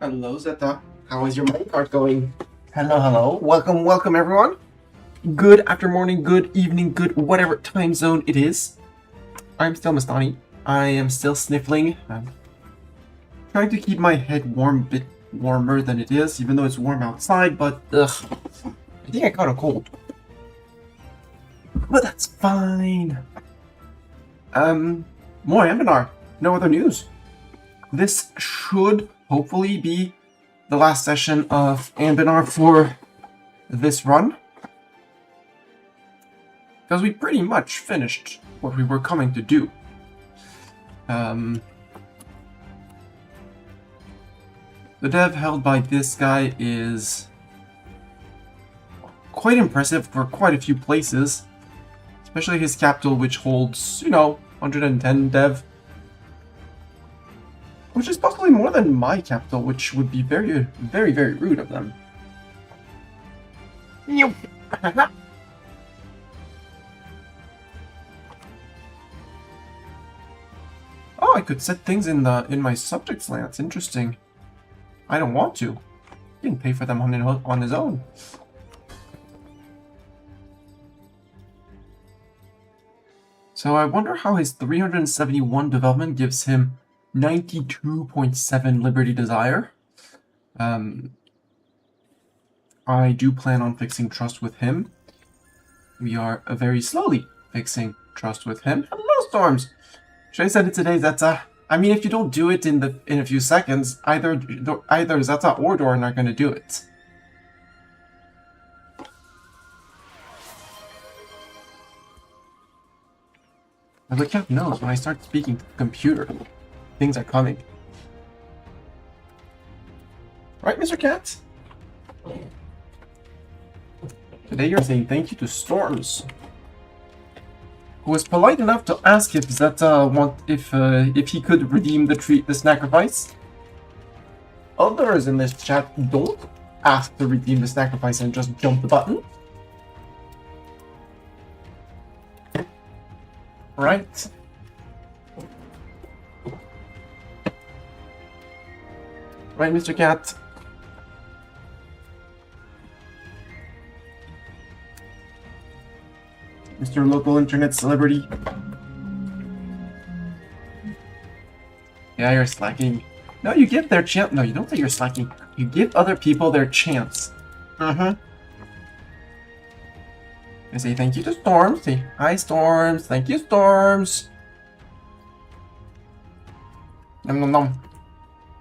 Hello, Zeta. How is your minecart going? Hello, hello. Welcome, welcome, everyone. Good after morning, good evening, good whatever time zone it is. I'm still Mastani. I am still sniffling. I'm trying to keep my head warm, a bit warmer than it is, even though it's warm outside, but ugh. I think I caught a cold. But that's fine. More Anbennar. No other news. This should hopefully be the last session of Anbennar for this run. Because we pretty much finished what we were coming to do. The dev held by this guy is quite impressive for quite a few places. Especially his capital, which holds, 110 dev. Which is possibly more than my capital, which would be very, very, very rude of them. Oh, I could set things in my subjects land. That's interesting. I don't want to. He can pay for them on his own. So I wonder how his 371 development gives him 92.7 Liberty Desire. I do plan on fixing trust with him. We are very slowly fixing trust with him. Hello, Storms! Should I send it today, Zeta? I mean, if you don't do it in a few seconds, either Zeta or Doran are going to do it. But the cat knows when I start speaking to the computer, things are coming. Right, Mr. Cat? Today you're saying thank you to Storms, who was polite enough to ask if Zeta if he could redeem the sacrifice. Others in this chat don't ask to redeem the sacrifice and just jump the button. Right. Right, Mr. Cat. Mr. Local Internet Celebrity. Yeah, you're slacking. No, you give their chance. No, you don't say you're slacking. You give other people their chance. I say thank you to Storms. Say hi, Storms. Thank you, Storms. Nom nom nom.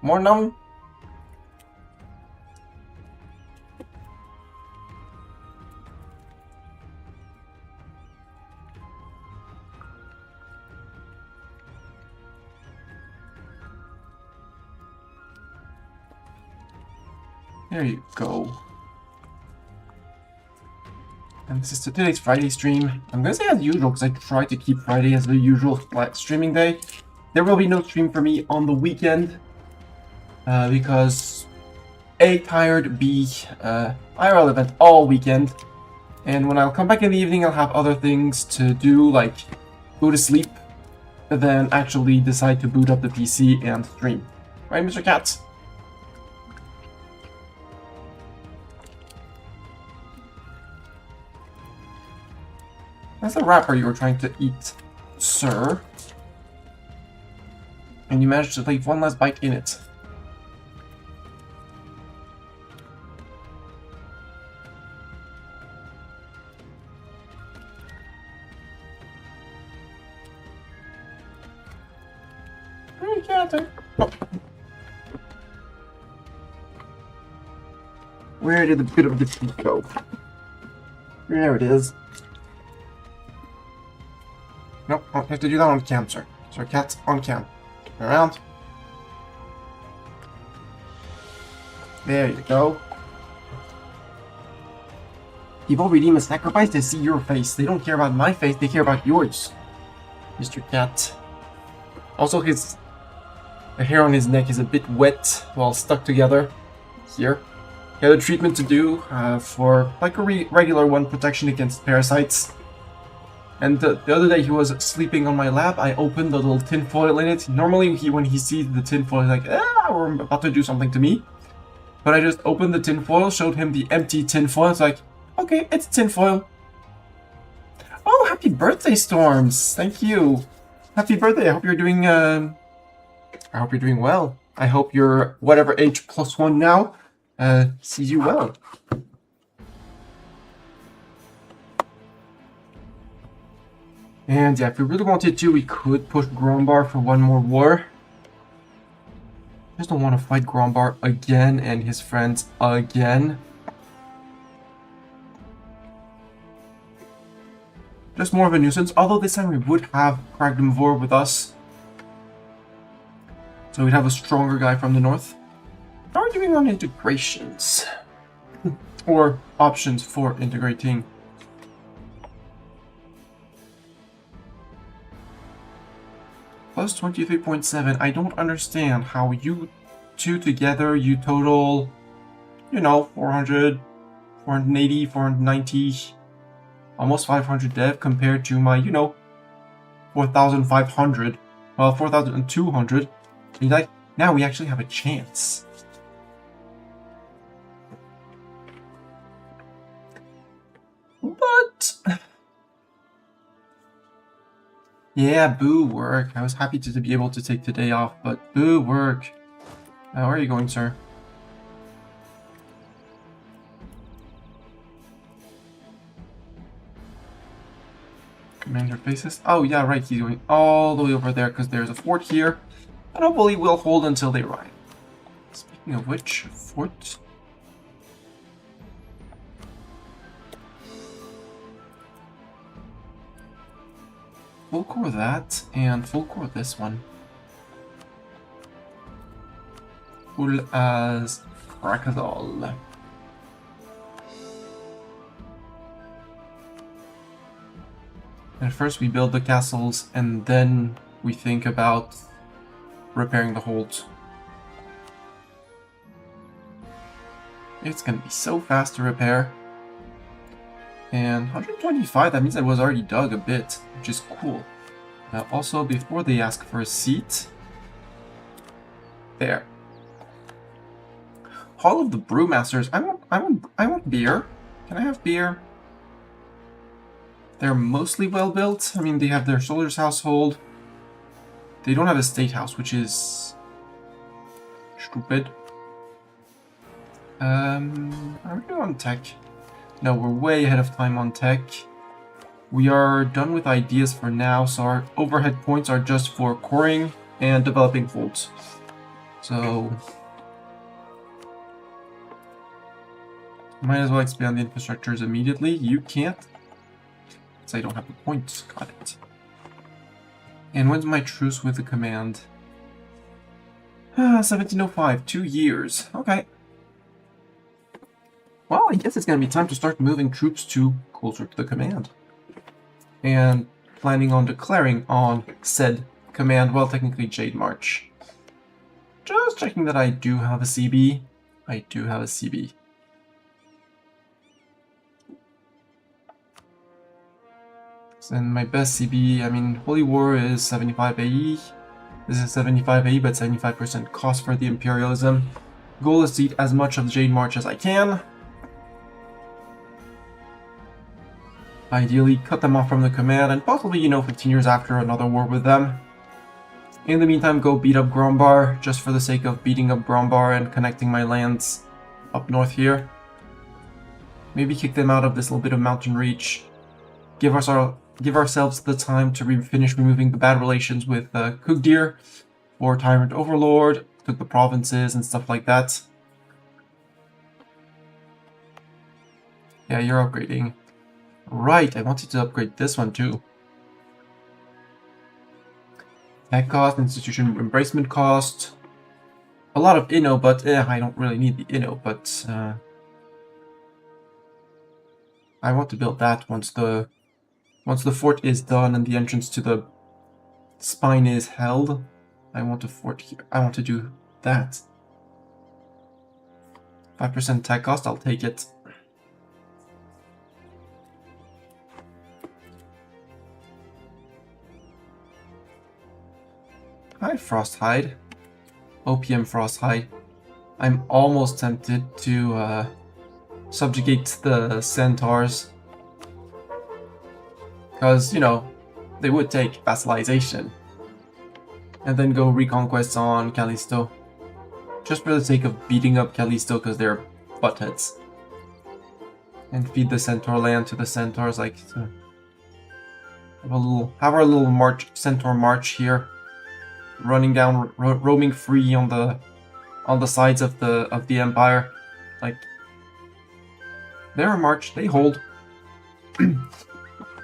More nom. There you go. And this is today's Friday stream. I'm gonna say as usual because I try to keep Friday as the usual streaming day. There will be no stream for me on the weekend because A, tired, B, IRL event all weekend. And when I'll come back in the evening, I'll have other things to do, like go to sleep, and then actually decide to boot up the PC and stream. Right, Mr. Cat? That's the wrapper you were trying to eat, sir. And you managed to leave one last bite in it. You can't. Oh. Where did the bit of the teeth go? There it is. Nope, I have to do that on cam, sir. Sir, Cat's on cam. Turn around. There you go. People redeem a sacrifice to see your face. They don't care about my face, they care about yours, Mr. Cat. Also, the hair on his neck is a bit wet while stuck together. Here. He had a treatment to do for, like a regular one, protection against parasites. And the other day he was sleeping on my lap. I opened the little tinfoil in it. Normally when he sees the tinfoil, he's like, ah, we're about to do something to me. But I just opened the tinfoil, showed him the empty tinfoil. It's like, okay, it's tinfoil. Oh, happy birthday, Storms! Thank you. Happy birthday. I hope you're doing well. I hope your whatever age +1 now sees you well. And yeah, if we really wanted to, we could push Grombar for one more war. I just don't want to fight Grombar again and his friends again. Just more of a nuisance, although this time we would have Kragdemvor with us. So we'd have a stronger guy from the north. How are we doing on integrations? Or options for integrating? Plus 23.7. I don't understand how you two together, you total, you know, 400, 480, 490, almost 500 dev compared to my, you know, 4,500, well, 4,200. And like, now we actually have a chance. But yeah, boo work. I was happy to be able to take the day off, but boo work. Where are you going, sir? Commander faces. Oh yeah, right. He's going all the way over there because there's a fort here. And hopefully we'll hold until they arrive. Speaking of which, fort. Full core that, and full core this one. Full as Krakazol. And first we build the castles, and then we think about repairing the holds. It's gonna be so fast to repair. And 125, that means it was already dug a bit, which is cool. Also, before they ask for a seat, there. Hall of the Brewmasters. I want beer. Can I have beer? They're mostly well built. I mean, they have their soldier's household. They don't have a state house, which is stupid. Are we doing on tech? No, we're way ahead of time on tech. We are done with ideas for now, so our overhead points are just for coring and developing holds. So might as well expand the infrastructures immediately. You can't, because I don't have the points. Got it. And when's my truce with the command? 1705, 2 years. Okay. Well, I guess it's going to be time to start moving troops to closer to the command. And planning on declaring on said command, well, technically Jade March. Just checking that I do have a CB. I do have a CB. And my best CB, I mean, Holy War is 75 AE. This is 75 AE, but 75% cost for the Imperialism. Goal is to eat as much of Jade March as I can. Ideally, cut them off from the command, and possibly, you know, 15 years after, another war with them. In the meantime, go beat up Grombar, just for the sake of beating up Grombar and connecting my lands up north here. Maybe kick them out of this little bit of mountain reach. Give ourselves the time to finish removing the bad relations with Kugdir or Tyrant Overlord, took the provinces and stuff like that. Yeah, you're upgrading. Right, I wanted to upgrade this one too. Tech cost, institution embracement cost. A lot of inno, but I don't really need the inno, but I want to build that once the fort is done and the entrance to the spine is held. I want a fort here. I want to do that. 5% tech cost, I'll take it. Hi, Frosthide. OPM Frosthide. I'm almost tempted to subjugate the centaurs. Because, you know, they would take vassalization. And then go reconquest on Callisto. Just for the sake of beating up Callisto because they're buttheads. And feed the centaur land to the centaurs, like to have our little march, centaur march here, running down, roaming free on the sides of the empire. Like they're a march, they hold.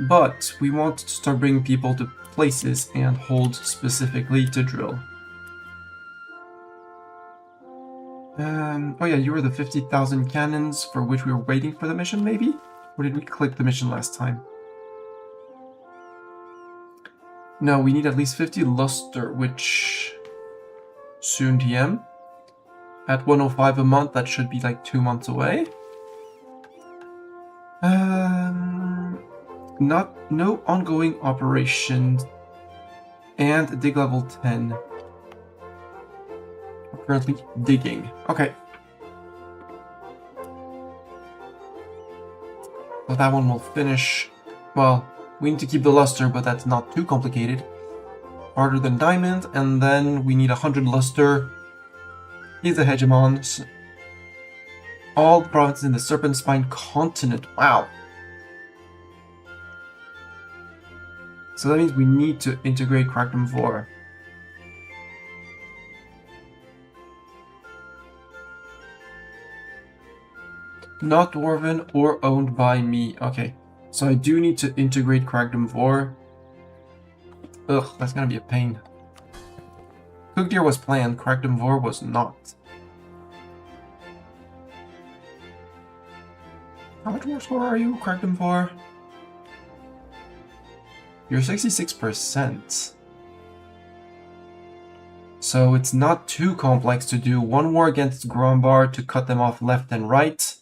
But we want to start bringing people to places and hold specifically to drill. Oh yeah, you were the 50,000 cannons for which we were waiting for the mission, maybe? Or did we click the mission last time? No, we need at least 50 luster, which... soon TM. At 105 a month, that should be like 2 months away. No ongoing operations. And dig level 10. We're currently digging. Okay. So that one will finish. Well, we need to keep the luster, but that's not too complicated. Harder than diamond, and then we need 100 luster. He's the hegemon. All the provinces in the Serpent Spine continent. Wow. So that means we need to integrate Crackdom 4. Not dwarven or owned by me. Okay. So I do need to integrate Crackdom 4. Ugh, that's gonna be a pain. Cookdeer was planned, Crackdom 4 was not. How much more score are you, Crackdom 4? You're 66%. So it's not too complex to do one war against Grombar to cut them off left and right.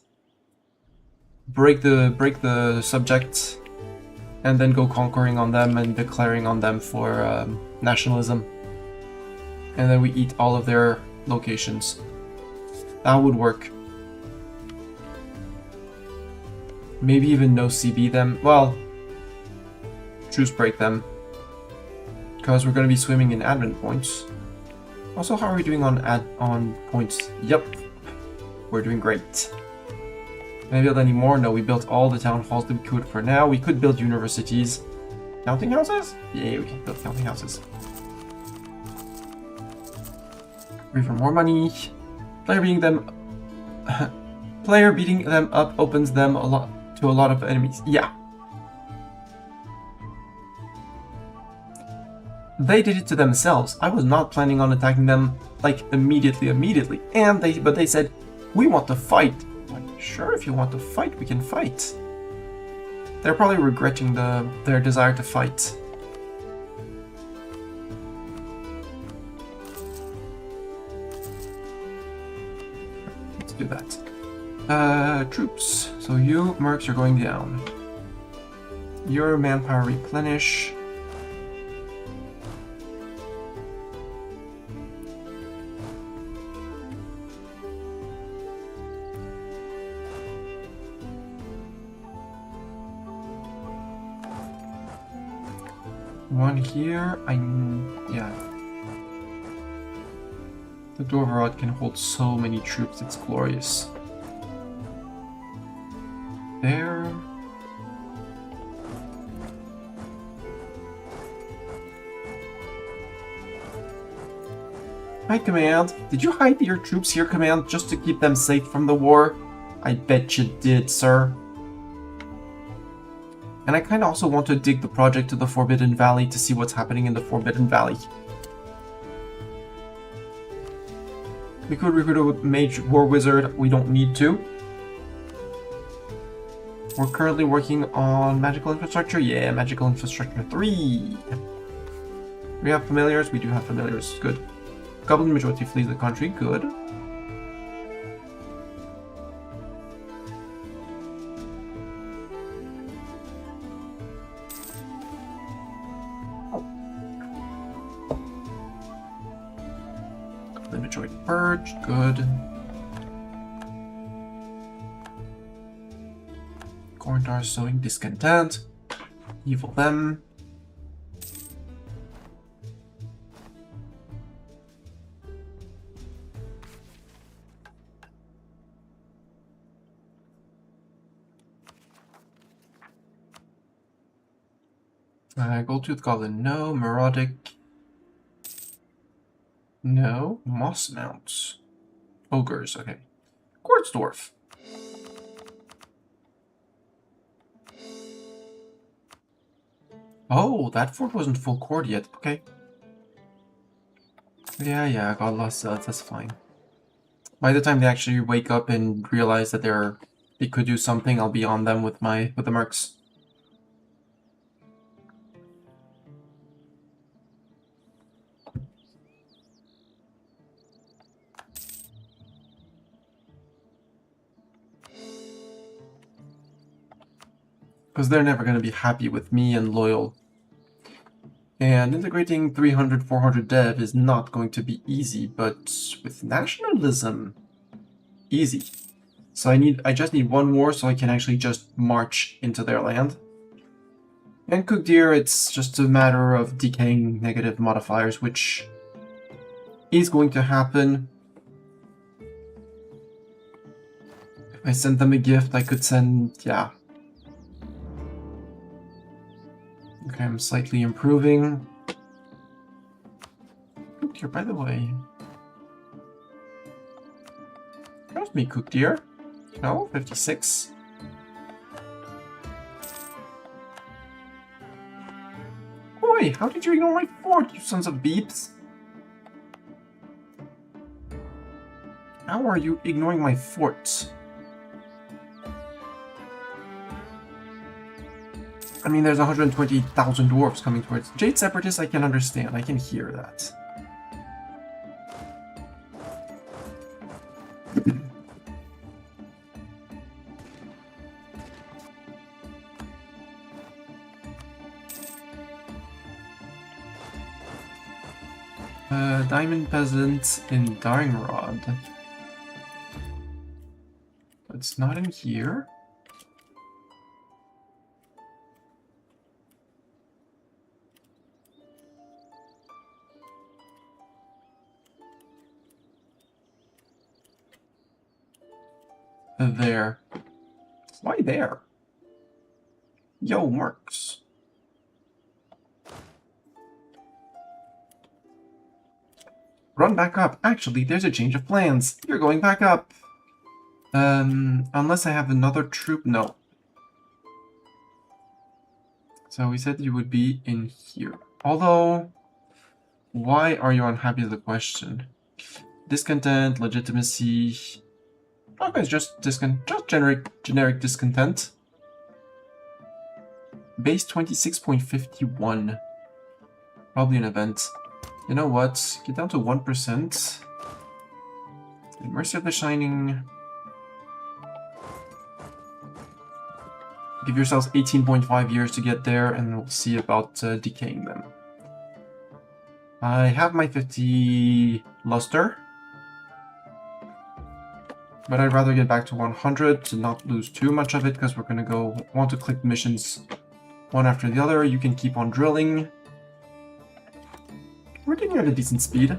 Break the subject, and then go conquering on them and declaring on them for nationalism. And then we eat all of their locations. That would work. Maybe even no CB them. Well, truce break them. Because we're going to be swimming in admin points. Also, how are we doing on points? Yep. We're doing great. Can I build any more? No, we built all the town halls that we could for now. We could build universities. Counting houses? Yeah, we can build counting houses. Free for more money. Player beating them up opens them to a lot of enemies. Yeah. They did it to themselves. I was not planning on attacking them like immediately. But they said, we want to fight. Sure, if you want to fight, we can fight. They're probably regretting their desire to fight. Let's do that. Troops. So you, mercs, are going down. Your manpower replenish. One here, yeah. The Dwarves can hold so many troops, it's glorious. There. Hi, Command. Did you hide your troops here, Command, just to keep them safe from the war? I bet you did, sir. And I kind of also want to dig the project to the Forbidden Valley to see what's happening in the Forbidden Valley. We could recruit a mage war wizard, we don't need to. We're currently working on magical infrastructure. Yeah, magical infrastructure 3. We have familiars, we do have familiars, good. Goblin majority flees the country, good. Enjoy the purge. Good. Corndar sowing discontent. Evil them. Goldtooth Goblin, no. Merodic, no. Moss Mounts. Ogres, okay. Quartz Dwarf. Oh, that fort wasn't full cord yet. Okay. Yeah, got lost zealots, that's fine. By the time they actually wake up and realize that they could do something, I'll be on them with the mercs. Because they're never going to be happy with me and loyal. And integrating 300, 400 dev is not going to be easy, but with nationalism, easy. So I just need one war so I can actually just march into their land. And Kugdir, it's just a matter of decaying negative modifiers, which is going to happen. If I send them a gift, I could send, yeah. Okay, I'm slightly improving. Kugdir, by the way. Trust me, Kugdir. No, 56. Boy, how did you ignore my fort, you sons of beeps? How are you ignoring my fort? I mean, there's 120,000 dwarves coming towards Jade Separatists. I can understand. I can hear that. Diamond Peasants in Daringrod. It's not in here. There. Why there? Yo, mercs. Run back up. Actually, there's a change of plans. You're going back up. Unless I have another troop. No. So we said you would be in here. Although, why are you unhappy is the question. Discontent, legitimacy. Okay, it's just generic discontent. Base 26.51. Probably an event. You know what? Get down to 1%. Mercy of the Shining. Give yourselves 18.5 years to get there, and we'll see about decaying them. I have my 50 luster. But I'd rather get back to 100 to not lose too much of it, because we're going to want to click missions one after the other. You can keep on drilling. We're getting at a decent speed.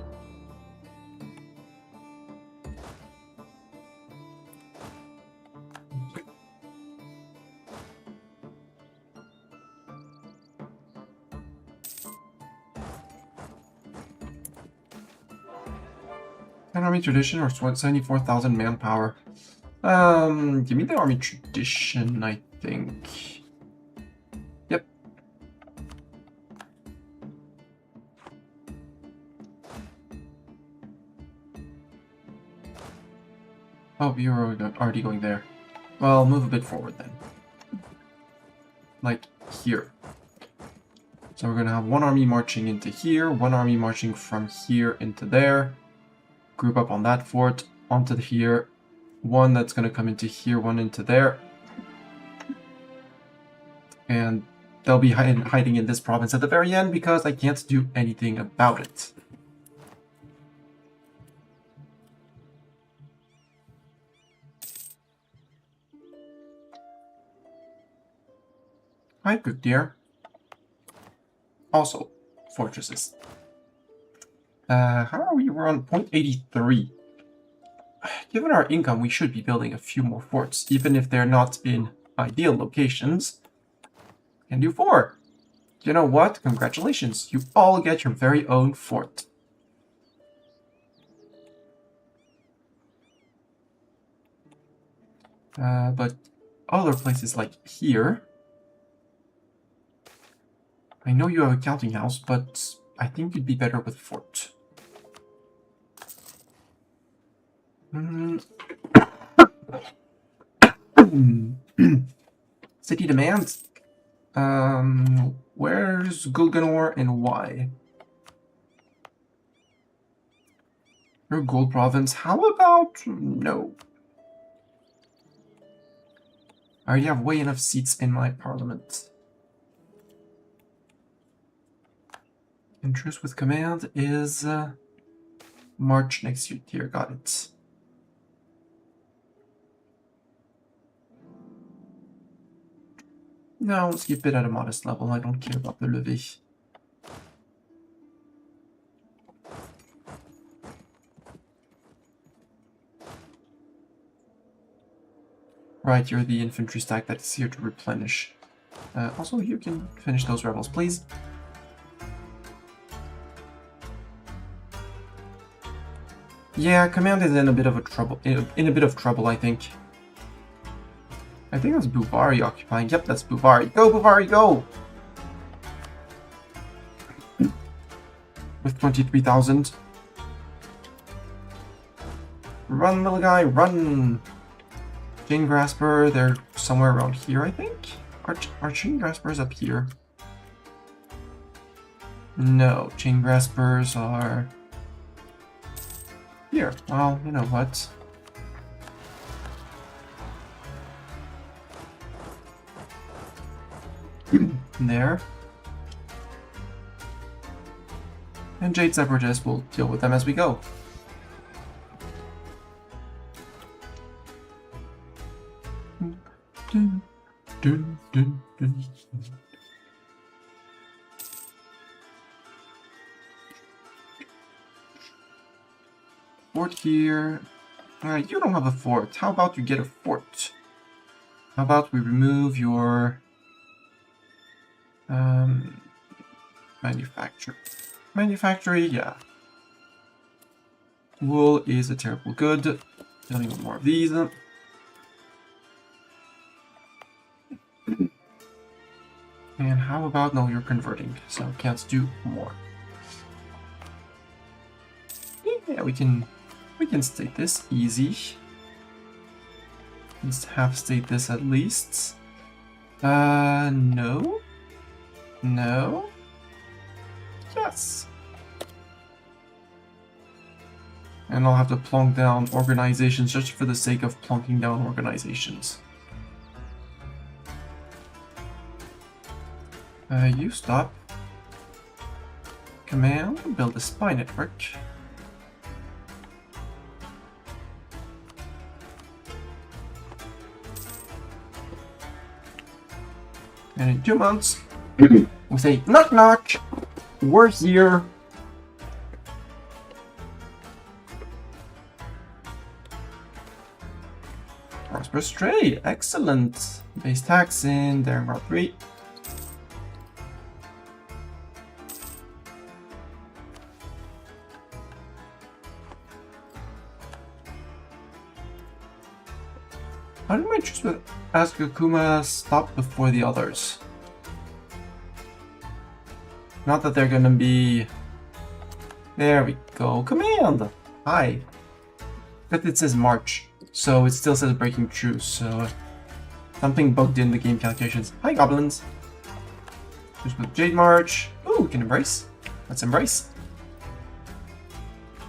Army tradition or 74,000 manpower. Give me the army tradition, I think. Yep. Oh, you're already going there. Well, move a bit forward then. Like here. So we're gonna have one army marching into here, one army marching from here into there. Group up on that fort, onto here. One that's going to come into here, one into there. And they'll be hiding in this province at the very end because I can't do anything about it. Hi, good dear. Also, fortresses. How are we? We're on 0.83. Given our income, we should be building a few more forts, even if they're not in ideal locations. Can do 4. You know what? Congratulations. You all get your very own fort. But other places like here... I know you have a counting house, but I think you'd be better with fort. City demands. Where's Gulganor and why? Your gold province. How about no? I already have way enough seats in my parliament. And truce with command is March next year. Got it. No, let's keep it at a modest level. I don't care about the levy. Right, you're the infantry stack that is here to replenish. Also, you can finish those rebels, please. Yeah, command is in a bit of trouble. In a bit of trouble, I think. I think that's Buvari occupying. Yep, that's Buvari. Go, Buvari, go! With 23,000. Run, little guy, run! Chain Grasper, they're somewhere around here, I think? Are Chain Graspers up here? No, Chain Graspers are... here. Well, you know what? There. And Jade Separatists will deal with them as we go. Dun, dun, dun, dun. Fort here. Alright, you don't have a fort. How about you get a fort? How about we remove your manufactory, yeah. Wool is a terrible good. Building one more of these. And how about, no, you're converting, so can't do more. Yeah, we can state this easy. Let's half state this at least. No. No. Yes. And I'll have to plonk down organizations just for the sake of plonking down organizations. You stop. Command, build a spy network. And in 2 months, we say, knock knock, we're here. Prosperous trade, excellent. Base tax in Daring 3. How did my truce with Asgakuma stop before the others? Not that they're gonna be... There we go. Command! Hi. But it says March, so it still says breaking truce, so... something bugged in the game calculations. Hi, goblins! Truce with Jade March. Ooh, we can embrace. Let's embrace.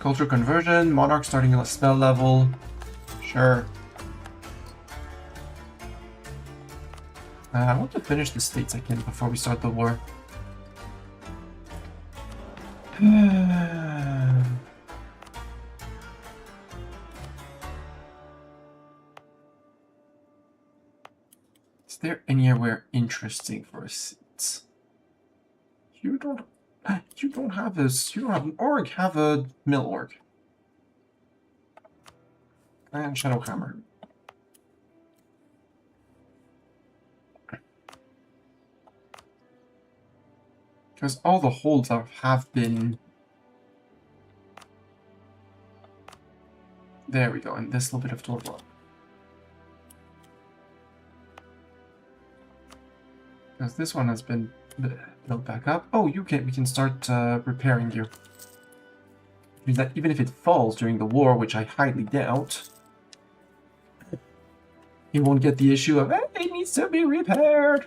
Culture conversion, monarch starting at a spell level. Sure. I want to finish the states I can before we start the war. there anywhere interesting for a seat? You don't have this. You don't have an org. Have a mill org. And Shadowhammer. Because all the holds have been... There we go, and this little bit of door block. Because this one has been built back up. Oh, we can start repairing you. Means that even if it falls during the war, which I highly doubt, you won't get the issue of, hey, it needs to be repaired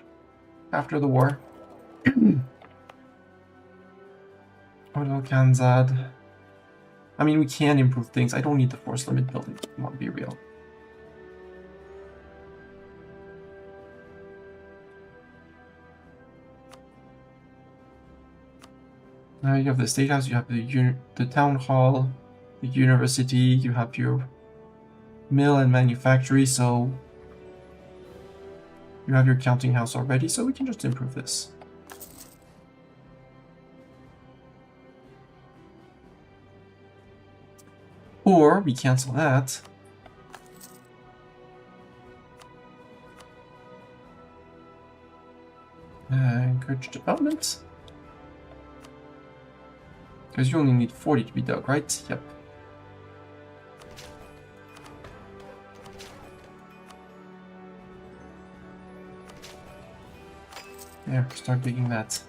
after the war. Orbital Kanzad. I mean, we can improve things. I don't need the force limit building. Come on, be real. You have the State House, you have the Town Hall, the University, you have your mill and manufactory, so you have your counting house already, so we can just improve this. Or we cancel that. Encourage development. Because you only need 40 to be dug, right? Yep. Yeah, start digging that.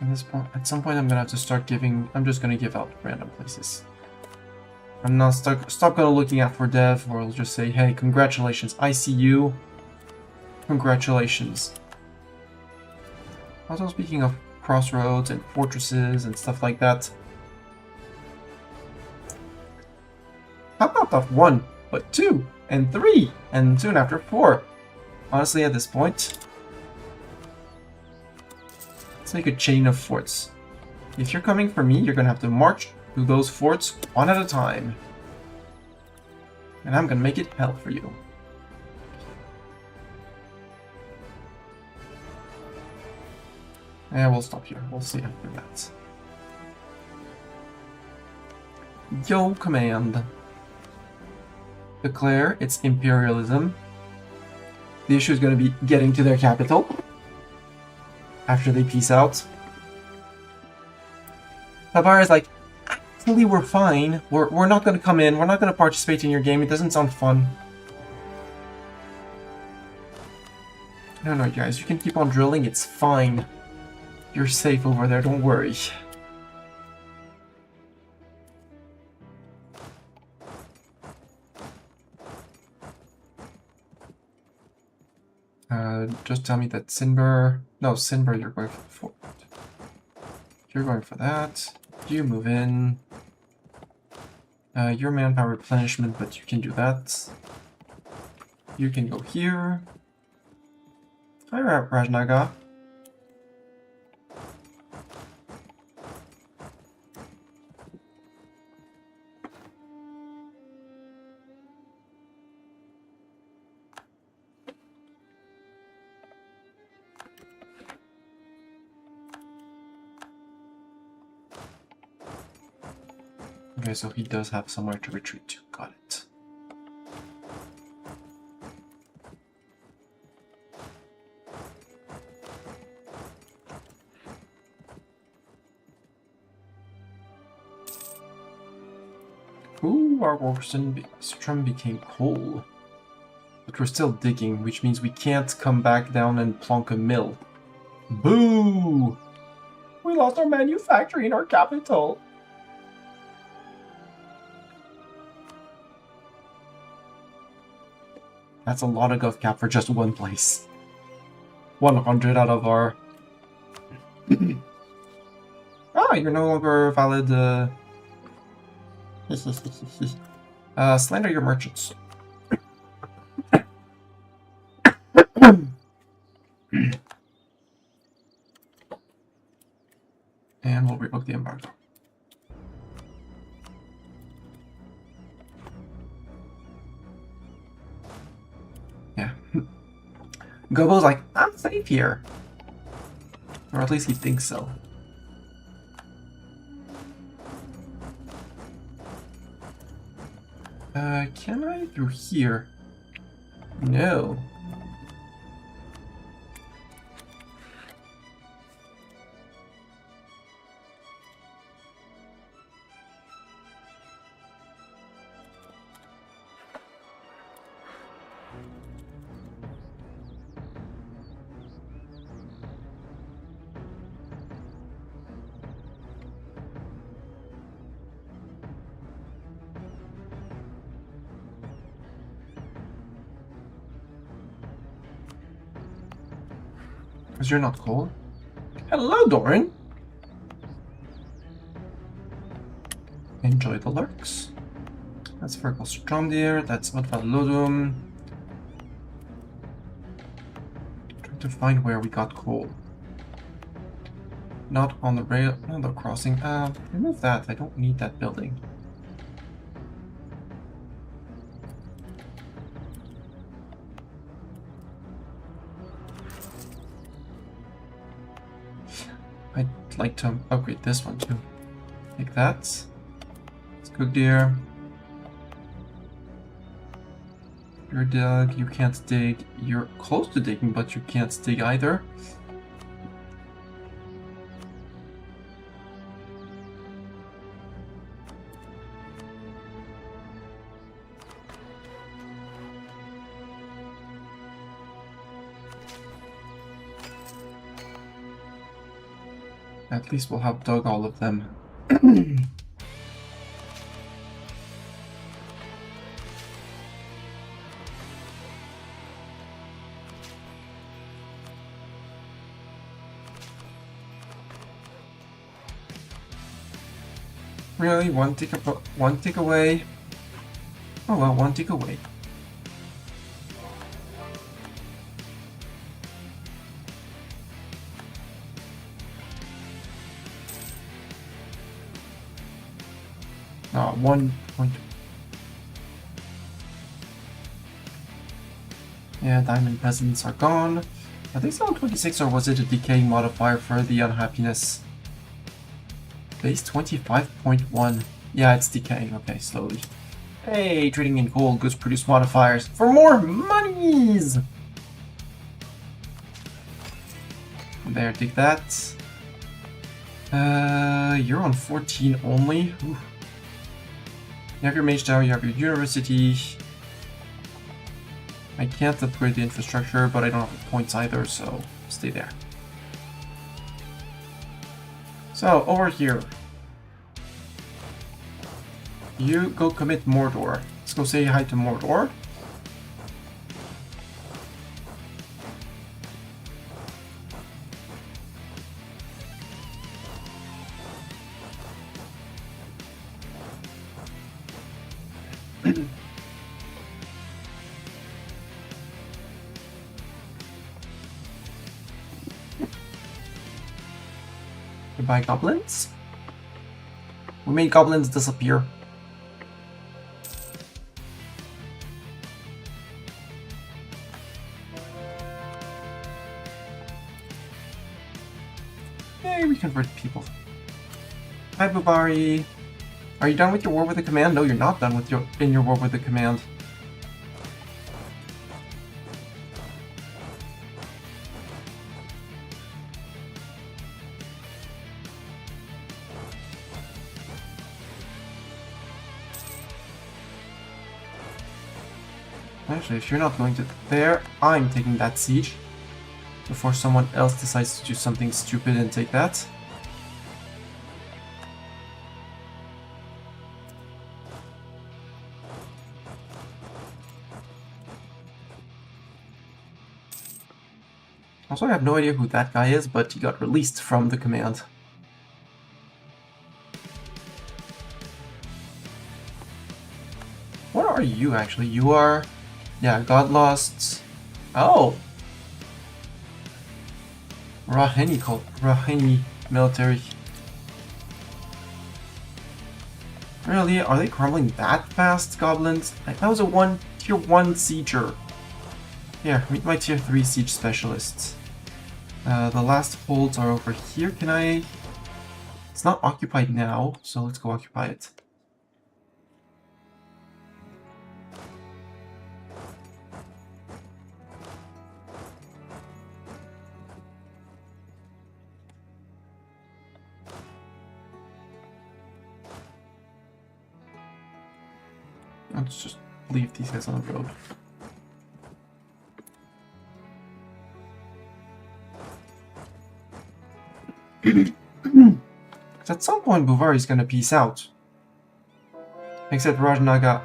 At this point, at some point, I'm gonna have to start giving. I'm just gonna give out random places. I'm not stop gonna looking out for dev, or I'll just say, hey, congratulations, I see you. Congratulations. Also, speaking of crossroads and fortresses and stuff like that, how about not 1, but 2, and 3, and soon after 4? Honestly, at this point, let's make a chain of forts. If you're coming for me, you're gonna have to march through those forts one at a time. And I'm gonna make it hell for you. Yeah, we'll stop here. We'll see after that. Yo, command. Declare its imperialism. The issue is going to be getting to their capital after they peace out. Tabar is like, actually, we're fine. We're not going to come in. We're not going to participate in your game. It doesn't sound fun. No, guys. You can keep on drilling. It's fine. You're safe over there, don't worry. Just tell me that Sinber... No, Sinber, you're going for the fort. You're going for that. You move in. Your manpower replenishment, but you can do that. You can go here. Hi, Rajnaga. Okay, so he does have somewhere to retreat to. Got it. Ooh, Arg-Ordstrun became coal. But we're still digging, which means we can't come back down and plonk a mill. Boo! We lost our manufacturing in our capital. That's a lot of gov cap for just one place. 100 out of our... Ah, you're no longer valid, slander your merchants. And we'll revoke the embargo. Yeah, Gobo's like, I'm safe here. Or at least he thinks so. Can I through here? No. Because you're not cold. Hello, Doran. Enjoy the lurks. That's Arg-Ordstrun. That's Odvalodum. Trying to find where we got coal. Not on the rail, on the crossing. Remove that. I don't need that building. I'd like to upgrade this one too. Like that. It's good, dear. You're dug, you can't dig. You're close to digging, but you can't dig either. At least we'll have dug all of them. Really? One tick away? Oh well, one tick away. Ah, 1 point. Yeah, diamond peasants are gone. Are they still on 26 or was it a decaying modifier for the unhappiness? Base 25.1. Yeah, it's decaying. Okay, slowly. Hey, trading in gold, goods produce modifiers for more monies! There, take that. You're on 14 only. Ooh. You have your mage tower, you have your university. I can't upgrade the infrastructure, but I don't have the points either, so stay there. So, over here. You go commit Mordor. Let's go say hi to Mordor. Goodbye, goblins. We made goblins disappear. Hey, we converted people. Hi, Bubari. Are you done with your war with the command? No, you're not done with your war with the command. Actually, if you're not going to there, I'm taking that siege before someone else decides to do something stupid and take that. Also, I have no idea who that guy is, but he got released from the command. What are you, actually? You are... yeah, God Lost... oh! Raheni military. Really? Are they crumbling that fast, goblins? Like, that was a tier 1 sieger. Here, meet my tier 3 siege specialists. The last holds are over here. Can I... It's not occupied now, so let's go occupy it. Let's just leave these guys on the road. At some point, Buvari is gonna peace out. Except Rajnaga,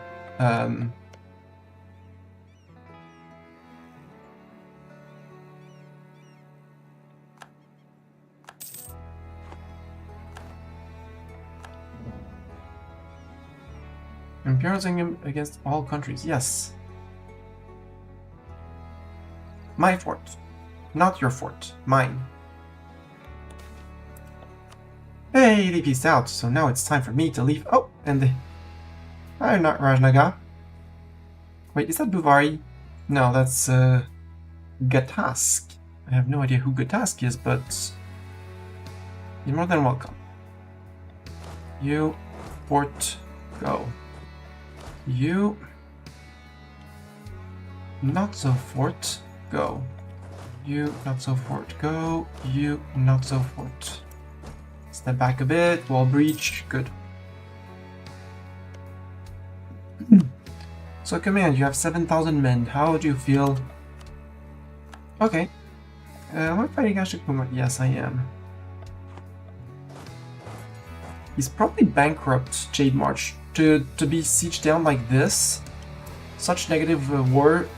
Imperializing him against all countries. Yes. My fort. Not your fort. Mine. Hey, they peaced out, so now it's time for me to leave. Oh, and the... I'm not Rajnaga. Wait, is that Buvari? No, that's, Gatask. I have no idea who Gatask is, but... You're more than welcome. You... Fort... Go. You... Not so fort... Go. You... Not so fort... Go. You... Not so fort... Step back a bit, wall breach, good. So command, you have 7,000 men, how do you feel? Okay. Am I fighting Ashikuma? Yes, I am. He's probably bankrupt, Jade March, to be sieged down like this. Such negative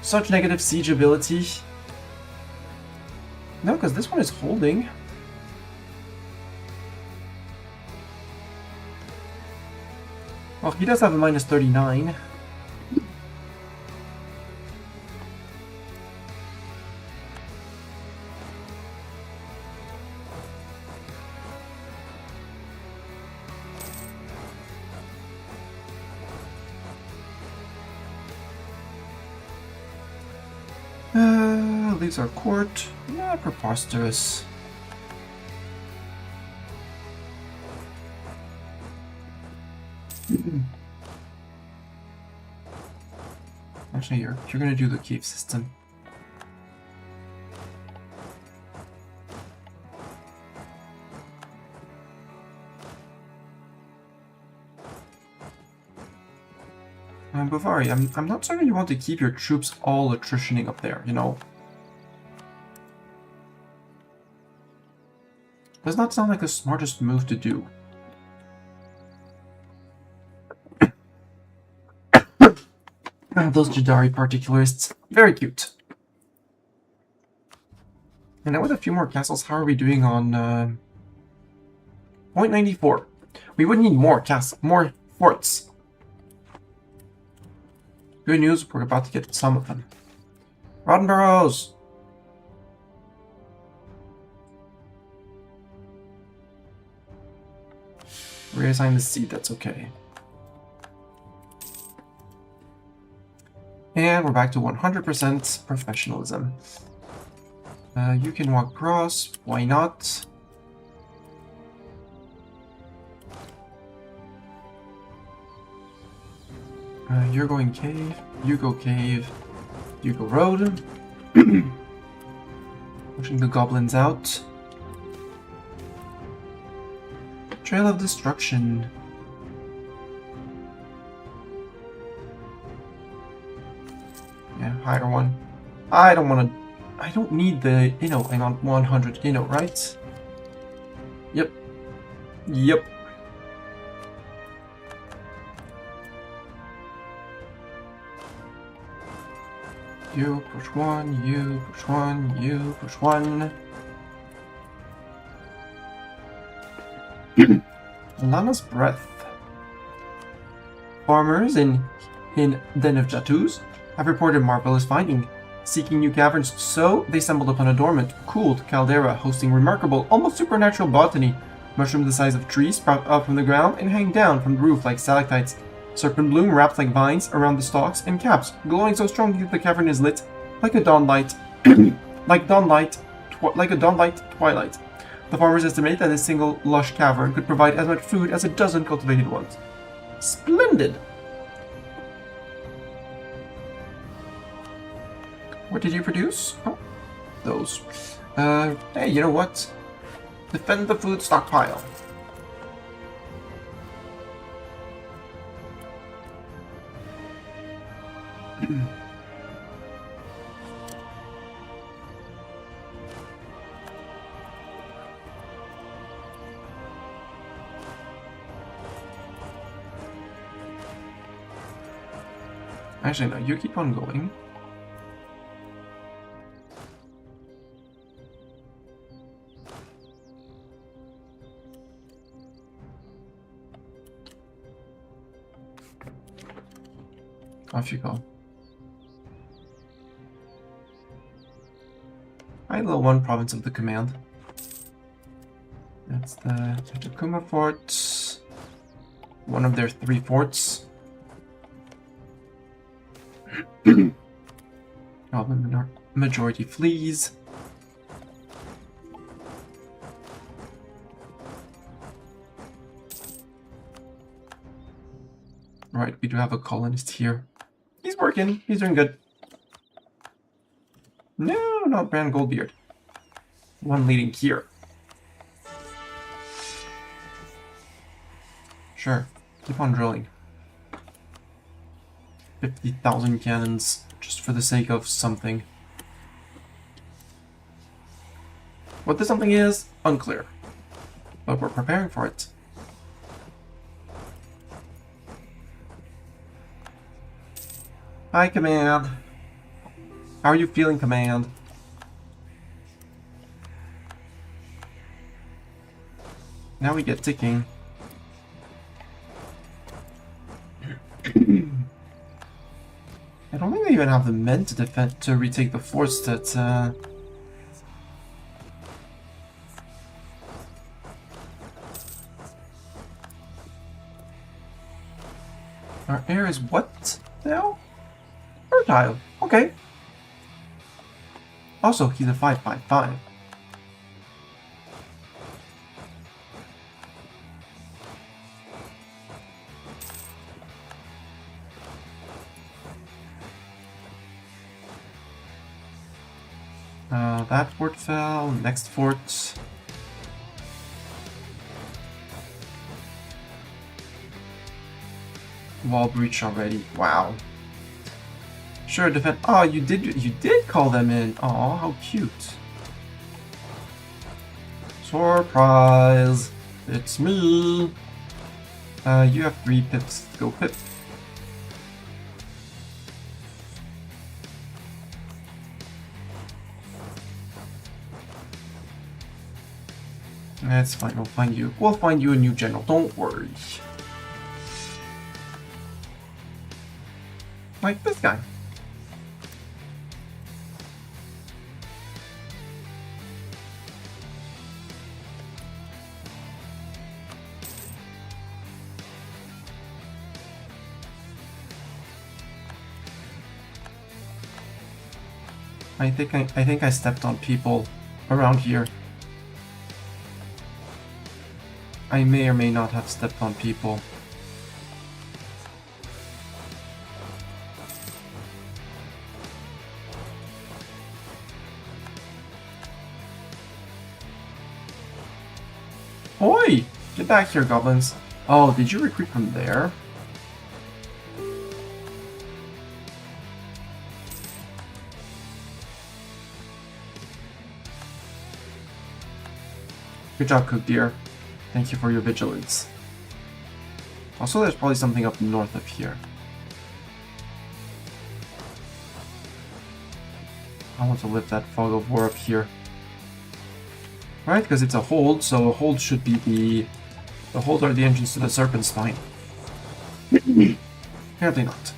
such negative siege ability. No, because this one is holding. Well, he does have a minus 39. Leaves our court. Yeah, preposterous. Actually, you're gonna do the cave system. Buvari, I'm not certain you want to keep your troops all attritioning up there, you know? Does not sound like the smartest move to do. Those Jadari particularists, very cute. And now with a few more castles, how are we doing on 0.94? We would need more more forts. Good news, we're about to get some of them. Roddenboroughs! Reassign the seat, that's okay. And we're back to 100% professionalism. You can walk across, why not? You're going cave, you go road. Pushing the goblins out. Trail of Destruction. Yeah, higher one. I don't need the Inno. I'm on 100 Inno, right? Yep. Yep. You push one, you push one, you push one. Lana's Breath. Farmers in Den of Jatus have reported marvelous finding. Seeking new caverns, so they stumbled upon a dormant, cooled caldera hosting remarkable, almost supernatural botany. Mushrooms the size of trees sprout up from the ground and hang down from the roof like stalactites. Serpent bloom wrapped like vines around the stalks and caps, glowing so strongly that the cavern is lit Like a dawnlight, like a dawnlight twilight. The farmers estimate that a single lush cavern could provide as much food as a dozen cultivated ones. Splendid! What did you produce? Oh, those. Hey, you know what? Defend the food stockpile. Actually, no, you keep on going. Off you go. Hi, little one province of the command. That's the Takuma Fort. One of their 3 forts. The majority flees. Right, we do have a colonist here. He's working. He's doing good. No, not Brand Goldbeard. One leading here. Sure, keep on drilling. 50,000 cannons, just for the sake of something. What the something is, unclear. But we're preparing for it. Hi, Command. How are you feeling, Command? Now we get ticking. I don't think they even have the men to defend to retake the forts that Our heir is what now? Fertile. Okay. Also, he's a 5/5/5. That fort fell. Next fort. Wall breach already. Wow. Sure, defend. Oh, you did call them in. Oh, how cute. Surprise! It's me. You have 3 pips. Go pip. That's fine. We'll find you. We'll find you a new general. Don't worry. Like this guy. I think I stepped on people around here. I may or may not have stepped on people. Oi! Get back here, goblins. Oh, did you recruit from there? Good job, Cook Deer. Thank you for your vigilance. Also, there's probably something up north of here. I want to lift that fog of war up here. Right, because it's a hold, so a hold should be the hold are the entrance to the Serpent Spine. Apparently not.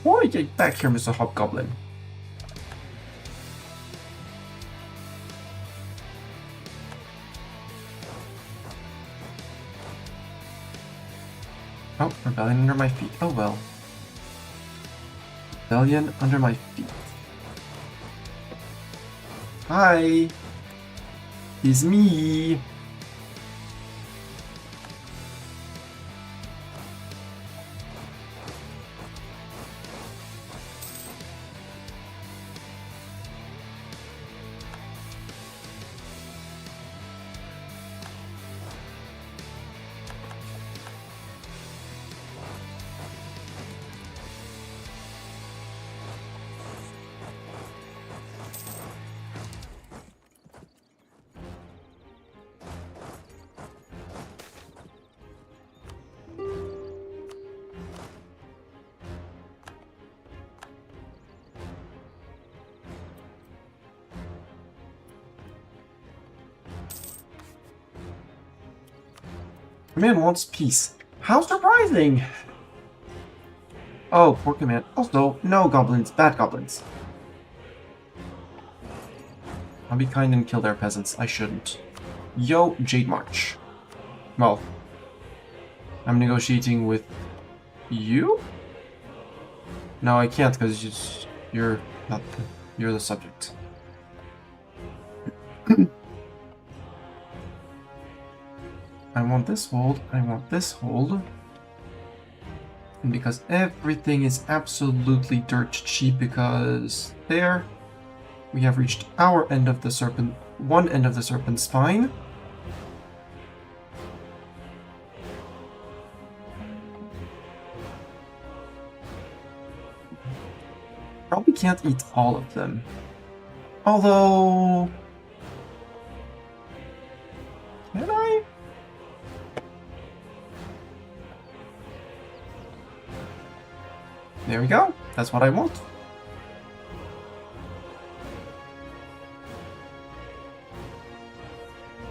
Boy, get back here, Mr. Hobgoblin. Oh, rebellion under my feet. Oh well. Rebellion under my feet. Hi! It's me! Command wants peace. How surprising! Oh, poor command. Also, no goblins, bad goblins. I'll be kind and kill their peasants. I shouldn't. Yo, Jade March. Well, I'm negotiating with you? No, I can't because you're not. You're the subject. I want this hold, I want this hold. And because everything is absolutely dirt cheap, because there we have reached our end of the serpent, one end of the serpent spine. Probably can't eat all of them. Although... Can I? There we go. That's what I want.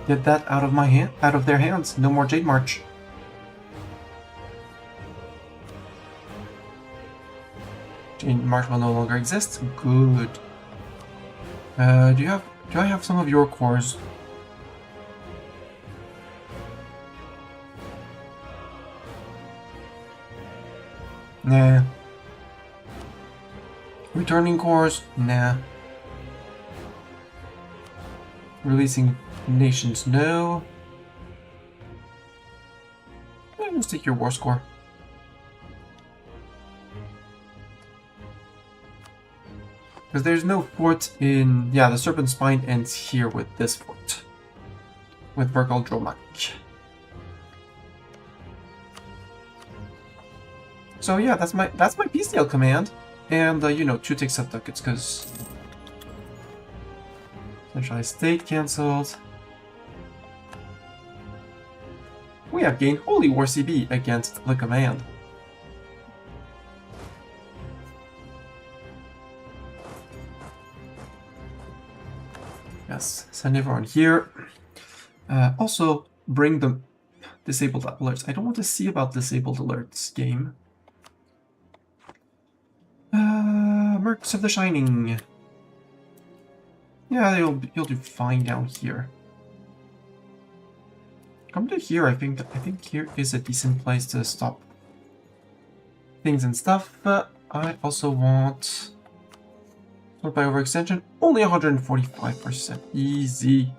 Get that out of my hand, out of their hands. No more Jade March. Jade March will no longer exist. Good. Do I have some of your cores? Nah. Returning cores? Nah. Releasing nations? No. Let's take your war score. Because there's no fort in... Yeah, the Serpent Spine ends here with this fort. With Arg-Ordstrun. So yeah, that's my PCL command. And, you know, 2 ticks of ducats, because... Centralized State cancelled. We have gained Holy War CB against the command. Yes, send everyone here. Also, bring the disabled alerts. I don't want to see about disabled alerts game. Mercs of the Shining. Yeah, you'll do fine down here. Come to here. I think here is a decent place to stop things and stuff. I also want sort by overextension. Only 145%. Easy.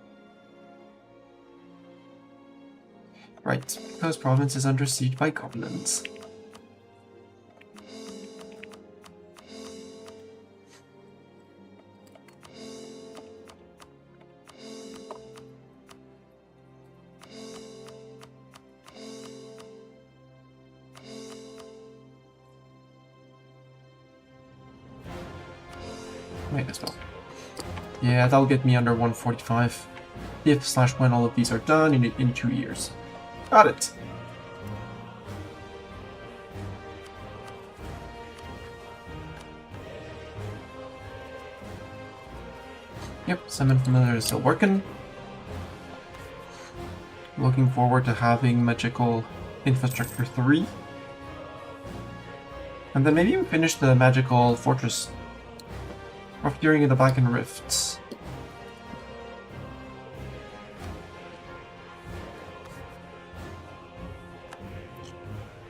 Right, because province is under siege by goblins. Wait, as well. Yeah, that'll get me under 145. If/when all of these are done in 2 years. Got it. Yep, Summon Familiar is still working. Looking forward to having Magical Infrastructure 3. And then maybe we finish the magical fortress of Fury in the Blackened Rifts.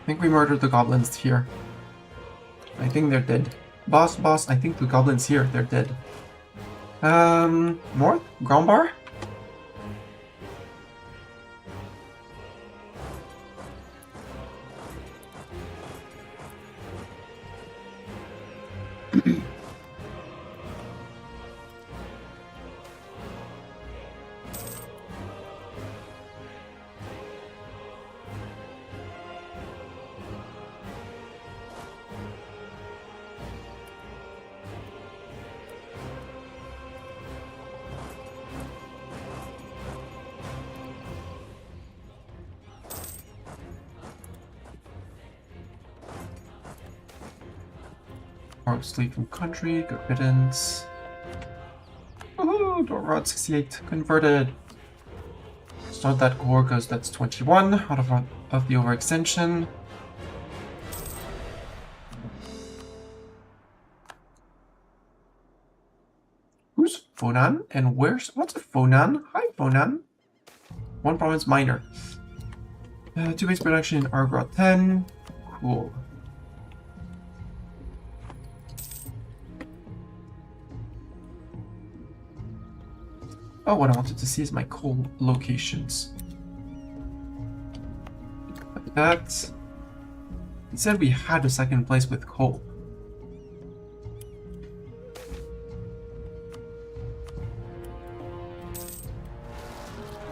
I think we murdered the goblins here. I think they're dead. Boss, I think the goblins here, they're dead. North? Ground bar? Sleep from country, good riddance. Woohoo! Dorrod 68 converted. Start that core because that's 21 out of the overextension. Who's Fonan and what's a Fonan? Hi Fonan. One province minor. 2 base production in Arg-Ordstrun. Cool. Oh, what I wanted to see is my coal locations. Like that. It said we had a second place with coal.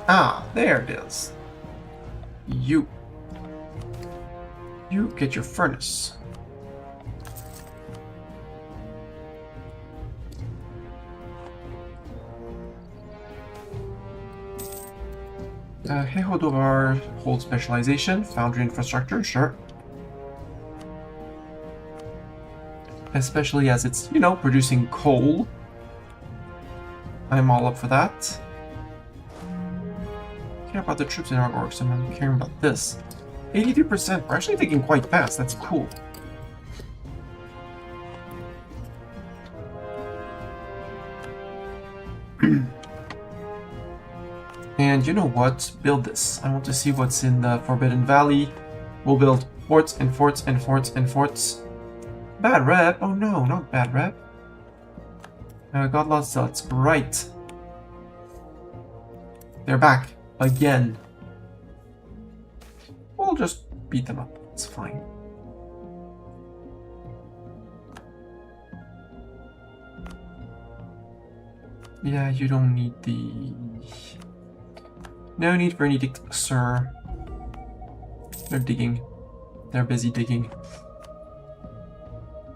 Ah, there it is. You get your furnace. Hehodovar holds specialization, foundry infrastructure, sure. Especially as it's, you know, producing coal. I'm all up for that. I care about the troops in Arg-Ordstrun, I'm caring about this. 83%, we're actually taking quite fast, that's cool. And you know what? Build this. I want to see what's in the Forbidden Valley. We'll build forts and forts and forts and forts. Bad rep? Oh no, not bad rep. Godlord Zealots. Right. They're back. Again. We'll just beat them up. It's fine. Yeah, you don't need the... No need for an edict, sir. They're digging. They're busy digging.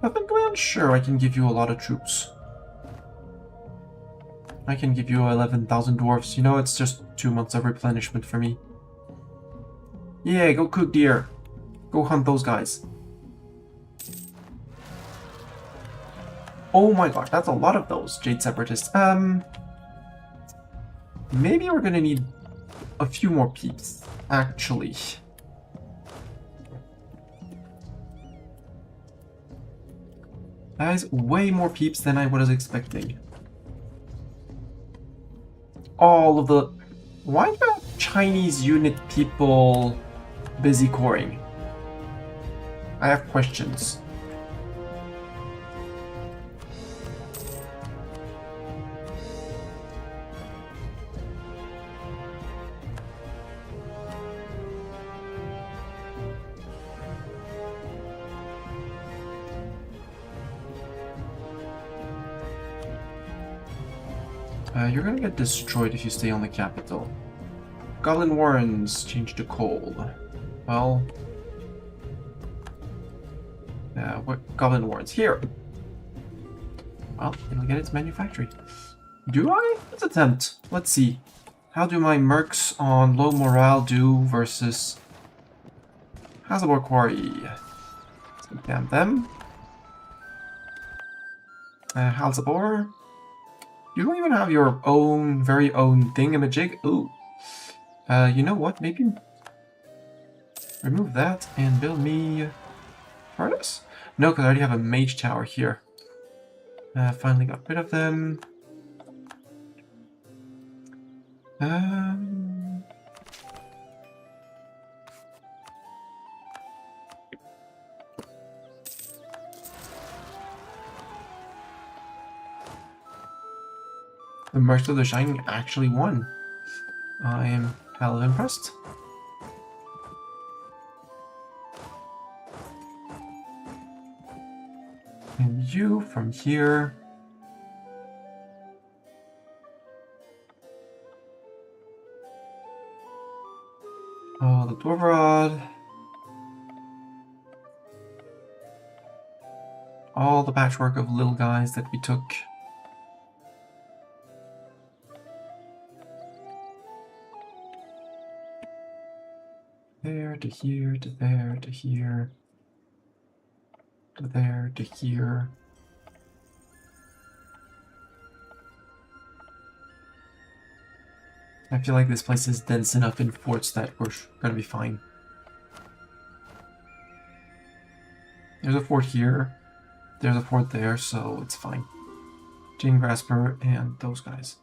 Nothing going on? Sure, I can give you a lot of troops. I can give you 11,000 dwarves. You know, it's just 2 months of replenishment for me. Yeah, go cook deer. Go hunt those guys. Oh my god, that's a lot of those Jade Separatists. Maybe we're gonna need a few more peeps, actually. That is way more peeps than I was expecting. All of the... Why are the Chinese unit people busy coring? I have questions. You're gonna get destroyed if you stay on the capital. Goblin Warrens change to coal. Well... what Goblin Warrens? Here! Well, it'll get its manufactory. Do I? Let's attempt. Let's see. How do my mercs on low morale do versus... Hazabor Quarry? Let's damn them. Halzabor? You don't even have your own, very own thingamajig? Ooh. You know what? Maybe remove that and build me furnace. No, because I already have a mage tower here. Finally got rid of them. The Mercy of the Shining actually won. I am hella impressed. And you from here. Oh, the Dwarf Rod. All the patchwork of little guys that we took. There to here to there to here. To there to here. I feel like this place is dense enough in forts that we're gonna be fine. There's a fort here. There's a fort there, so it's fine. Jane Grasper and those guys.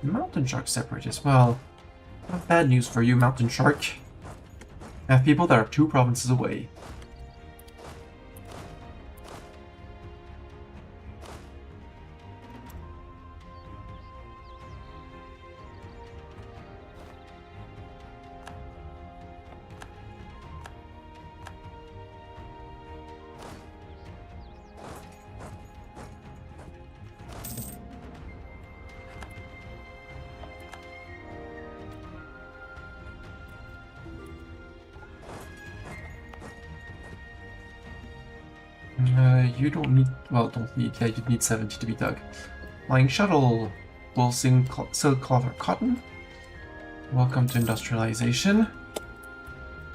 Mountain Shark Separatists. Well, not bad news for you, Mountain Shark. I have people that are 2 provinces away. You don't need, well, don't need, yeah, you'd need 70 to be dug. Flying Shuttle, will sing silk cloth or cotton. Welcome to industrialization.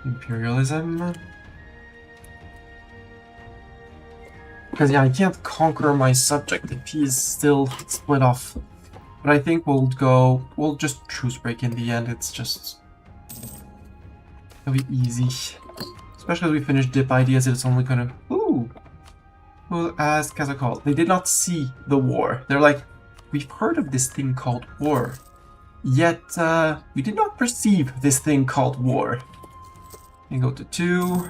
Imperialism. Because yeah, I can't conquer my subject if he's still split off. But I think we'll just truce break in the end, it's just... it'll be easy. Especially as we finish dip ideas, it's only kind of, ooh! Who asked Kazakal? They did not see the war. They're like, we've heard of this thing called war. Yet, we did not perceive this thing called war. And go to 2.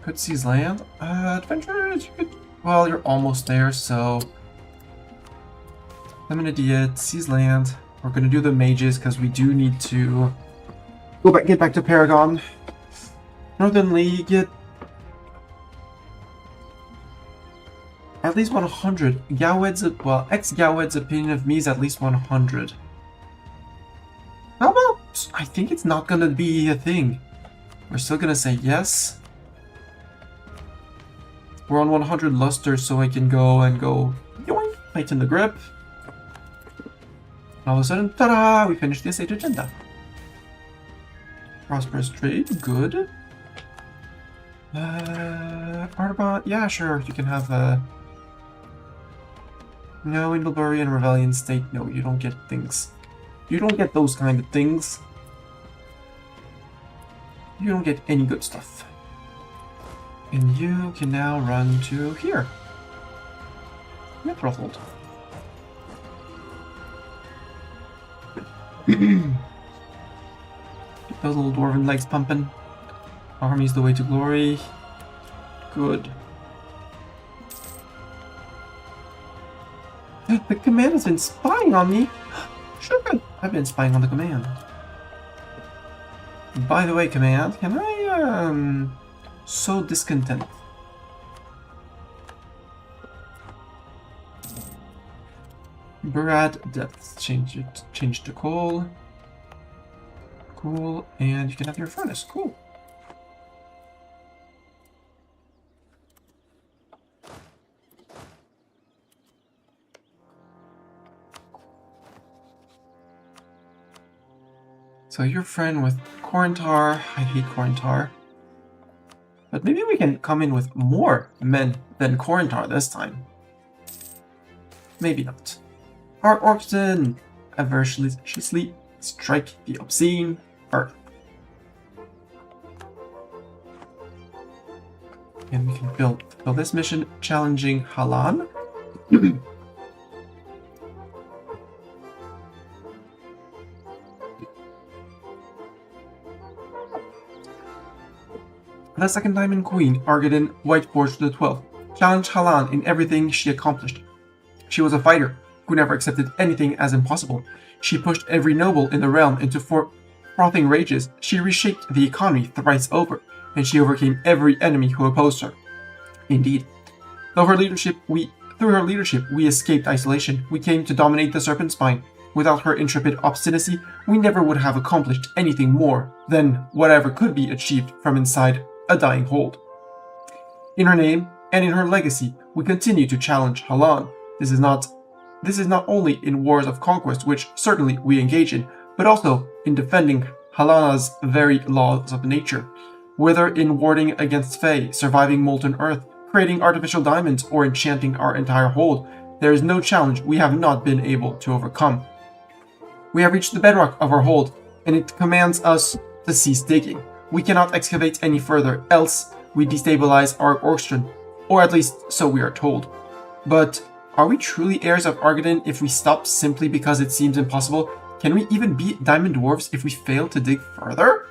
Could seize land. Adventurers, you could... well, you're almost there, so... I'm an idiot. Seize land. We're gonna do the mages because we do need to get back to Paragon. Northern League, get at least 100. Well, ex-Gowed's opinion of me is at least 100. How about, I think it's not gonna be a thing. We're still gonna say yes. We're on 100 luster, so I can go yoink, tighten the grip. All of a sudden, ta-da! We finished this age agenda. Prosperous trade, good. Artabot, yeah, sure, you can have no, Indlebury and Rebellion State, no, you don't get things. You don't get those kind of things. You don't get any good stuff. And you can now run to here. Mithrothold. Get those little dwarven legs pumping. Army's the way to glory. Good. The command has been spying on me. Sure, I've been spying on the command. By the way, command, can I sow discontent? Brad depth, change to coal. Cool, and you can have your furnace, cool. So you're friend with Corintar. I hate Corintar. But maybe we can come in with more men than Corintar this time. maybe not. Arg-Ordstrun, avariciously strike the obscene earth. And we can fill this mission challenging Halan. The second Diamond Queen, Argiden Whiteforge the 12th, challenged Halan in everything she accomplished. She was a fighter who never accepted anything as impossible. She pushed every noble in the realm into frothing rages. She reshaped the economy thrice over, and she overcame every enemy who opposed her. Indeed, through her leadership, we escaped isolation. We came to dominate the Serpent Spine. Without her intrepid obstinacy, we never would have accomplished anything more than whatever could be achieved from inside a dying hold. In her name and in her legacy, we continue to challenge Halan. This is not only in wars of conquest, which certainly we engage in, but also in defending Halana's very laws of nature. Whether in warding against Fae, surviving molten earth, creating artificial diamonds, or enchanting our entire hold, there is no challenge we have not been able to overcome. We have reached the bedrock of our hold, and it commands us to cease digging. We cannot excavate any further, else we destabilize Arg-Ordstrun, or at least so we are told. But are we truly heirs of Argiden if we stop simply because it seems impossible? Can we even beat Diamond Dwarves if we fail to dig further?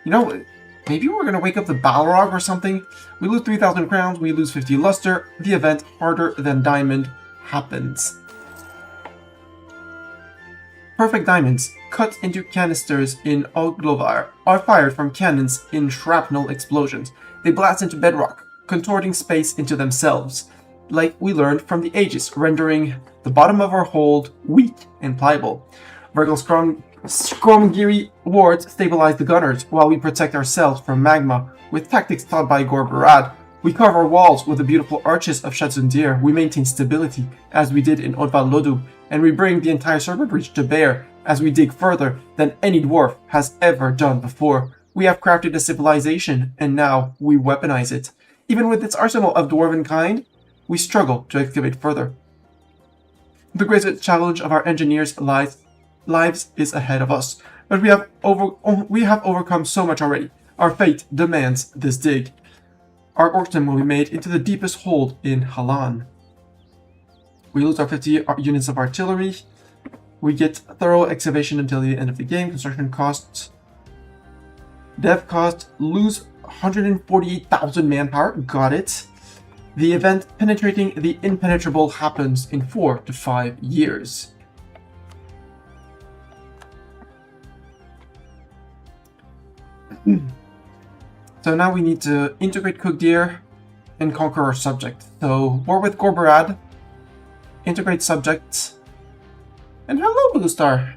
You know, maybe we're gonna wake up the Balrog or something. We lose 3,000 crowns, we lose 50 luster, the event harder than Diamond happens. Perfect diamonds, cut into canisters in Oglovar, are fired from cannons in shrapnel explosions. They blast into bedrock, contorting space into themselves, like we learned from the ages, rendering the bottom of our hold weak and pliable. Virgil's Skromgiri wards stabilize the gunners, while we protect ourselves from magma. With tactics taught by Gorbarad, we carve our walls with the beautiful arches of Shatsundir. We maintain stability, as we did in Odval Lodu, and we bring the entire server breach to bear, as we dig further than any dwarf has ever done before. We have crafted a civilization, and now we weaponize it. Even with its arsenal of dwarven kind, we struggle to excavate further. The greatest challenge of our engineers' lives is ahead of us, but we have overcome so much already. Our fate demands this dig. Our Arg-Ordstrun will be made into the deepest hold in Halan. We lose our 50 units of artillery. We get thorough excavation until the end of the game. Construction costs, dev cost, lose 148,000 manpower. Got it. The event penetrating the impenetrable happens in 4 to 5 years. So now we need to integrate Kugdir and conquer our subject. So war with Gorbarad, integrate subjects, and hello Blue Star.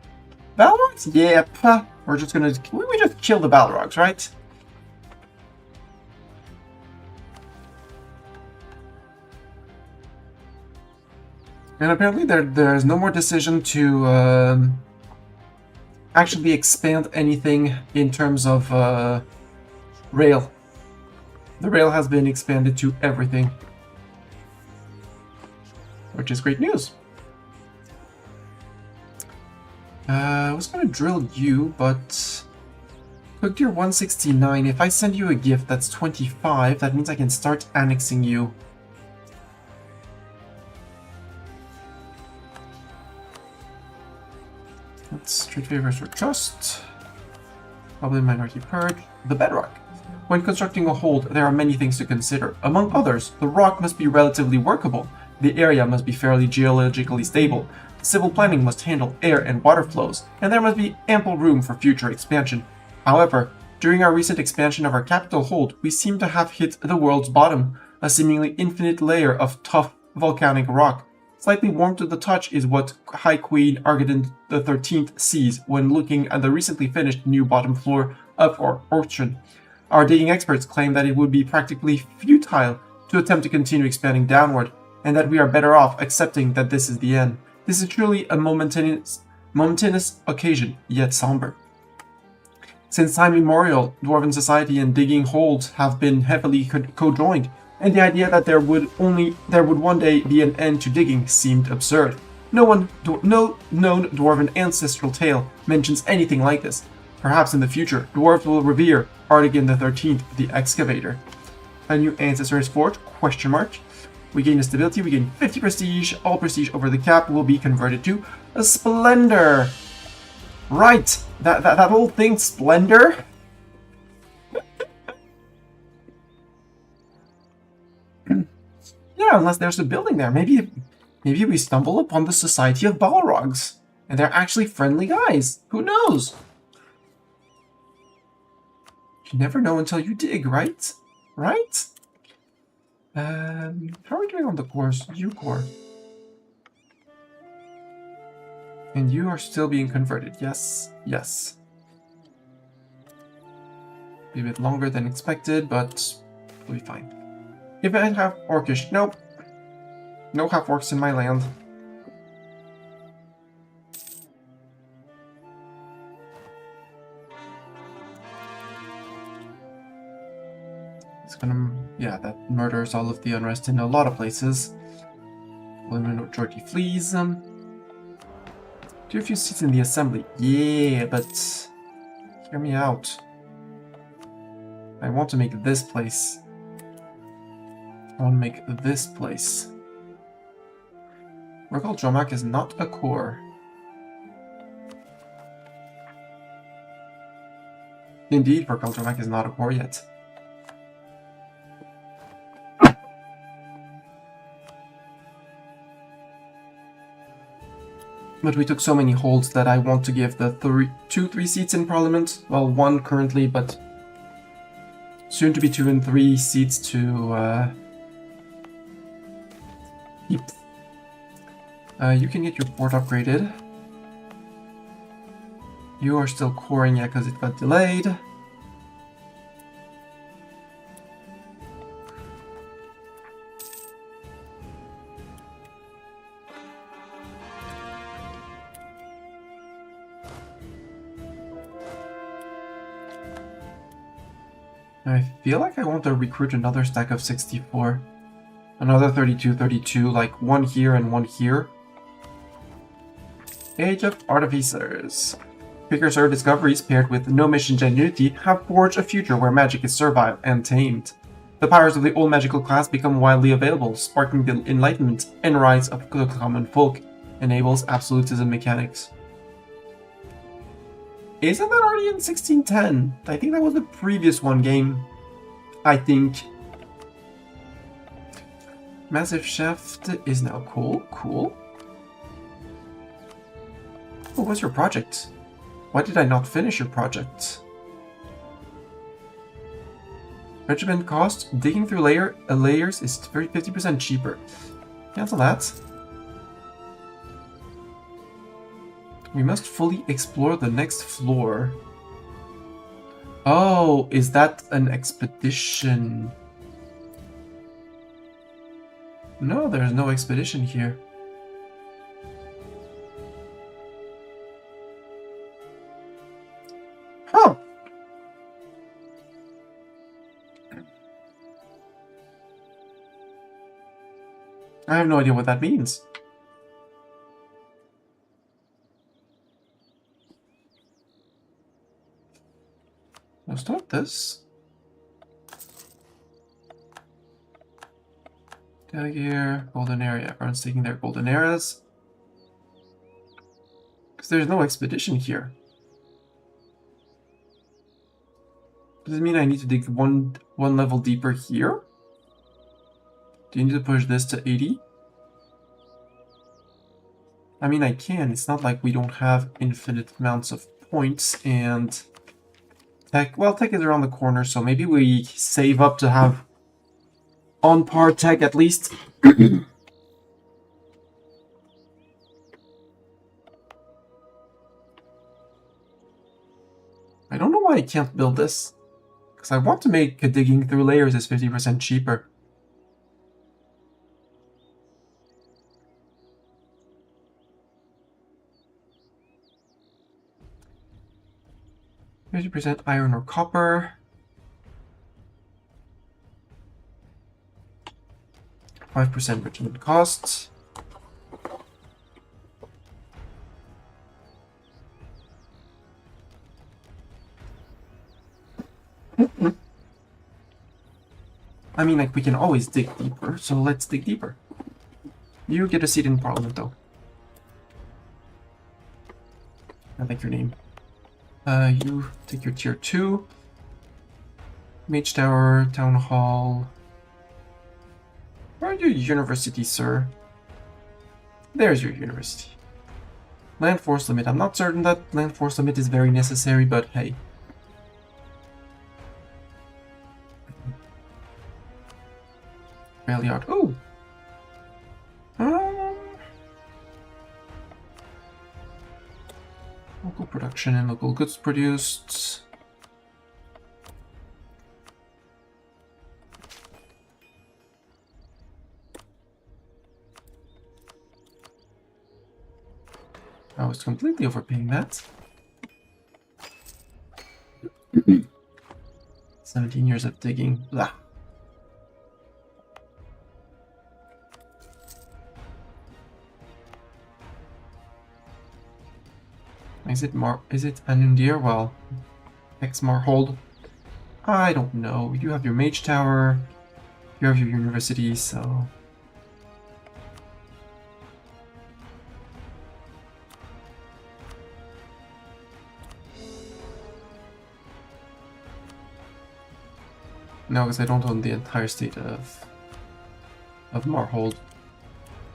Balrogs? Yep. We're just gonna we just kill the Balrogs, right? And apparently there's no more decision to actually expand anything in terms of rail. The rail has been expanded to everything, which is great news. I was gonna drill you, but Cooked Deer 169. If I send you a gift that's 25, that means I can start annexing you. That's trade favors or trust. Probably minority purge. The bedrock. When constructing a hold, there are many things to consider. Among others, the rock must be relatively workable. The area must be fairly geologically stable. Civil planning must handle air and water flows, and there must be ample room for future expansion. However, during our recent expansion of our capital hold, we seem to have hit the world's bottom, a seemingly infinite layer of tough volcanic rock. Slightly warm to the touch is what High Queen Argiden the 13th sees when looking at the recently finished new bottom floor of Arg-Ordstrun. Our digging experts claim that it would be practically futile to attempt to continue expanding downward, and that we are better off accepting that this is the end. This is truly a momentous occasion, yet somber. Since time immemorial, Dwarven society and digging holds have been heavily co-joined, and the idea that there would one day be an end to digging seemed absurd. No known dwarven ancestral tale mentions anything like this. Perhaps in the future, dwarves will revere Artigan the 13th, the excavator. A new ancestor is forged? Question mark. We gain a stability, we gain 50 prestige. All prestige over the cap will be converted to a splendor. Right, that whole thing, splendor. Yeah, unless there's a building there. Maybe we stumble upon the Society of Balrogs, and they're actually friendly guys. Who knows? You never know until you dig, right? Right? How are we doing on the course? You core. And you are still being converted. Yes. Yes. Be a bit longer than expected, but we'll be fine. If I have Orcish, nope. No half-orcs in my land. It's gonna... yeah, that murders all of the unrest in a lot of places. Women majority flees. Do a few seats in the assembly. Yeah, but... hear me out. I want to make this place. I want to make this place. Arg-Ordstrun is not a core. Indeed, Arg-Ordstrun is not a core yet. But we took so many holds that I want to give the 3 seats in Parliament. Well, 1 currently, but soon to be 2 and 3 seats to keep. You can get your port upgraded. You are still coring, yeah, because it got delayed. I feel like I want to recruit another stack of 64. Another 32, like 1 here and 1 here. Age of Artificers. Precursor discoveries paired with no mission genuity have forged a future where magic is servile and tamed. The powers of the old magical class become widely available, sparking the enlightenment and rise of the common folk. Enables absolutism mechanics. Isn't that already in 1610? I think that was the previous one game. I think. Massive Shaft is now cool. Cool. What was your project? Why did I not finish your project? Regiment cost? Digging through layers is 50% cheaper. Cancel that. We must fully explore the next floor. Oh, is that an expedition? No, there's no expedition here. Huh. I have no idea what that means. I'll start this. Here, golden area. Everyone's taking their golden eras. Because there's no expedition here. Does it mean I need to dig one level deeper here? Do you need to push this to 80? I mean, I can. It's not like we don't have infinite amounts of points, and tech, well, tech is around the corner, so maybe we save up to have on par tech at least. I don't know why I can't build this. Because I want to make digging through layers is 50% cheaper. %, iron or copper. 5% return costs. I mean, like, we can always dig deeper, so let's dig deeper. You get a seat in Parliament, though. I like your name. You take your tier 2. Mage Tower, Town Hall. Where are your universities, sir? There's your university. Land Force Limit. I'm not certain that Land Force Limit is very necessary, but hey. Railyard. Ooh! Local production and local goods produced. I was completely overpaying that. 17 years of digging. Blah. Is it Anundir? Well, Exmarhold. I don't know. You have your Mage Tower. You have your university, so... No, because I don't own the entire state of Marhold.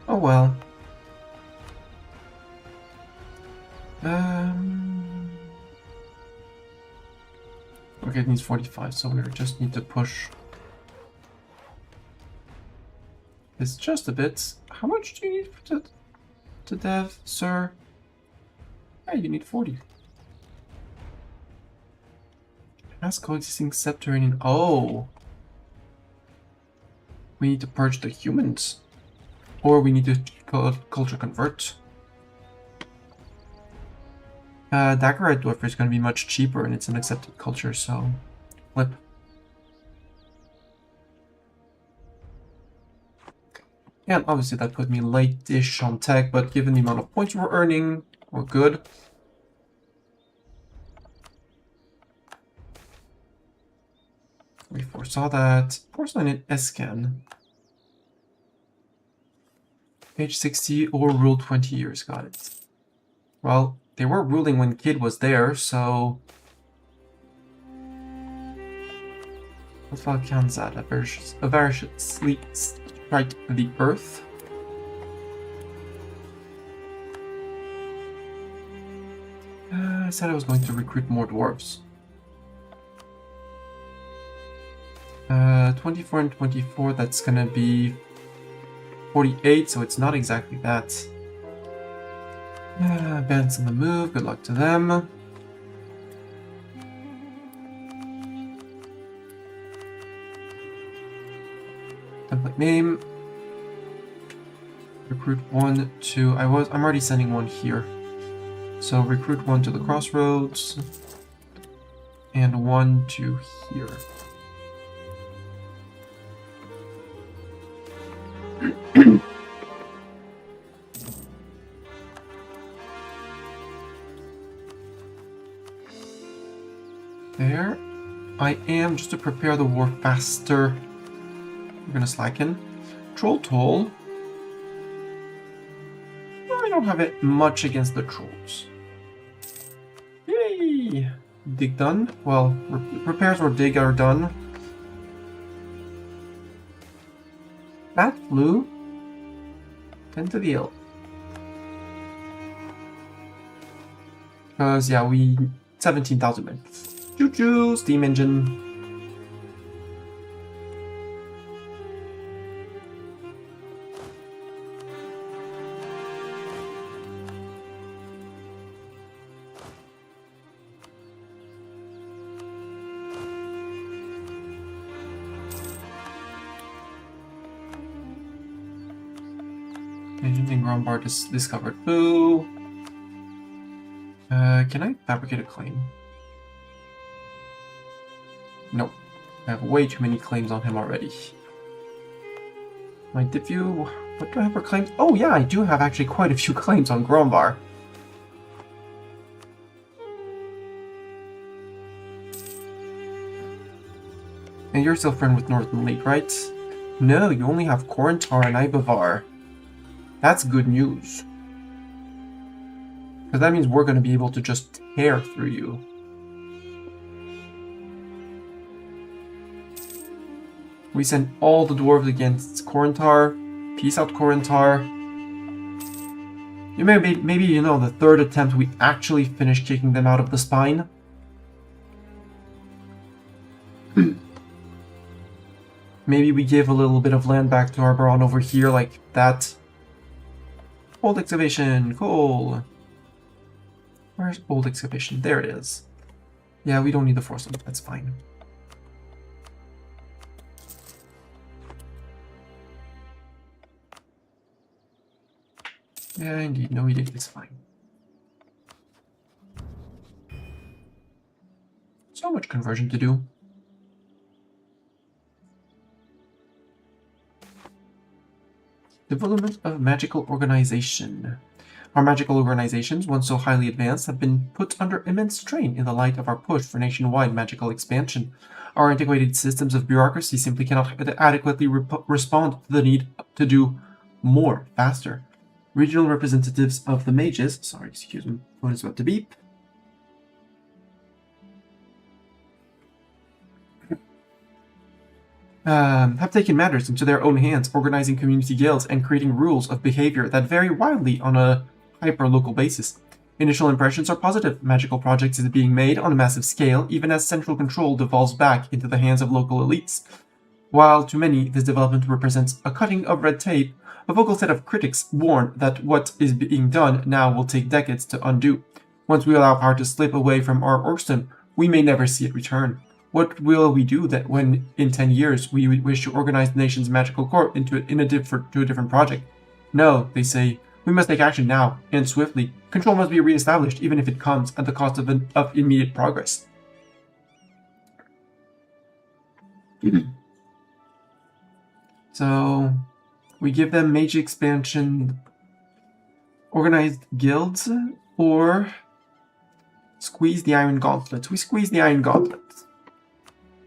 Oh well. Okay, it needs 45, so we just need to push this just a bit. How much do you need to dev, sir? Yeah, you need 40. Has coexisting subterranean. Oh! We need to purge the humans. Or we need to culture convert. Daggerite Dwarf is going to be much cheaper and it's an accepted culture, so flip. Yeah, obviously that put me late-ish on tech, but given the amount of points we're earning, we're good. We foresaw that. Porcelain in Escan. Age 60 or rule 20 years, got it. Well, they were ruling when Kid was there, so... What Falcon's that? Avaricious sleep strike the earth. I said I was going to recruit more dwarves. 24 and 24, that's gonna be 48, so it's not exactly that. Bandits on the move, good luck to them. Template name. Recruit 1 to... I'm already sending one here. So recruit 1 to the crossroads. And 1 to here. There. I am, just to prepare the war faster. We're gonna slacken. Troll toll. I don't have it much against the trolls. Yay! Dig done. Well, repairs or dig are done. Bat flu. 10 to the ill. Because, yeah, we... 17,000 men. Choo-choo! Steam engine. Engine and ground bar discovered. Boo! Can I fabricate a claim? Nope. I have way too many claims on him already. What do I have for claims? Oh yeah, I do have actually quite a few claims on Gromvar. And you're still friend with Northern League, right? No, you only have Korentar and Ibavar. That's good news. Because that means we're going to be able to just tear through you. We send all the dwarves against Korentar. Peace out, Korentar. You maybe you know, the third attempt we actually finished kicking them out of the spine. Maybe we give a little bit of land back to our Baron over here, like that. Old excavation, cool. Where's old excavation? There it is. Yeah, we don't need the force them, that's fine. Yeah, indeed, no edict is fine. So much conversion to do. Development of magical organization. Our magical organizations, once so highly advanced, have been put under immense strain in the light of our push for nationwide magical expansion. Our antiquated systems of bureaucracy simply cannot adequately respond to the need to do more faster. Regional representatives of the mages, sorry, excuse me, phone is about to beep. Have taken matters into their own hands, organizing community guilds and creating rules of behavior that vary wildly on a hyper-local basis. Initial impressions are positive. Magical projects is being made on a massive scale, even as central control devolves back into the hands of local elites. While to many this development represents a cutting of red tape, a vocal set of critics warn that what is being done now will take decades to undo. Once we allow power to slip away from Arg-Ordstrun, we may never see it return. What will we do that when, in 10 years, we wish to organize the nation's magical corps to a different project? No, they say, we must take action now, and swiftly. Control must be re-established, even if it comes at the cost of immediate progress. So, we give them mage expansion, organized guilds, or squeeze the Iron Gauntlet. We squeeze the Iron Gauntlet.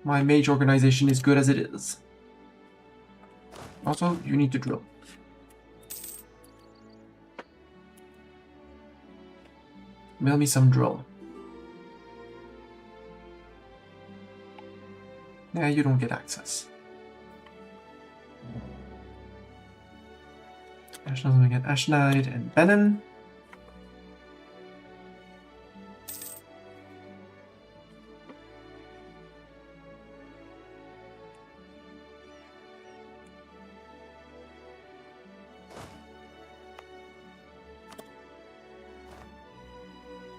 My mage organization is good as it is. Also, you need to drill. Mail me some drill. Yeah, you don't get access. Nationals, we get Ashnide and Benin.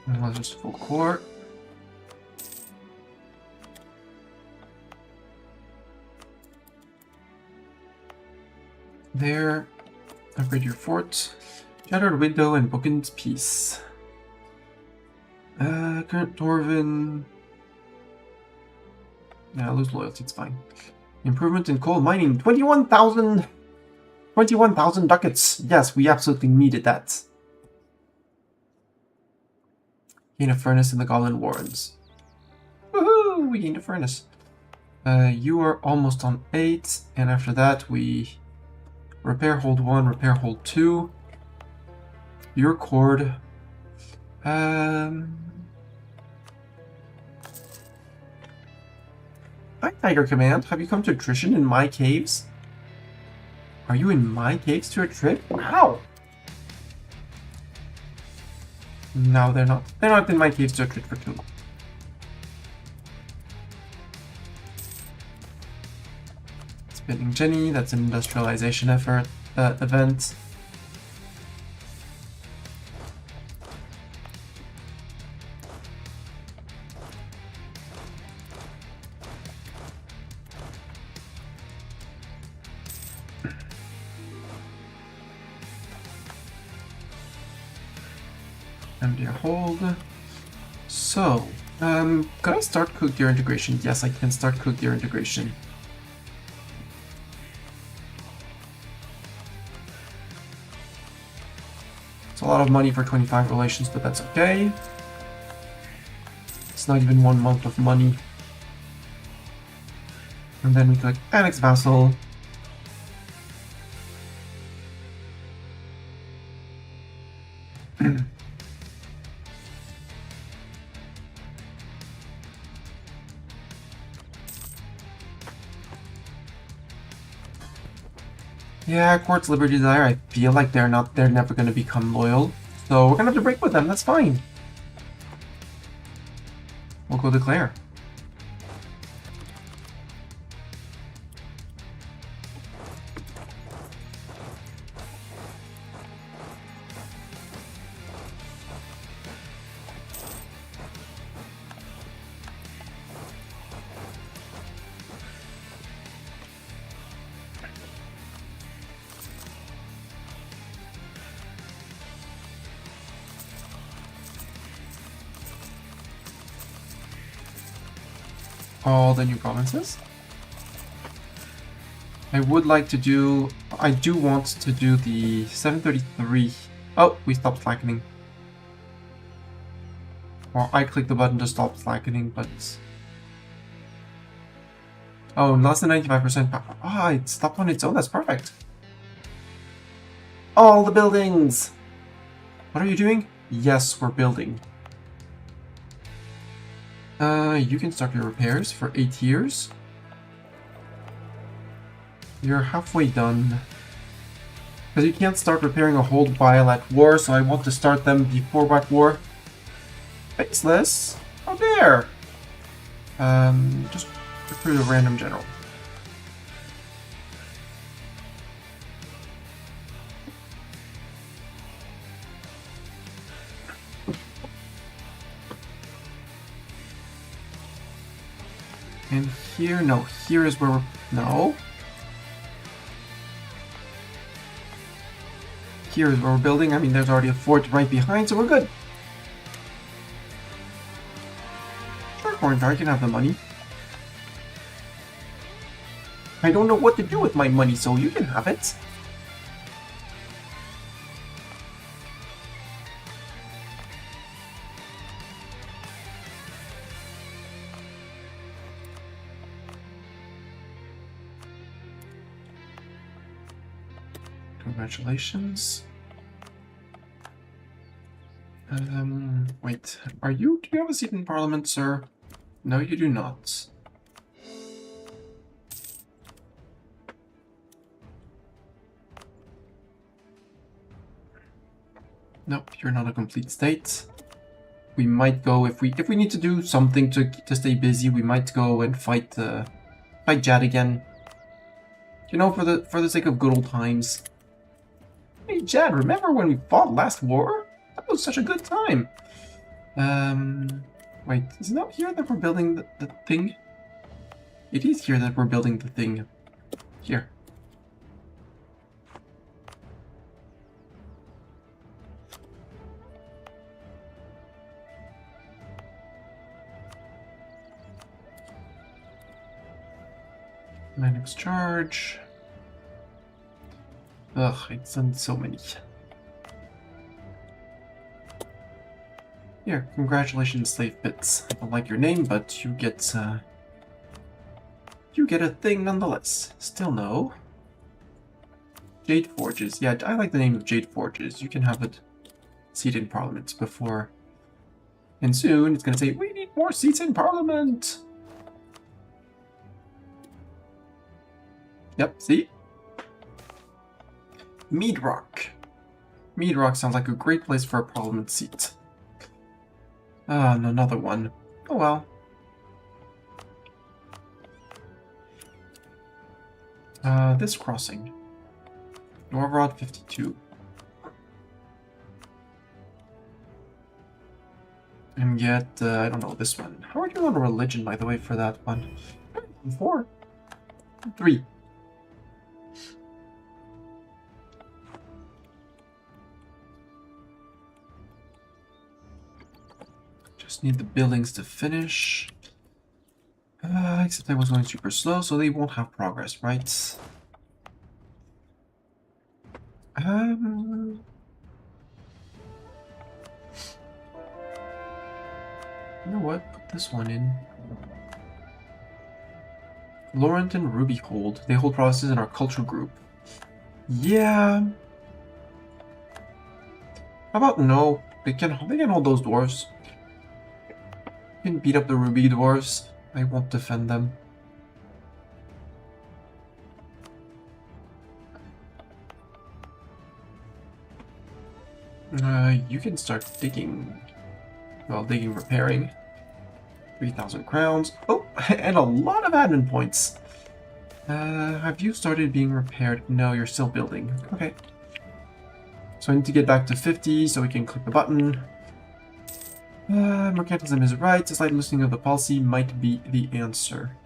And just full core. There. Upgrade your fort. Shattered Window and Bookend's Peace. Current Dwarven. Yeah, I'll lose loyalty, it's fine. Improvement in coal mining. 21,000 ducats. Yes, we absolutely needed that. Gain a furnace in the Goblin Warrens. Woohoo! We gained a furnace. You are almost on 8, and after that we repair hold 1, repair hold 2. Your cord. Hi, Tiger Command. Have you come to attrition in my caves? Are you in my caves to attrit? Wow! No, they're not. They're not in my caves to attrit for 2. Spinning Jenny, that's an industrialization effort event. Empty hold. So, could I start cook gear integration? Yes, I can start cook gear integration. It's a lot of money for 25 relations, but that's okay. It's not even 1 month of money. And then we click Annex Vassal. Yeah, Quartz Liberty Desire, I feel like they're never gonna become loyal. So we're gonna have to break with them, that's fine. We'll go declare. All the new provinces. I do want to do the 733. Oh, we stopped slackening. Or I clicked the button to stop slackening, but... Oh, less than 95% power. Ah, it stopped on its own, that's perfect. All the buildings! What are you doing? Yes, we're building. You can start your repairs for 8 years. You're halfway done. Because you can't start repairing a hold while at war, so I want to start them before at war. Faceless? Oh, there! Just recruit a random general. And here, no, here is where we're, no. Here is where we're building. I mean, there's already a fort right behind, so we're good. Sure, Corntar, I can have the money. I don't know what to do with my money, so you can have it. Congratulations. Wait, do you have a seat in Parliament, sir? No, you do not. Nope, you're not a complete state. We might go, if we need to do something to stay busy, we might go and fight Jad again. You know, for the sake of good old times. Hey Jad, remember when we fought last war? That was such a good time. Wait, is it not here that we're building the thing? It is here that we're building the thing. Here. Manix charge. Ugh, it's done so many. Here, congratulations, Slave Bits. I don't like your name, but you get a thing nonetheless. Still no. Jade Forges. Yeah, I like the name of Jade Forges. You can have it seat in Parliament before. And soon it's gonna say, we need more seats in Parliament! Yep, see? Meadrock. Meadrock sounds like a great place for a Parliament seat. Ah, and another one. Oh well. This crossing. Norvrod 52. And yet, I don't know, this one. How are you on religion, by the way, for that one? 4. 3. Just need the buildings to finish. Except I was going super slow, so they won't have progress, right? You know what? Put this one in. Laurent and Ruby hold. They hold provinces in our cultural group. Yeah. How about no? They can hold those dwarves. They can beat up the Ruby dwarves. I won't defend them. You can start digging. Well, digging, repairing. 3,000 crowns. Oh, and a lot of admin points. Have you started being repaired? No, you're still building. Okay. So I need to get back to 50 so we can click the button. Mercantilism is right. A slight loosening of the policy might be the answer.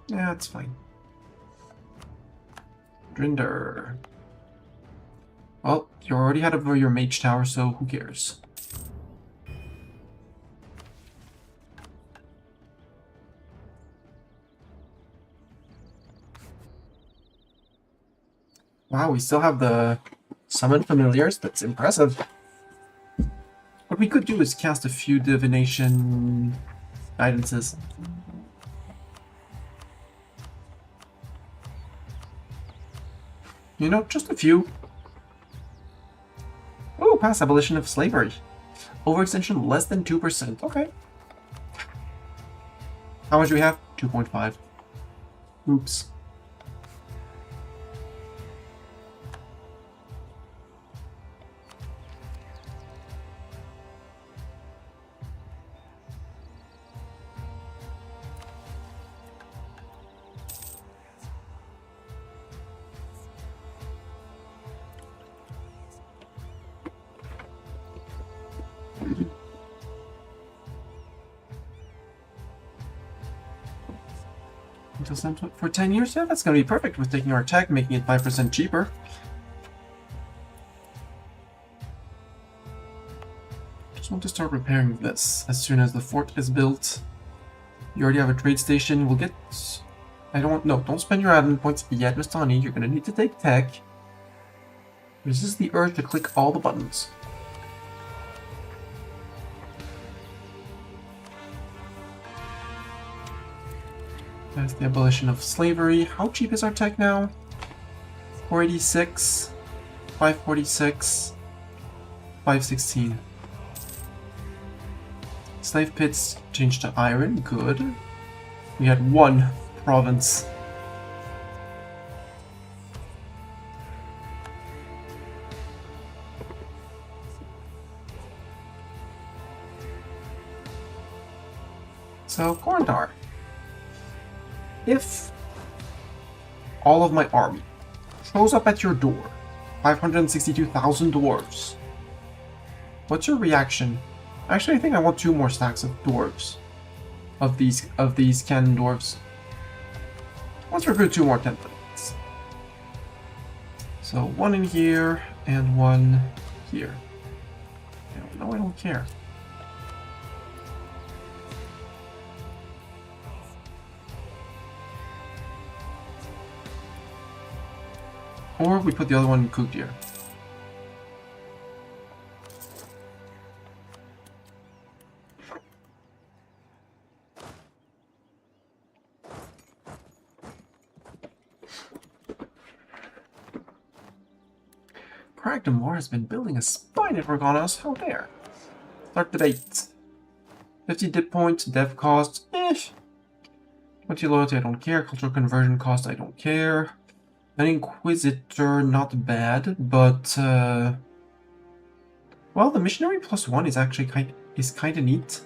Yeah, that's fine. Drinder. Well, you already had over your mage tower, so who cares? Wow, we still have the summon familiars. That's impressive. What we could do is cast a few divination guidances. You know, just a few. Oh, pass abolition of slavery. Overextension less than 2%. Okay. How much do we have? 2.5. Oops. For 10 years? Yeah, that's going to be perfect with taking our tech, making it 5% cheaper. Just want to start repairing this as soon as the fort is built. You already have a trade station. We'll get... don't spend your admin points yet, Mistani. You're going to need to take tech. Resist the urge to click all the buttons. That's the abolition of slavery. How cheap is our tech now? 486, 546, 516. Slave pits changed to iron. Good. We had one province. So, Korndar. If all of my army shows up at your door, 562,000 dwarves, what's your reaction? Actually, I think I want 2 more stacks of dwarves. Of these cannon dwarves. Let's recruit 2 more templates. So 1 in here and 1 here. No, I don't care. Or we put the other one in Kutir. Arg-Ordstrun has been building a spy network on us. How dare? Start debate. 50 dip points, dev cost, 20 loyalty, I don't care. Cultural conversion cost, I don't care. An Inquisitor, not bad, but well, the missionary +1 is actually kind of neat.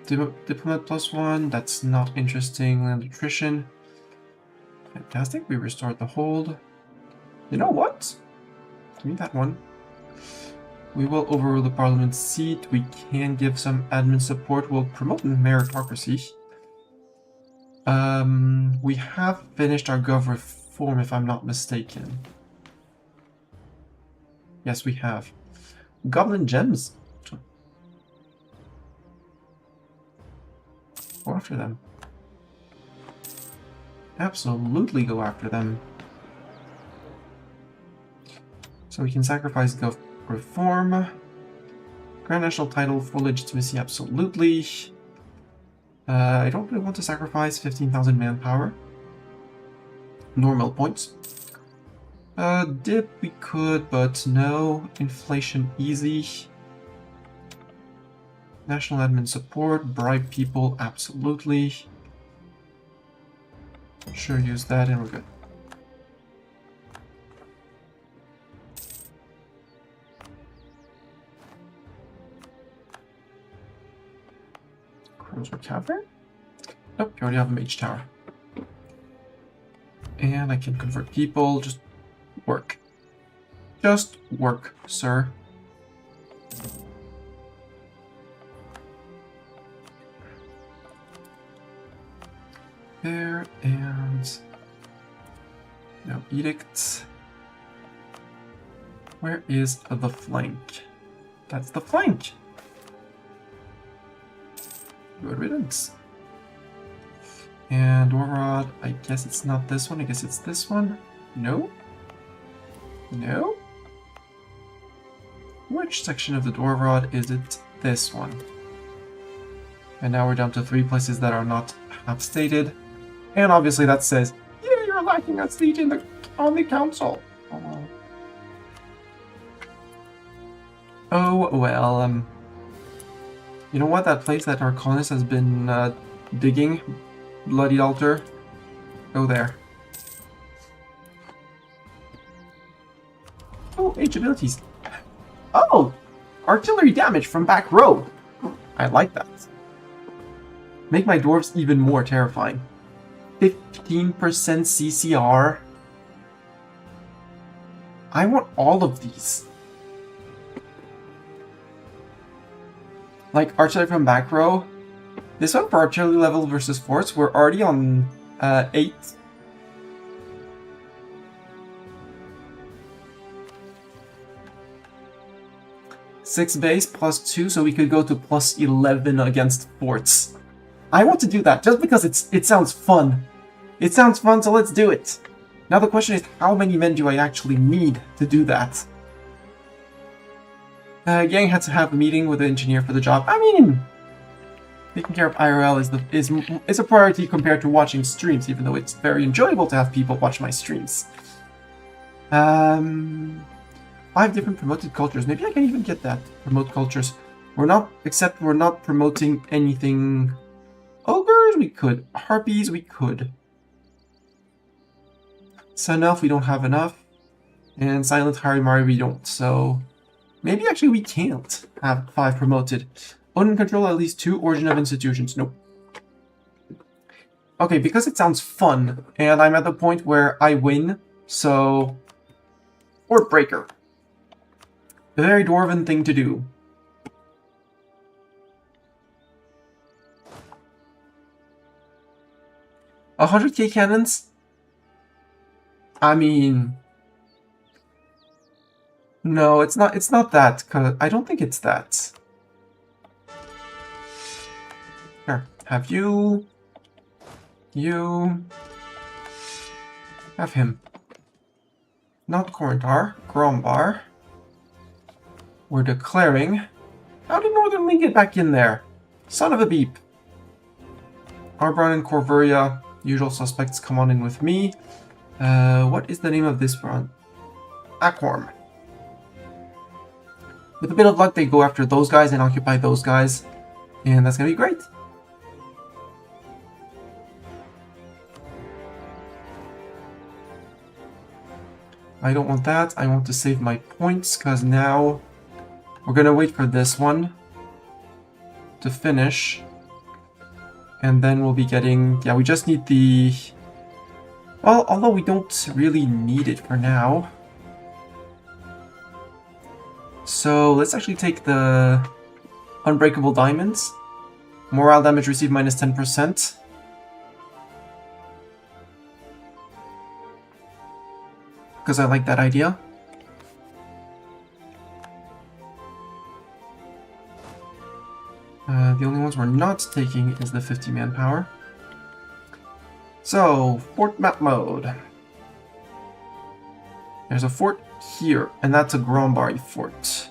Diplomat +1, that's not interesting. Land attrition, fantastic. We restored the hold. You know what? Give me that one. We will overrule the parliament seat. We can give some admin support. We'll promote meritocracy. We have finished our gov reform, if I'm not mistaken. Yes, we have. Goblin gems. Go after them. Absolutely go after them. So we can sacrifice Gov Reform. Grand National title for legitimacy, absolutely. I don't really want to sacrifice 15,000 manpower. Normal points. Dip we could, but no. Inflation easy. National admin support, bribe people, absolutely. Sure, use that and we're good. Cruiser Cavern? Nope, you already have a mage tower. And I can convert people, just work. Just work, sir. There, and no edicts. Where is the flank? That's the flank. Good riddance. And Dwarves, I guess it's not this one, I guess it's this one. No? No? Which section of the Dwarves is it? This one. And now we're down to 3 places that are not half stated. And obviously that says, yeah, you're lacking a seat on the council. Oh, well, you know what? That place that our colonist has been digging, Bloody Altar, go there. Oh, H abilities. Oh, artillery damage from back row. I like that. Make my dwarves even more terrifying. 15% CCR. I want all of these. Like artillery from back row. This one for artillery level versus force, we're already on 8. Six base plus 2, so we could go to plus 11 against forts. I want to do that just because it sounds fun. It sounds fun, so let's do it. Now the question is, how many men do I actually need to do that? Yang had to have a meeting with the engineer for the job. I mean, taking care of IRL is a priority compared to watching streams, even though it's very enjoyable to have people watch my streams. 5 different promoted cultures. Maybe I can even get that. Promote cultures. We're not promoting anything. Ogres, we could. Harpies, we could. Sun Elf, we don't have enough. And Silent Harimari, we don't. So maybe actually we can't have 5 promoted. Own and control at least 2 origin of institutions. Nope. Okay, because it sounds fun, and I'm at the point where I win, so... Fort Breaker. A very dwarven thing to do. $100k cannons? I mean... No, it's not that, 'cause I don't think it's that. Here, have you... You... Have him. Not Corinthar, Grombar. We're declaring... How did Northern League get back in there? Son of a beep. Arbron and Corvuria, usual suspects, come on in with me. What is the name of this one? Acorn. With a bit of luck, they go after those guys and occupy those guys. And that's gonna be great. I don't want that. I want to save my points, because now we're gonna wait for this one to finish. And then we'll be getting... Yeah, we just need the... Well, although we don't really need it for now. So let's actually take the Unbreakable Diamonds. Morale damage received minus 10%. Because I like that idea. The only ones we're not taking is the 50 manpower. So, fort map mode. There's a fort here, and that's a Grombar fort.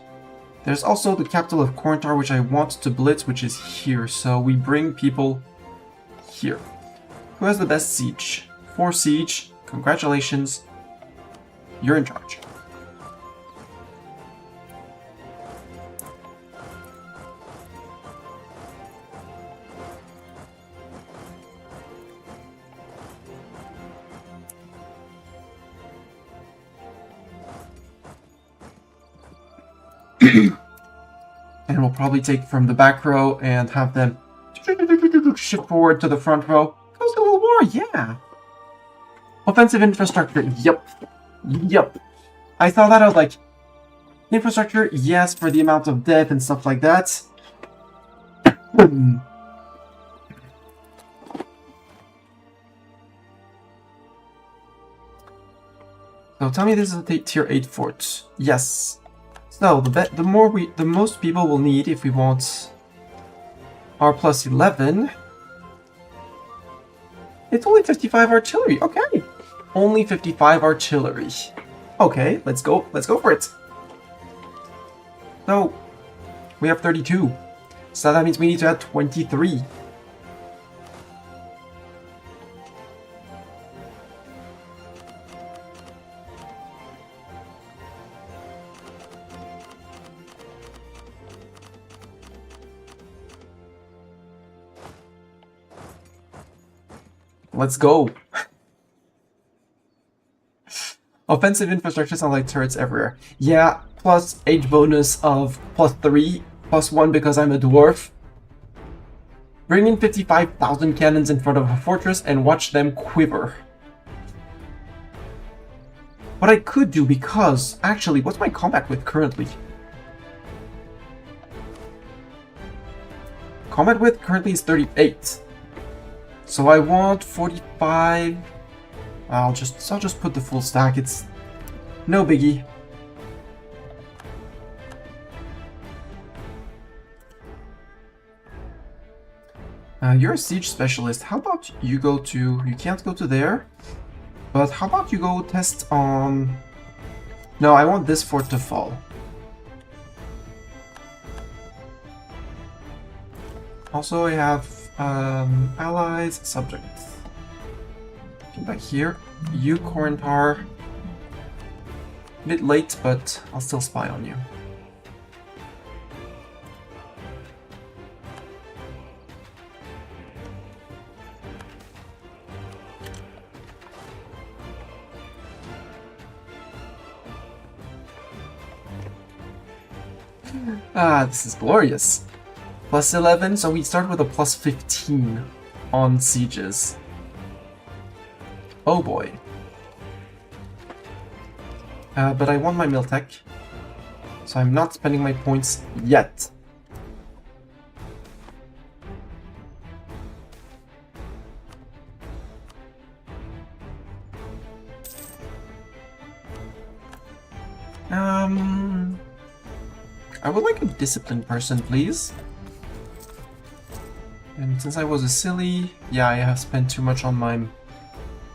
There's also the capital of Corinthar, which I want to blitz, which is here. So we bring people here. Who has the best siege? 4 siege. Congratulations. You're in charge. And we'll probably take from the back row and have them shift forward to the front row. Goes to a little war, yeah. Offensive infrastructure, yep. Yep. I saw that, I was like, infrastructure, yes, for the amount of death and stuff like that. So tell me this is a tier 8 fort. Yes. So the most people we'll need if we want our plus 11. It's only 55 artillery. Okay. Only 55 artillery. Okay, let's go for it. So we have 32. So that means we need to add 23. Let's go. Offensive infrastructure sounds like turrets everywhere. Yeah, plus age bonus of +3, +1 because I'm a dwarf. Bring in 55,000 cannons in front of a fortress and watch them quiver. What I could do, because actually, what's my combat width currently? Combat width currently is 38. So I want 45. I'll just put the full stack. It's no biggie. You're a siege specialist. How about you go to... You can't go to there. But how about you go test on... No, I want this fort to fall. Also, I have allies, subjects. Back here. You, Corinthar. A bit late, but I'll still spy on you. Ah, this is glorious. Plus 11, so we start with a plus 15 on sieges. Oh boy. But I want my Miltech, so I'm not spending my points yet. I would like a disciplined person, please. And since I was a silly, yeah, I have spent too much on my...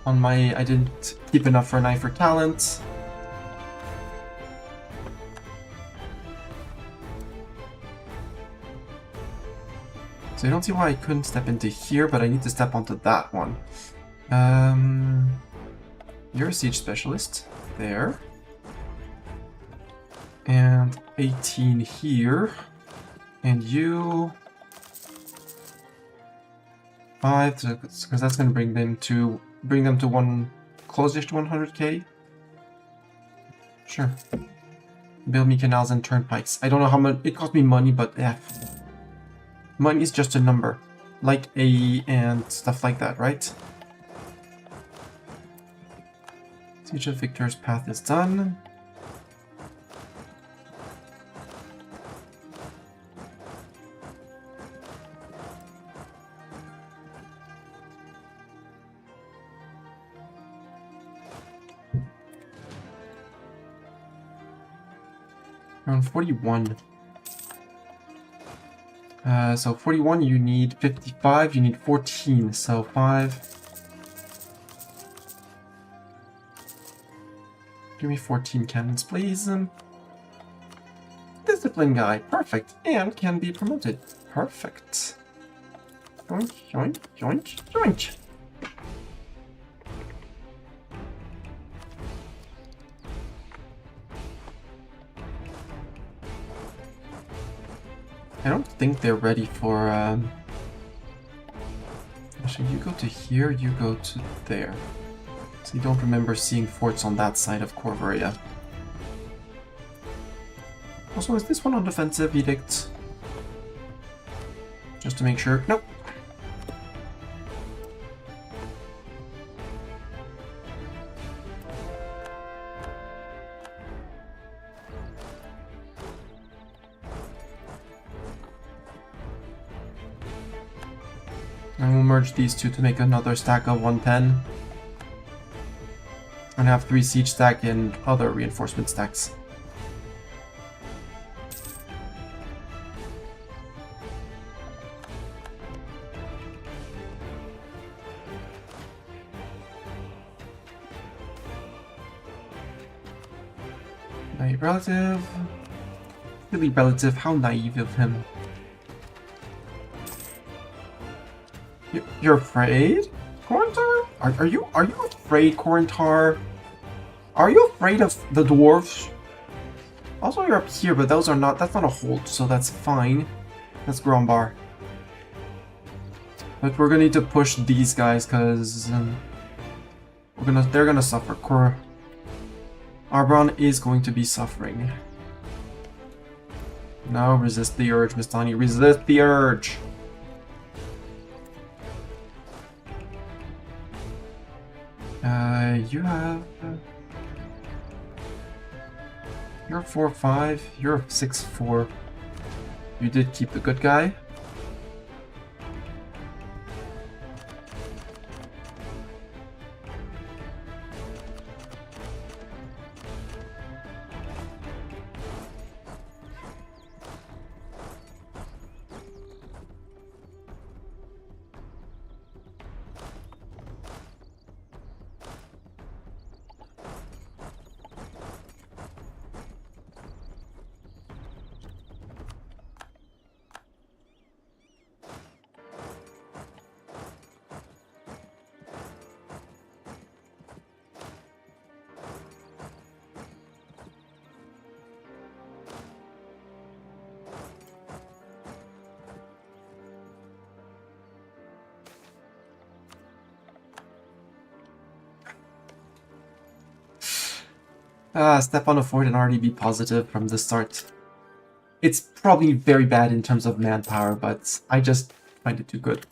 I didn't keep enough for an eye for talent. So I don't see why I couldn't step into here, but I need to step onto that one. You're a siege specialist. There. And 18 here. And you... 5, because that's going to bring them to close-ish to 100k. Sure. Build me canals and turnpikes. I don't know how much it cost me money, but money is just a number, like AE and stuff like that, right? Siege of Victor's path is done. Around 41. So 41, you need 55, you need 14, so 5. Give me 14 cannons, please. Discipline guy, perfect, and can be promoted. Perfect. Yoink, yoink, yoink, yoink. I don't think they're ready for, Actually, you go to here, you go to there. So you don't remember seeing forts on that side of Corvaria. Also, is this one on defensive edict? Just to make sure. Nope. And we'll merge these two to make another stack of 110. And have 3 siege stack and other reinforcement stacks. Naive relative. Really relative, how naive of him. You're afraid? Corentar? Are you afraid, Corentar? Are you afraid of the dwarves? Also, you're up here, but that's not a hold, so that's fine. That's Grombar. But we're gonna need to push these guys, cause they're gonna suffer. Arbron is going to be suffering. No, resist the urge, Mistani. Resist the urge. You have... You're 4-5, you're 6-4. You did keep the good guy. Step on a fort and already be positive from the start. It's probably very bad in terms of manpower, but I just find it too good.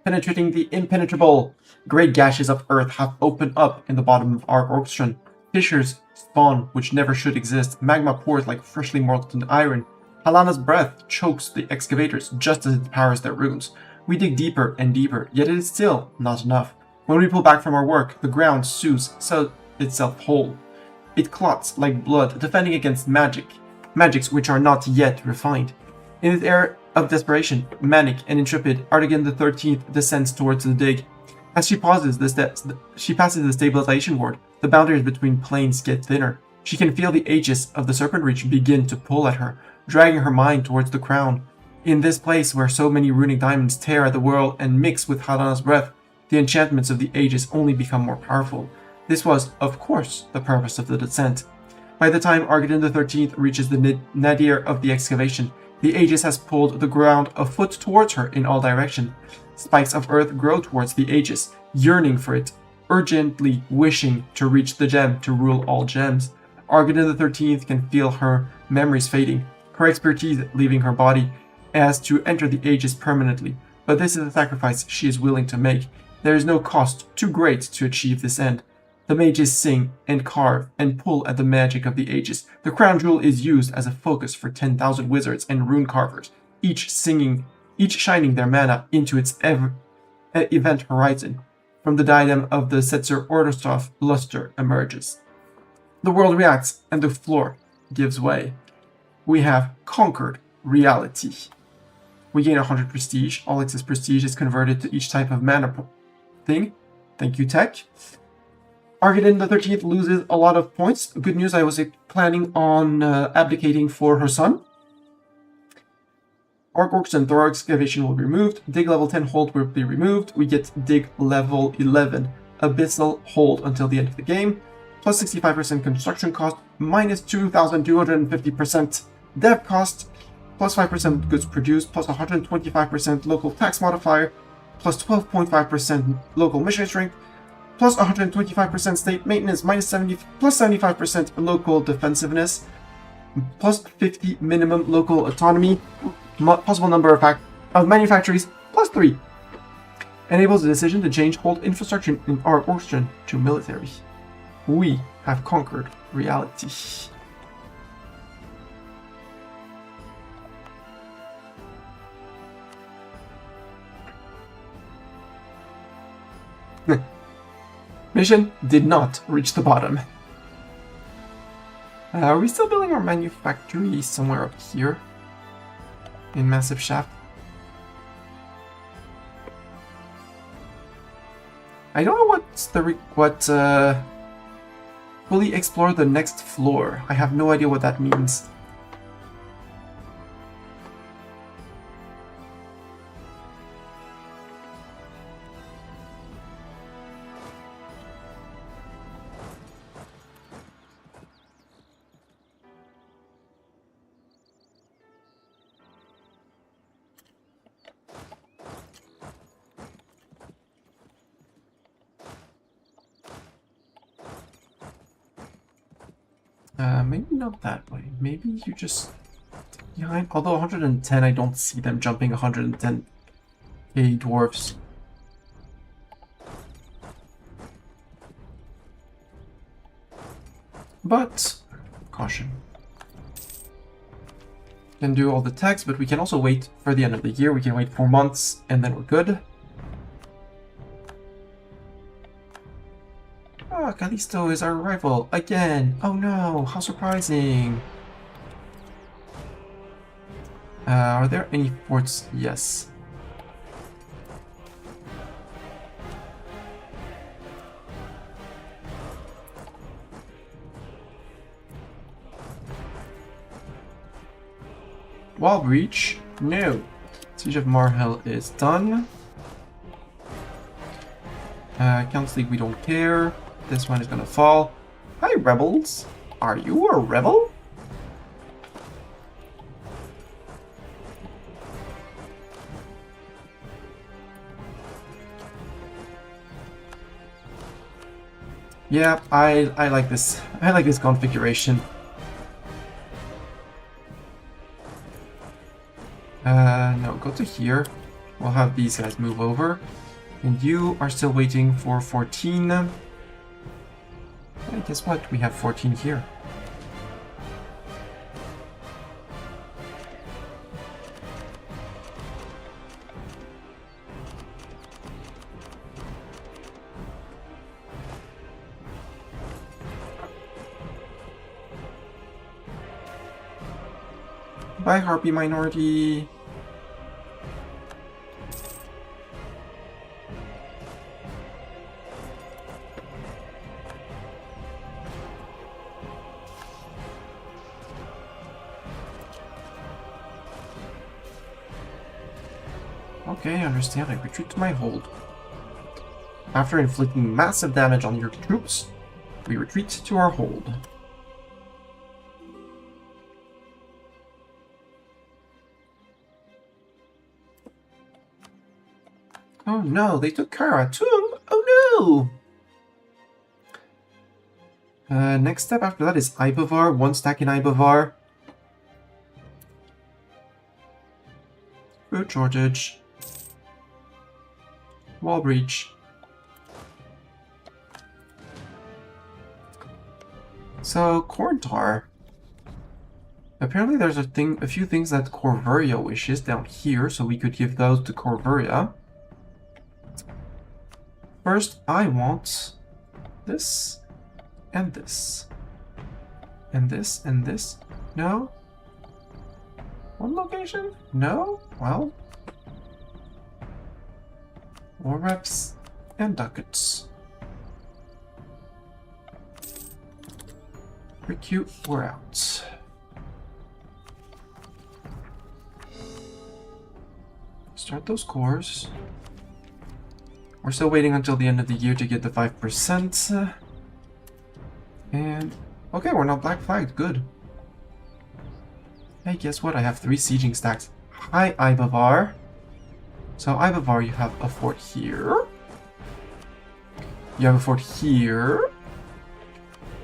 Penetrating the impenetrable. Great gashes of earth have opened up in the bottom of Arg-Ordstrun. Fissures spawn which never should exist. Magma pours like freshly molten iron. Halana's breath chokes the excavators just as it powers their runes. We dig deeper and deeper, yet it is still not enough. When we pull back from our work, the ground sews itself whole. It clots like blood, defending against magics which are not yet refined. In this era of desperation, manic and intrepid, Artigan the 13th descends towards the dig. As she passes the stabilization ward, the boundaries between planes get thinner. She can feel the aegis of the Serpent Reach begin to pull at her, dragging her mind towards the crown. In this place where so many runic diamonds tear at the world and mix with Halana's breath, the enchantments of the aegis only become more powerful. This was, of course, the purpose of the descent. By the time Artigan the 13th reaches the nadir of the excavation, the aegis has pulled the ground a foot towards her in all directions. Spikes of earth grow towards the aegis, yearning for it, urgently wishing to reach the gem to rule all gems. Artigan the 13th can feel her memories fading, her expertise leaving her body, as to enter the aegis permanently. But this is a sacrifice she is willing to make. There is no cost too great to achieve this end. The mages sing and carve and pull at the magic of the aegis. The crown jewel is used as a focus for 10,000 wizards and rune carvers, each shining their mana into its event horizon. From the diadem of the Setzer-Orderstoff, luster emerges. The world reacts and the floor gives way. We have conquered reality. We gain 100 prestige. All excess prestige is converted to each type of mana thing. Thank you, tech. Arg-Ordstrun the 13th loses a lot of points. Good news, I was planning on abdicating for her son. Arg-Ordstrun Thor Excavation will be removed. Dig level 10 hold will be removed. We get dig level 11 Abyssal hold until the end of the game. Plus 65% construction cost, minus 2,250% dev cost, plus 5% goods produced, plus 125% local tax modifier, plus 12.5% local mission strength, plus 125% state maintenance, plus 75% local defensiveness, plus 50 minimum local autonomy, possible number of manufactories, plus 3. Enables the decision to change hold infrastructure in Arg-Ordstrun to military. We have conquered reality. Mission did not reach the bottom. Are we still building our manufactory somewhere up here? In Massive Shaft? I don't know fully explore the next floor. I have no idea what that means. Maybe not that way. Maybe you just behind. Although 110, I don't see them jumping 110k dwarves. But caution. Can do all the tax, but we can also wait for the end of the year. We can wait 4 months, and then we're good. Oh, Callisto is our rival again. Oh no, how surprising. Are there any forts? Yes. Wall breach? No. Siege of Marhel is done. Council League, we don't care. This one is gonna fall. Hi, rebels. Are you a rebel? Yeah, I like this. I like this configuration. No, go to here. We'll have these guys move over. And you are still waiting for 14. Hey, guess what? We have 14 here. Bye, Harpy minority. Okay, I understand. I retreat to my hold. After inflicting massive damage on your troops, we retreat to our hold. Oh no, they took Karatum! Oh no! Next step after that is Ibavar, 1 stack in Ibavar. Food shortage. Wall breach. So, Corntar. Apparently there's a few things that Corvuria wishes down here, so we could give those to Corvuria. First, I want this, and this, and this, and this. No? One location? No? Well. More reps and ducats. Pretty cute. We're out. Start those cores. We're still waiting until the end of the year to get the 5%. And okay, we're not black flagged. Good. Hey, guess what? I have 3 sieging stacks. Hi, Ibavar. So, Ibavar, you have a fort here. You have a fort here.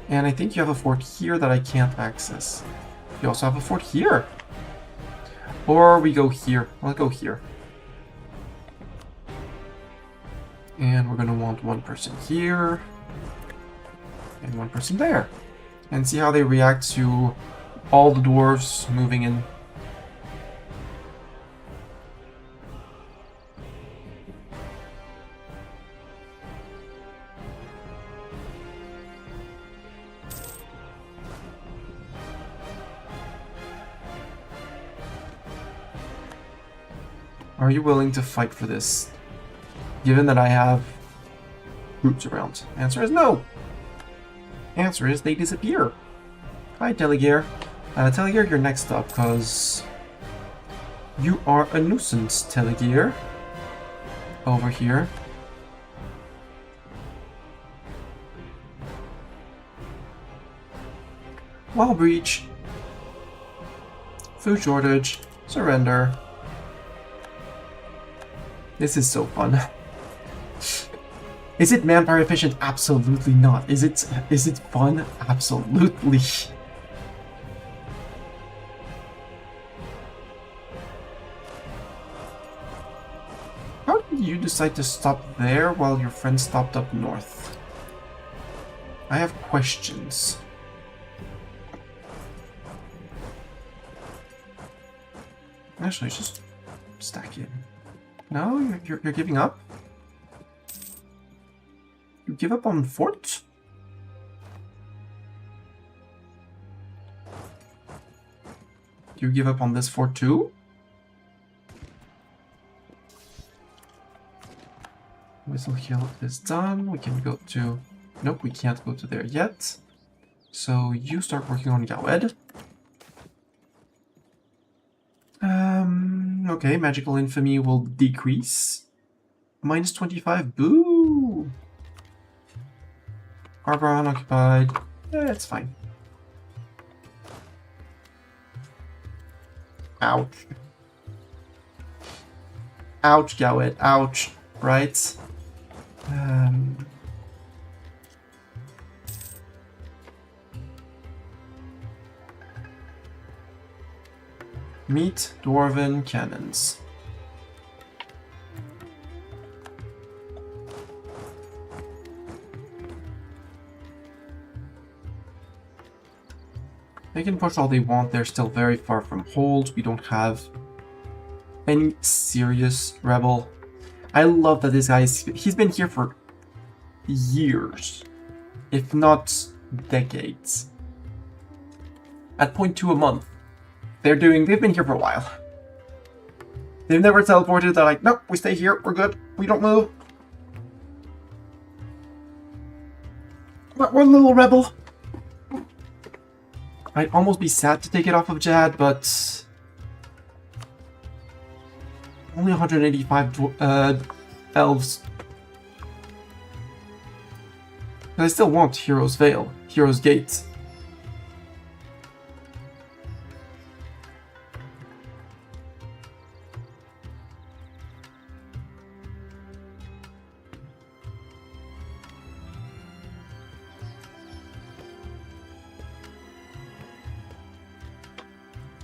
And I think you have a fort here that I can't access. You also have a fort here. Or we go here. I'll go here. And we're going to want one person here. And one person there. And see how they react to all the dwarves moving in. Are you willing to fight for this? Given that I have troops around. Answer is no. Answer is they disappear. Hi, Telegear. Telegear, you're next up, because you are a nuisance, Telegear. Over here. Wall breach. Food shortage. Surrender. This is so fun. Is it manpower efficient? Absolutely not. Is it fun? Absolutely. How did you decide to stop there while your friend stopped up north? I have questions. Actually, just stack it. No, you're giving up? You give up on fort? Do you give up on this fort too? Whistle Hill is done. We can go to... Nope, we can't go to there yet. So you start working on Gawed. Okay, Magical Infamy will decrease. Minus 25, boo! Harbor unoccupied. Yeah, it's fine. Ouch. Ouch, Gawed, ouch. Right? Meet Dwarven cannons. They can push all they want, they're still very far from hold. We don't have any serious rebel. I love that this guy he's been here for years, if not decades. At 0.2 a month. They've been here for a while. They've never teleported, they're like, nope, we stay here, we're good, we don't move. We're a little rebel. I'd almost be sad to take it off of Jad, but... Only 185 elves. But I still want Hero's Veil, Hero's Gate.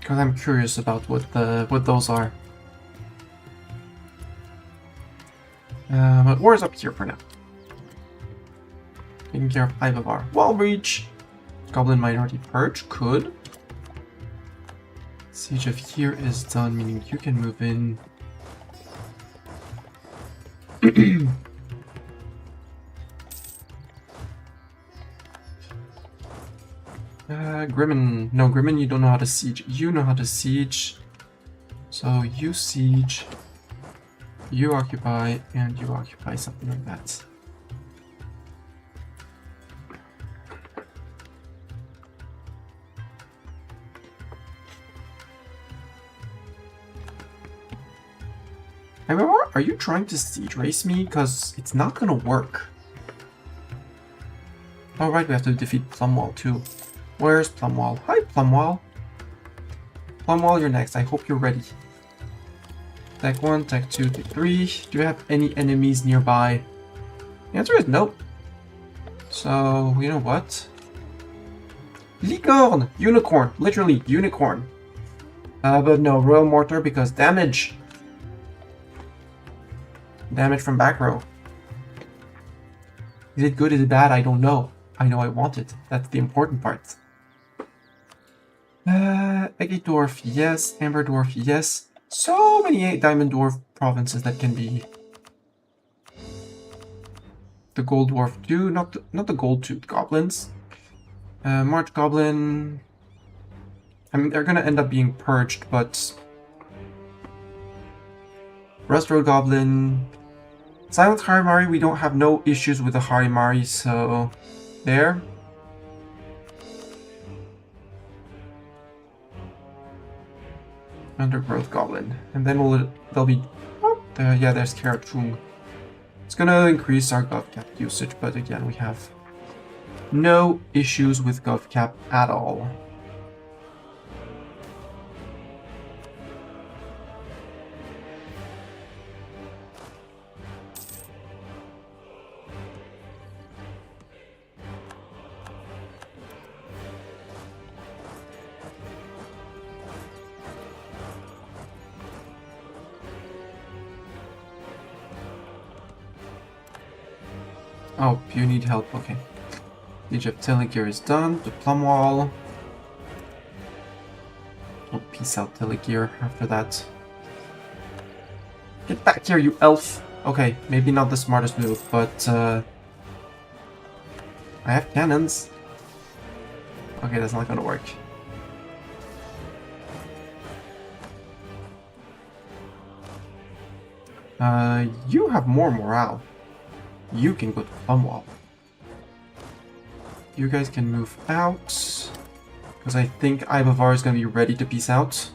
Because I'm curious about what those are. But war's up here for now. Taking care of Ibavar. Wall breach. Goblin Minority Purge could. Siege of here is done, meaning you can move in. Grimmin. No, Grimmin, you don't know how to siege. You know how to siege. So you siege, you occupy, and you occupy, something like that. Anbennar, are you trying to siege race me? Because it's not gonna work. Alright, we have to defeat Plumwall too. Where's Plumwall? Hi, Plumwall. Plumwall, you're next. I hope you're ready. Tech 1, Tech 2, Tech 3. Do you have any enemies nearby? The answer is nope. So, you know what? Licorne! Unicorn! Literally, unicorn. But no, Royal Mortar because damage. Damage from back row. Is it good? Is it bad? I don't know. I know I want it. That's the important part. Agate Dwarf, yes. Amber Dwarf, yes. So many Diamond Dwarf provinces that can be. The Gold Dwarf too, not the Gold-toothed goblins. March Goblin. I mean, they're gonna end up being purged, but Rust Road Goblin. Silent Harimari, we don't have no issues with the Harimari, so there. Undergrowth Goblin, and then they'll be. Oh, yeah, there's Karatung. It's gonna increase our GovCap usage, but again, we have no issues with GovCap at all. Oh, you need help, okay. Siege of Teligir is done. The Plumwall. Oh, peace out, Teligir, after that. Get back here, you elf! Okay, maybe not the smartest move, but I have cannons. Okay, that's not gonna work. You have more morale. You can go to Plumwall. You guys can move out. Because I think Ibavar is going to be ready to peace out.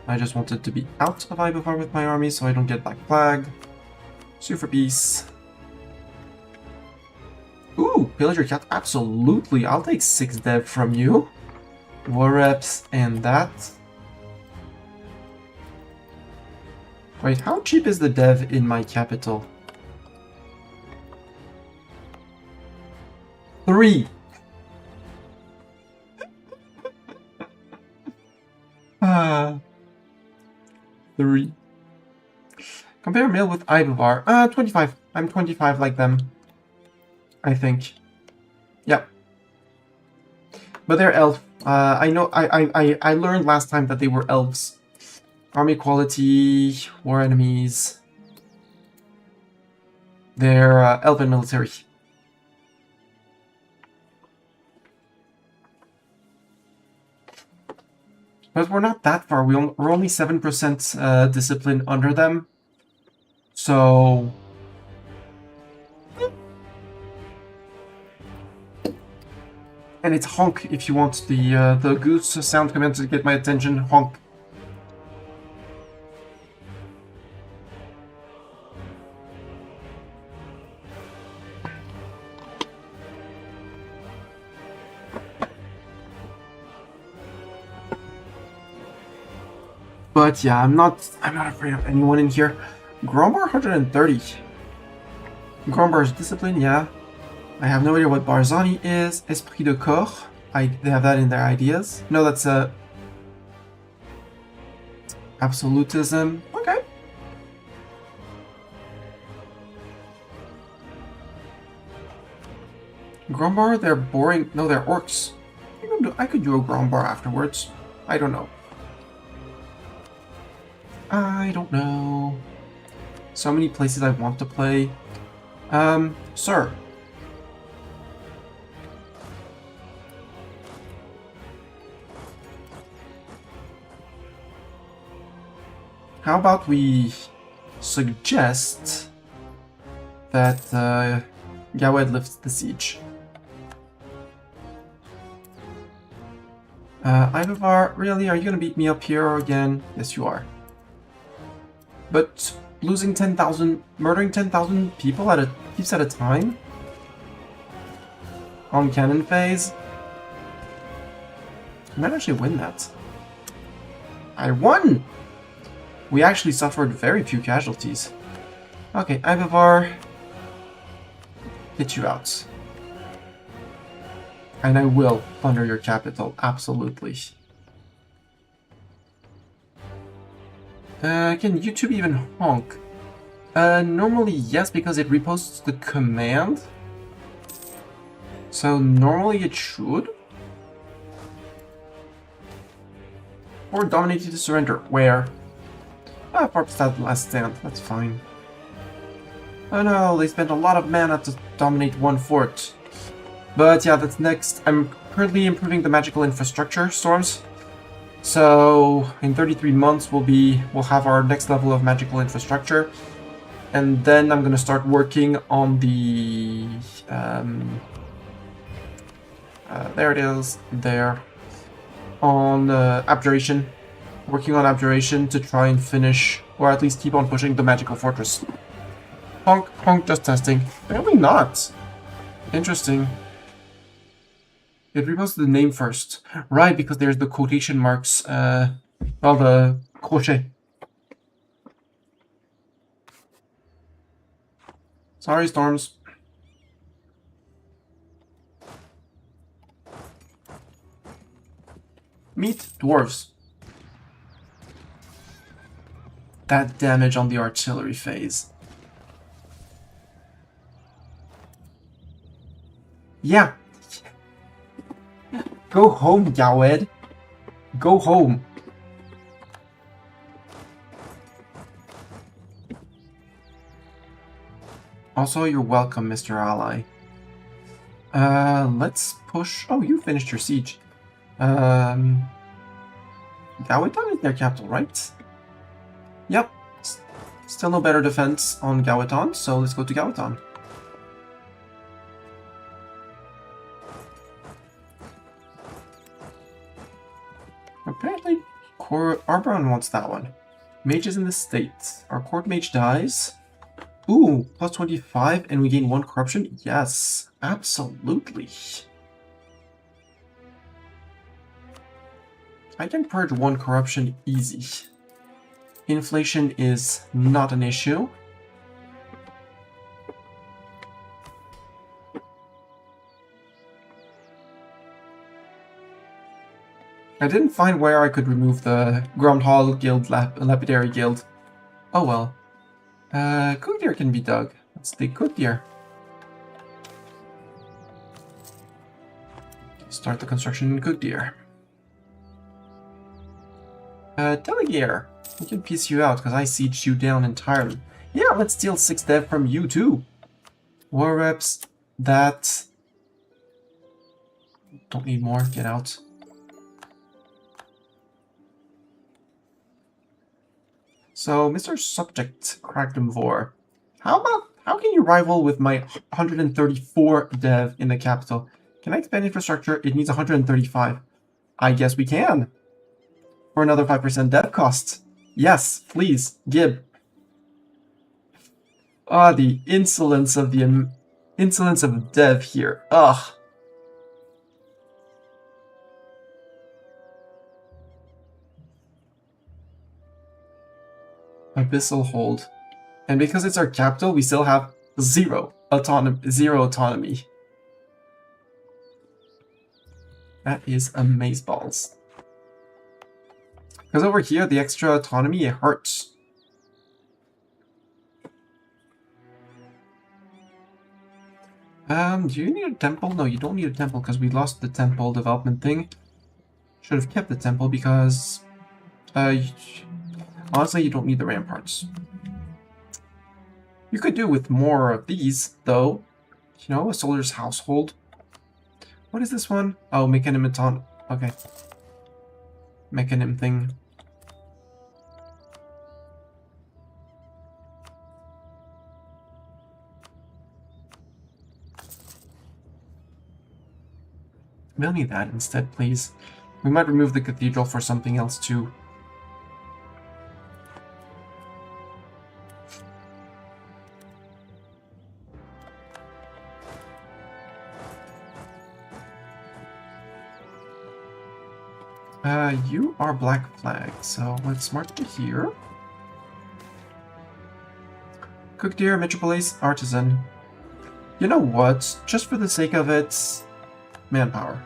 I just wanted to be out of Ibavar with my army so I don't get Black Flag. Sue for peace. Ooh, Pillager Cat, absolutely. I'll take 6 dev from you. War reps and that. Wait, how cheap is the dev in my capital? 3. Ah. 3. Compare Mill with Ibavar. 25. I'm 25 like them. I think. Yep. But they're elf. I know. I learned last time that they were elves. Army quality, war enemies. They're elven military. But we're not that far. We're only 7% discipline under them. So... And it's honk if you want the goose sound command to get my attention. Honk. But yeah, I'm not afraid of anyone in here. Grombar 130. Grombar's discipline, yeah. I have no idea what Barzani is. Esprit de corps. They have that in their ideas. No, that's absolutism. Okay. Grombar, they're boring. No, they're orcs. I could do a Grombar afterwards. I don't know. I don't know. So many places I want to play. Sir. How about we suggest that Gawed lifts the siege? Ibavar, really? Are you gonna beat me up here again? Yes, you are. But losing 10,000, murdering 10,000 people at a keeps at a time on cannon phase. I might actually win that. I won! We actually suffered very few casualties. Okay, Ivavar, get you out. And I will plunder your capital, absolutely. Can YouTube even honk? Normally yes, because it reposts the command. So normally it should. Or dominated to surrender. Where? Ah, Farpstad last stand. That's fine. Oh no, they spent a lot of mana to dominate one fort. But yeah, that's next. I'm currently improving the magical infrastructure, Storms. So in 33 months we'll have our next level of magical infrastructure. And then I'm gonna start working on the there it is, there. On Abjuration. Working on Abjuration to try and finish, or at least keep on pushing the magical fortress. Honk, honk, just testing. Apparently not. Interesting. It reposted the name first. Right, because there's the quotation marks, well, the crochet. Sorry, Storms. Meet Dwarves. That damage on the artillery phase. Yeah. Go home, Gawed. Go home. Also, you're welcome, Mr. Ally. Let's push... Oh, you finished your siege. Gawetan is their capital, right? Yep. Still no better defense on Gawetan, so let's go to Gawetan. Apparently, Arbron wants that one. Mage is in the state. Our court mage dies. Ooh, plus 25 and we gain 1 corruption? Yes, absolutely. I can purge 1 corruption easy. Inflation is not an issue. I didn't find where I could remove the Groundhog Guild, Lapidary Guild. Oh well. Cook deer can be dug. Let's dig cook deer. Start the construction in cook deer. Delegear, we can piece you out because I sieged you down entirely. Yeah, let's steal 6 dev from you too. War reps, that... Don't need more, get out. So, Mr. Subject, Crackdom Vor, how can you rival with my 134 dev in the capital? Can I expand infrastructure? It needs 135. I guess we can. For another 5% dev cost. Yes, please, Gib. Ah, the insolence of dev here. Ugh. Abyssal Hold. And because it's our capital, we still have zero autonomy. That is amazeballs. Because over here, the extra autonomy, it hurts. Do you need a temple? No, you don't need a temple because we lost the temple development thing. Should have kept the temple because... honestly, you don't need the ramparts. You could do with more of these, though. You know, a soldier's household. What is this one? Oh, Mechanim. Okay. Mechanim thing. We'll need that instead, please. We might remove the cathedral for something else, too. You are Black Flag, so let's march to here. Cook Deer, Metropolis, Artisan. You know what? Just for the sake of it, manpower.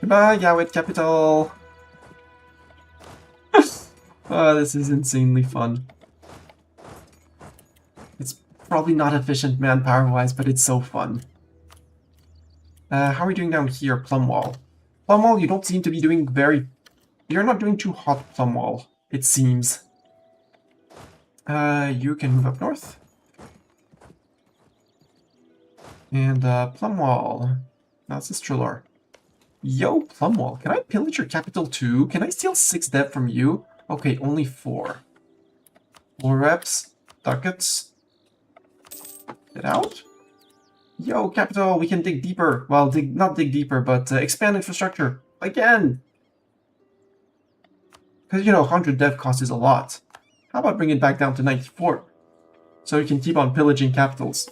Goodbye, Yawit Capital! Oh, this is insanely fun. It's probably not efficient manpower-wise, but it's so fun. How are we doing down here, Plumwall? Plumwall, you don't seem to be doing very... You're not doing too hot, Plumwall, it seems. You can move up north. And, Plumwall. That's this Trillor. Yo, Plumwall, can I pillage your capital too? Can I steal 6 debt from you? Okay, only 4. 4 reps, ducats. Get out. Yo, capital, we can dig deeper. Well, not dig deeper, but expand infrastructure. Again! Because, you know, 100 dev cost is a lot. How about bring it back down to 94? So you can keep on pillaging capitals.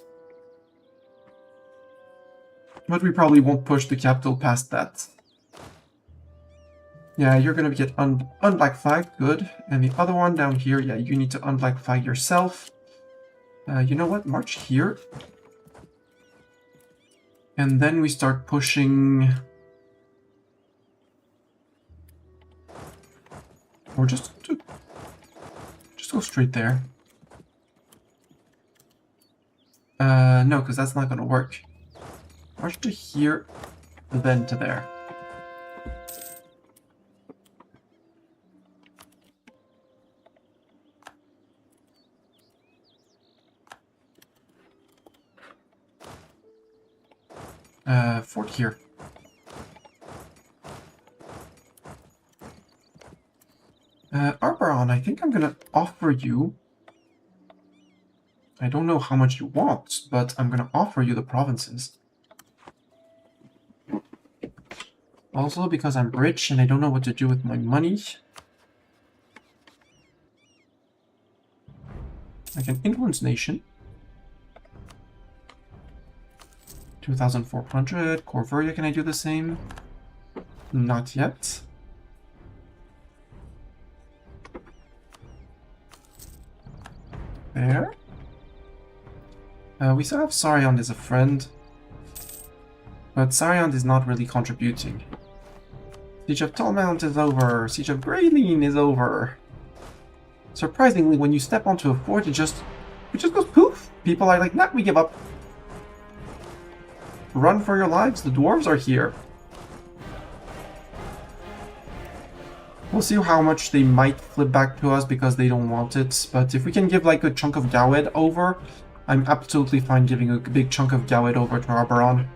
But we probably won't push the capital past that. Yeah, you're gonna get unblack flag, good. And the other one down here, yeah, you need to unblack flag yourself. You know what? March here. And then we start pushing... Or just go straight there. No, because that's not gonna work. March to here, then to there. Fort here. Arboron, I think I'm gonna offer you... I don't know how much you want, but I'm gonna offer you the provinces. Also, because I'm rich and I don't know what to do with my money. I can influence nation. 2,400. Corvuria, can I do the same? Not yet. There. We still have Sarion as a friend. But Sarion is not really contributing. Siege of Tallmount is over. Siege of Greyleen is over. Surprisingly, when you step onto a fort, it just goes poof. People are like, nah, we give up. Run for your lives, the dwarves are here. We'll see how much they might flip back to us because they don't want it. But if we can give like a chunk of Gawed over, I'm absolutely fine giving a big chunk of Gawed over to Arboron.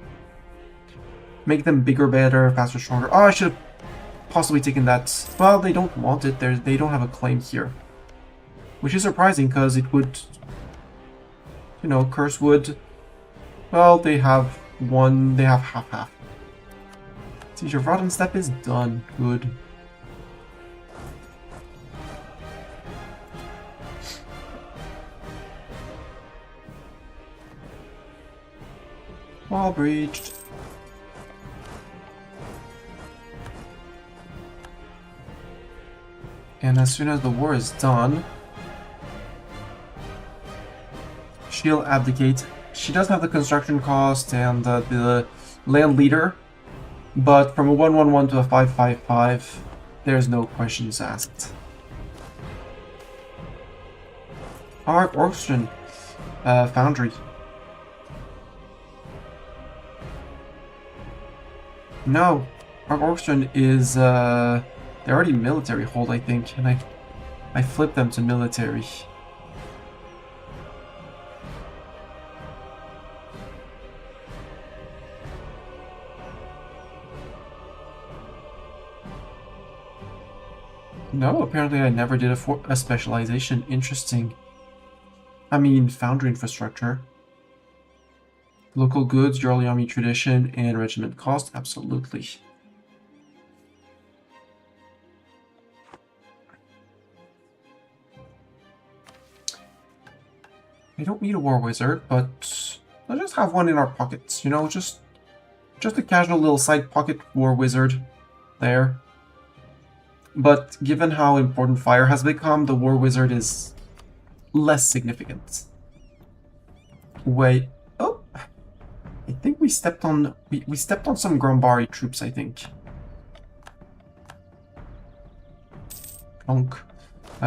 Make them bigger, better, faster, stronger. Oh, I should have possibly taken that. Well, they don't want it. They don't have a claim here. Which is surprising because it would... You know, Curse would... Well, they have one... They have half-half. Siege of Rotten Step is done. Good. Wall breached. And as soon as the war is done, she'll abdicate. She does have the construction cost and the land leader, but from a 1-1-1 to a 5-5-5, there's no questions asked. Arg-Ordstrun, Foundry. No, Arg-Ordstrun is, they're already military hold, I think, and I flipped them to military. No, apparently I never did a specialization. Interesting. I mean, foundry infrastructure. Local goods, Jarly Army tradition, and regiment cost, absolutely. I don't need a war wizard, but let's just have one in our pockets, you know, just a casual little side pocket war wizard there. But given how important fire has become, the war wizard is less significant. Wait, oh, I think we stepped on we stepped on some Grombari troops, I think. Plonk.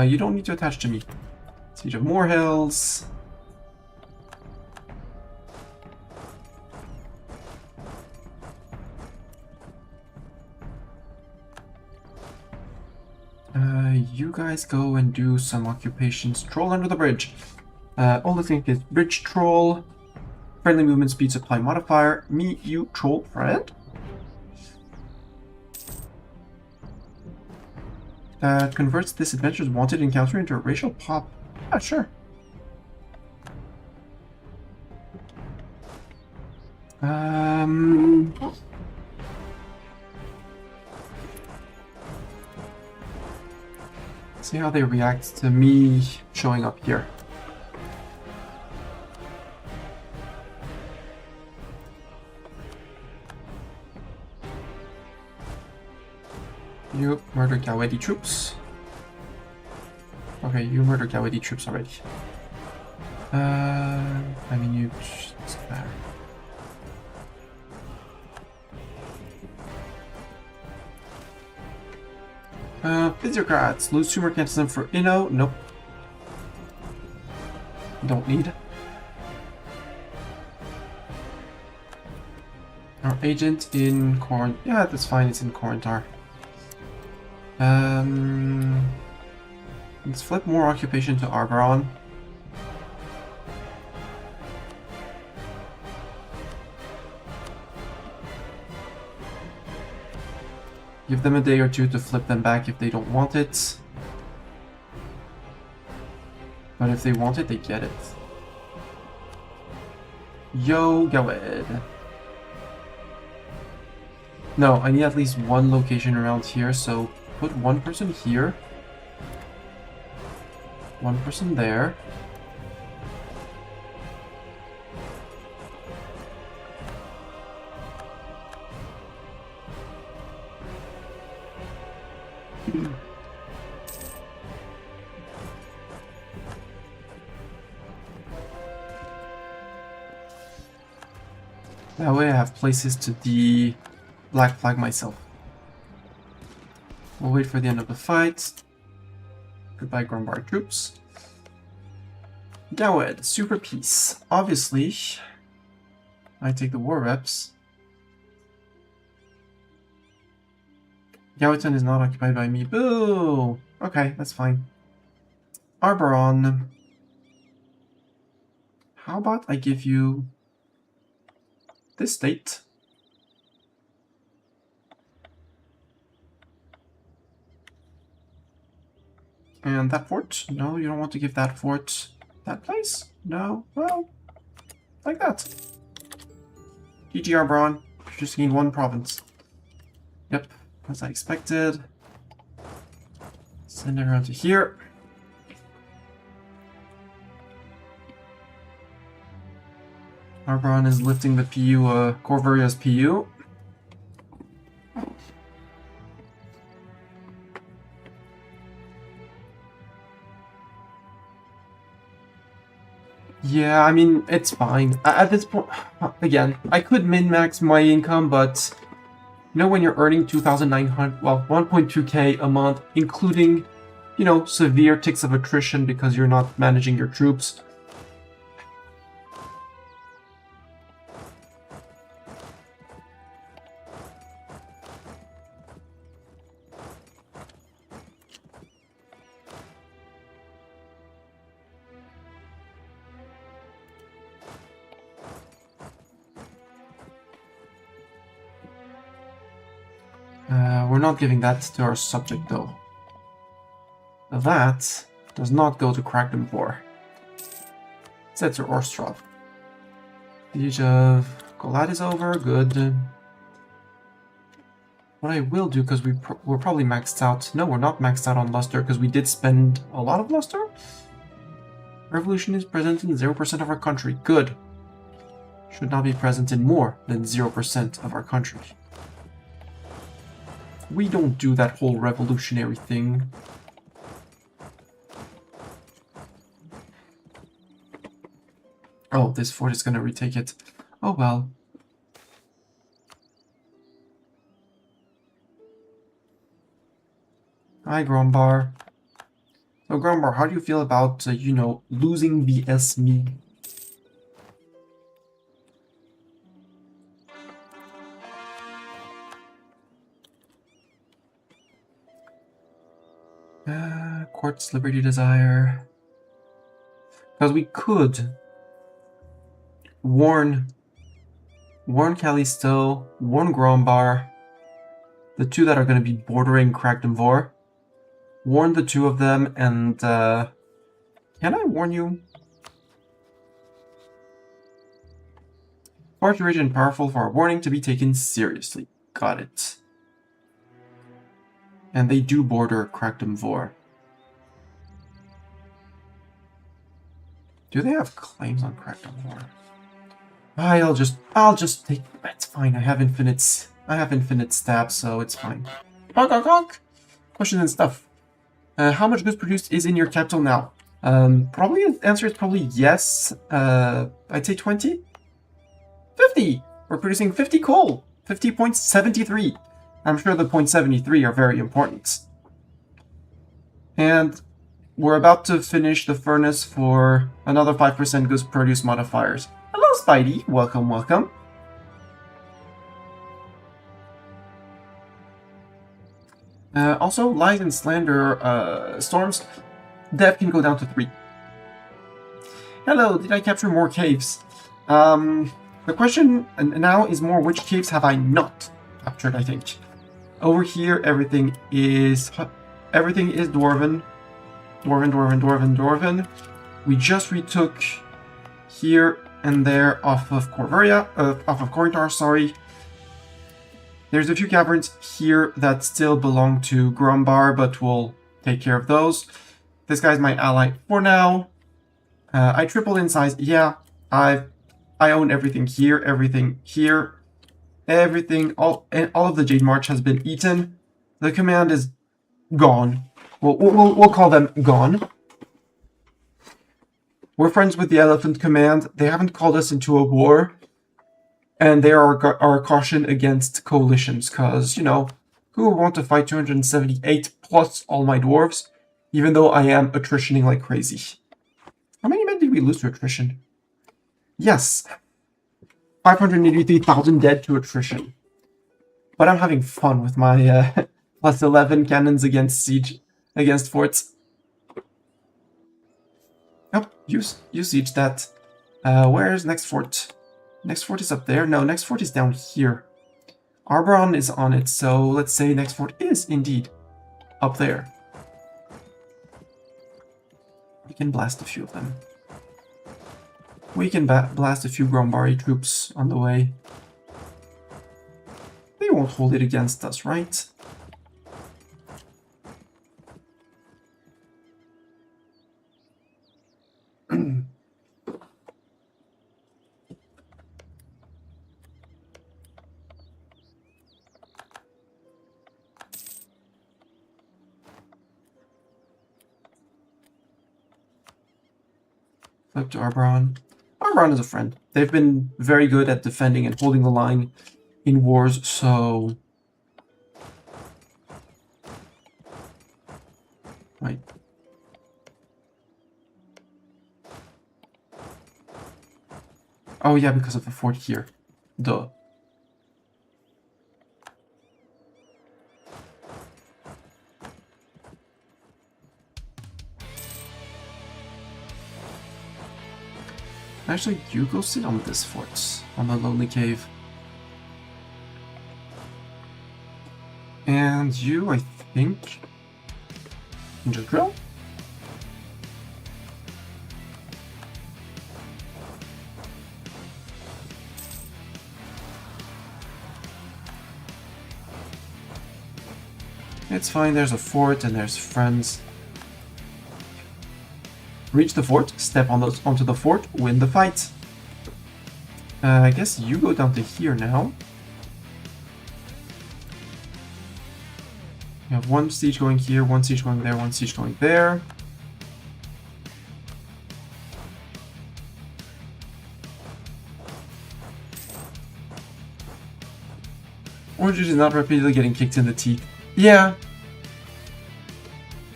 You don't need to attach to me. Siege of Moorhills. You guys go and do some occupations. Troll under the bridge. All I think is bridge troll. Friendly movement speed supply modifier. Me, you, troll, friend. Converts this adventure's wanted encounter into a racial pop. Yeah, sure. See how they react to me showing up here. You murder Gawedi troops. Okay, you murder Gawedi troops already. I mean, you... Doesn't matter. Physiocrats. Lose tumor cancelism for Inno. Nope. Don't need. Our agent in Corn. Yeah, that's fine. It's in Corinthar. Let's flip more occupation to Arg-Ordstrun. Give them a day or two to flip them back if they don't want it. But if they want it, they get it. Yo, Gawed. No, I need at least one location around here, so put one person here. One person there. That way I have places to black flag myself. We'll wait for the end of the fight. Goodbye, Grombari troops. Gawed, super peace. Obviously, I take the war reps. Gaweton is not occupied by me. Boo! Okay, that's fine. Arboron. How about I give you this state? And that fort? No, you don't want to give that fort that place? No? Well, like that. GG Arboron. You just gained one province. Yep, as I expected. Send it around to here. Arboron is lifting the PU, Corvuria's PU. Yeah, I mean, it's fine. At this point, again, I could min-max my income, but you know when you're earning 2,900, well, 1.2k a month, including, you know, severe ticks of attrition because you're not managing your troops. We're not giving that to our subject, though. That does not go to Crackdom 4. It's Arg-Ordstrun. Siege of Golad is over, good. What I will do, because we're probably maxed out. No, we're not maxed out on Luster, because we did spend a lot of Luster. Revolution is present in 0% of our country. Good. Should not be present in more than 0% of our country. We don't do that whole revolutionary thing. Oh, this fort is gonna retake it. Oh well. Hi, Grombar. So, Grombar, how do you feel about, you know, losing BS me? Quartz, Liberty, Desire. Because we could warn Callisto, warn Grombar, the two that are going to be bordering Kragdemvor. Warn the two of them, and can I warn you? Far too rich and powerful for a warning to be taken seriously. Got it. And they do border Kragdemvor. Do they have claims on Kragdemvor? I'll just take. It's fine. I have infinite stabs, so it's fine. Honk, honk, honk. Questions and stuff. How much goods produced is in your capital now? Probably the answer is probably yes. I'd say 20. 50. We're producing 50 coal. 50.73. I'm sure the 0.73 are very important. And we're about to finish the furnace for another 5% goods produce modifiers. Hello, Spidey. Welcome, welcome. Also, lies and slander storms, death can go down to 3. Hello, did I capture more caves? The question now is more, which caves have I not captured, I think. Over here, everything is Dwarven. Dwarven. We just retook here and there off of Corinthar, sorry. There's a few caverns here that still belong to Grombar, but we'll take care of those. This guy's my ally for now. I tripled in size. Yeah, I own everything here, all of the Jade March has been eaten. The command is gone. We'll call them gone. We're friends with the Elephant Command. They haven't called us into a war. And they are our caution against coalitions, because, you know, who would want to fight 278 plus all my dwarves, even though I am attritioning like crazy. How many men did we lose to attrition? Yes. 583,000 dead to attrition. But I'm having fun with my plus 11 cannons against forts. Nope, you siege that. Where's next fort? Next fort is up there. No, next fort is down here. Arbron is on it, so let's say next fort is indeed up there. We can blast a few of them. We can blast a few Grombari troops on the way. They won't hold it against us, right? Flip to Arbron. Arbron is a friend. They've been very good at defending and holding the line in wars, so... Right. Oh yeah, because of the fort here. Duh. Actually, you go sit on this fort, on the Lonely Cave. And you, I think, can just drill? It's fine, there's a fort and there's friends. reach the fort, step on onto the fort, win the fight. I guess you go down to here now. You have one siege going here, one siege going there, one siege going there. Orange is not repeatedly getting kicked in the teeth. Yeah.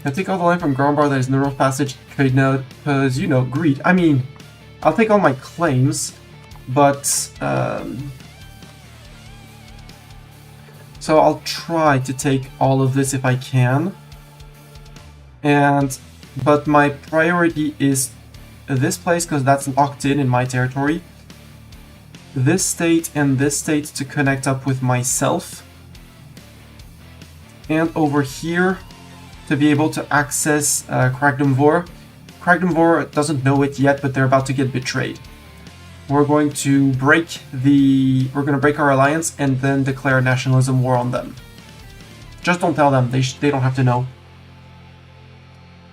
I take all the land from Grombar that is in the Rough Passage trade node, because, you know, greed. I mean, I'll take all my claims, but, so I'll try to take all of this if I can. But my priority is this place, because that's locked in my territory. This state and this state to connect up with myself. And over here to be able to access Kragdumvor. Kragdumvor doesn't know it yet, but they're about to get betrayed. We're going to break our alliance and then declare a nationalism war on them. Just don't tell them, they don't have to know.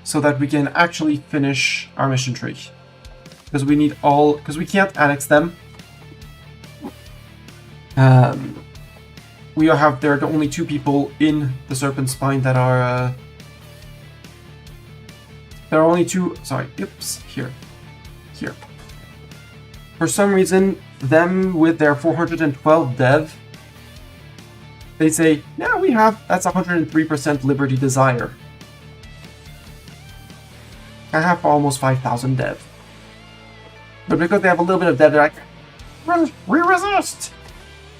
So that we can actually finish our mission tree. Because we can't annex them. They're the only two people in the Serpent Spine that are, there are only two, sorry, oops, here. For some reason, them with their 412 dev, they say, yeah, that's 103% Liberty Desire. I have almost 5,000 dev. But because they have a little bit of dev, they're like, we resist!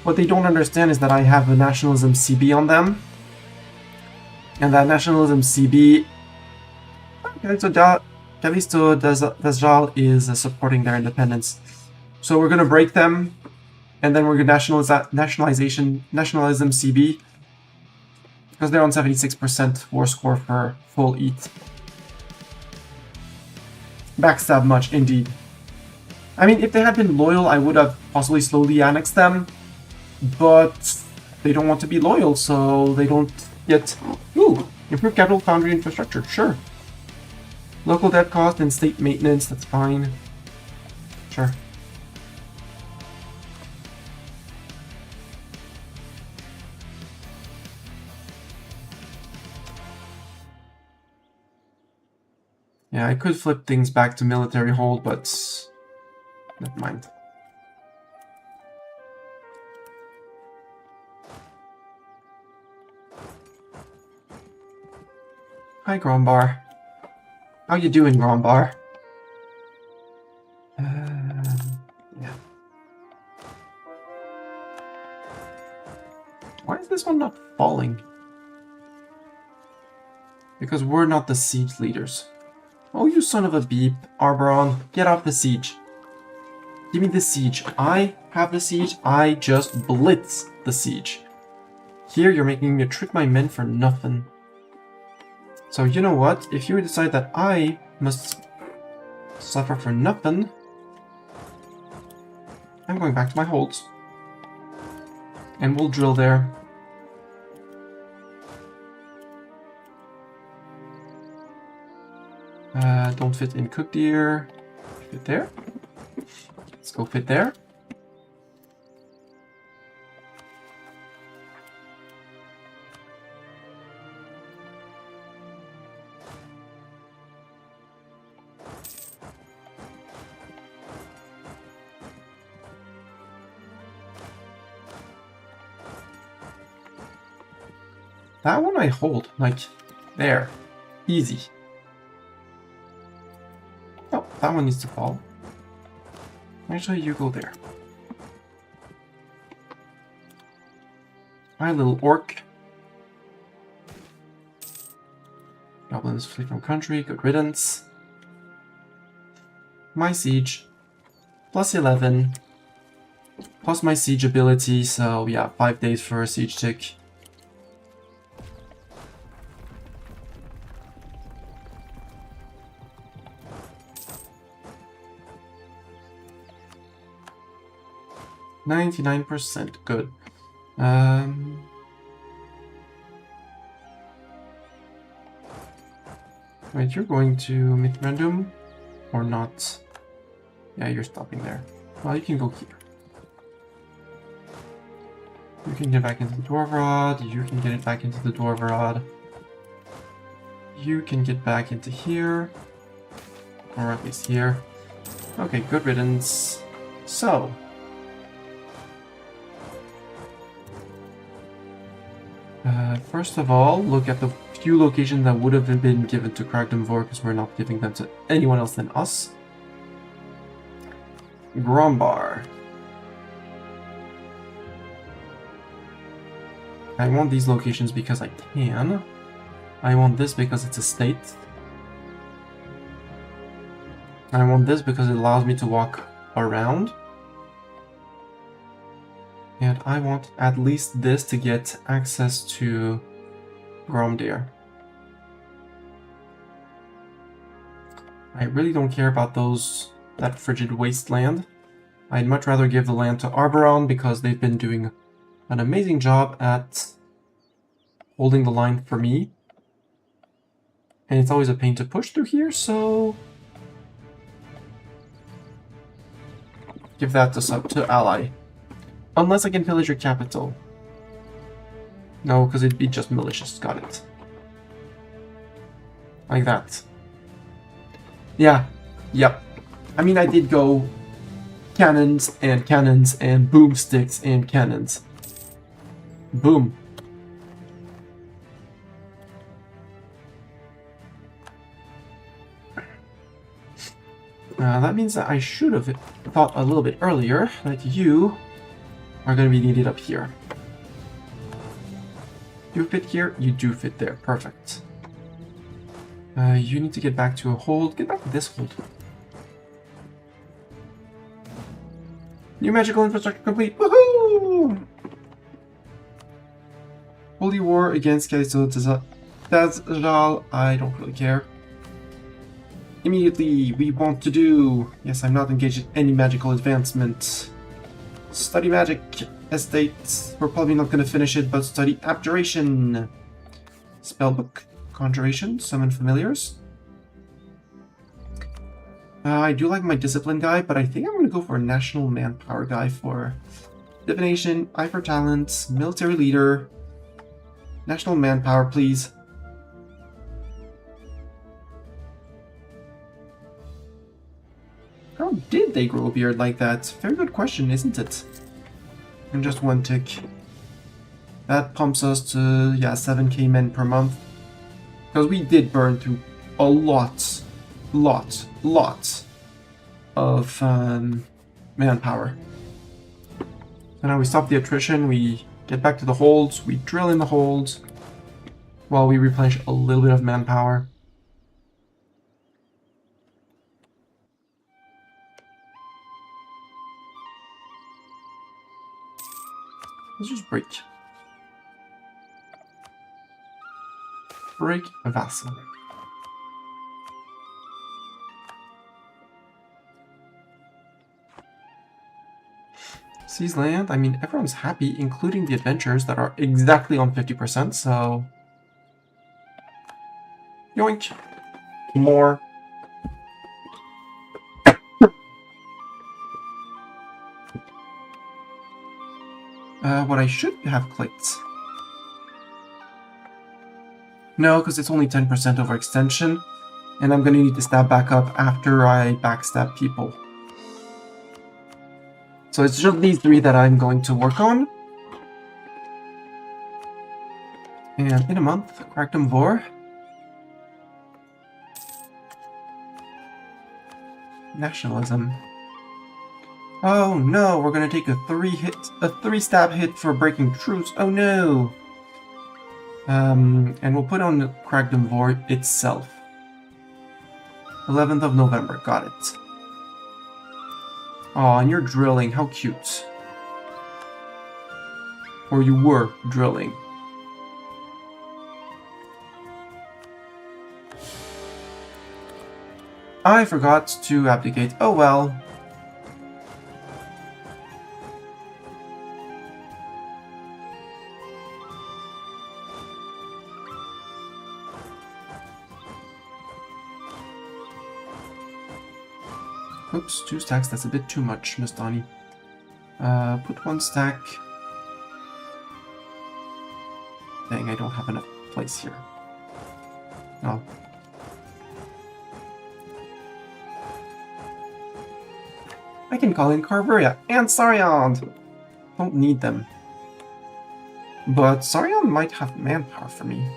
What they don't understand is that I have a Nationalism CB on them. And that Nationalism CB, Callisto Dazjal is supporting their independence. So we're going to break them, and then we're going to nationalism CB, because they're on 76% war score for full EAT. Backstab much, indeed. I mean, if they had been loyal, I would have possibly slowly annexed them, but they don't want to be loyal, so they don't get... Ooh, improve capital foundry infrastructure, sure. Local debt cost and state maintenance, that's fine. Sure. Yeah, I could flip things back to military hold, but never mind. Hi, Grombar. How you doing, Grombar? Yeah. Why is this one not falling? Because we're not the siege leaders. Oh, you son of a beep, Arberon, get off the siege. Give me the siege. I have the siege. I just blitz the siege. Here, you're making me trick my men for nothing. So, you know what? If you decide that I must suffer for nothing, I'm going back to my holds. And we'll drill there. Don't fit in cooked deer. Fit there. Let's go fit there. That one I hold, like, there. Easy. Oh, that one needs to fall. Actually, you go there. My little orc. Goblins flee from country, good riddance. My siege. Plus 11. Plus my siege ability, so yeah, 5 days for a siege tick. %, good. Wait, you're going to Mithrandum? or not. Yeah, you're stopping there. Well, you can go here. You can get back into the Dwarverod. You can get it back into the Dwarverod. You can get back into here. Or at least here. Okay, good riddance. So. First of all, look at the few locations that would have been given to Kragdemvor, because we're not giving them to anyone else than us. Grombar. I want these locations because I can. I want this because it's a state. I want this because it allows me to walk around. And I want at least this to get access to Gromdir. I really don't care about that frigid wasteland. I'd much rather give the land to Arboron because they've been doing an amazing job at holding the line for me. And it's always a pain to push through here, so give that to ally. Unless I can pillage your capital. No, because it'd be just malicious. Got it. Like that. Yeah. Yep. I mean, I did go cannons and boomsticks and cannons. Boom. That means that I should have thought a little bit earlier that you are going to be needed up here. You fit here, you do fit there. Perfect. You need to get back to a hold. Get back to this hold. New magical infrastructure complete. Woohoo! Holy war against Kaiso Tazjal. I don't really care. Immediately, we want to do... Yes, I'm not engaged in any magical advancement. Study magic estate. We're probably not going to finish it, but study abjuration. Spellbook. Conjuration. Summon familiars. I do like my discipline guy, but I think I'm going to go for a national manpower guy for divination, eye for talent, military leader. National manpower, please. How did they grow a beard like that? Very good question, isn't it? And just one tick. That pumps us to, yeah, 7k men per month. Because we did burn through a lot of manpower. And now we stop the attrition, we get back to the holds, we drill in the holds, while we replenish a little bit of manpower. Let's just break. Break a vassal. Seize land. I mean, everyone's happy, including the adventurers that are exactly on 50%, so... Yoink. More. What I should have clicked. No, because it's only 10% overextension, and I'm going to need to stab back up after I backstab people. So it's just these three that I'm going to work on. And in a month, Kragdemvor. Nationalism. Oh no, we're gonna take a 3-stab hit for breaking truce. Oh no! And we'll put on Kragdemvor itself. 11th of November, got it. Aw, and you're drilling, how cute. Or you were drilling. I forgot to abdicate. Oh well. Oops, 2 stacks, that's a bit too much, Miss Donnie. Put 1 stack. Dang, I don't have enough place here. No. I can call in Carveria and Sariand! Don't need them. But Sariand might have manpower for me.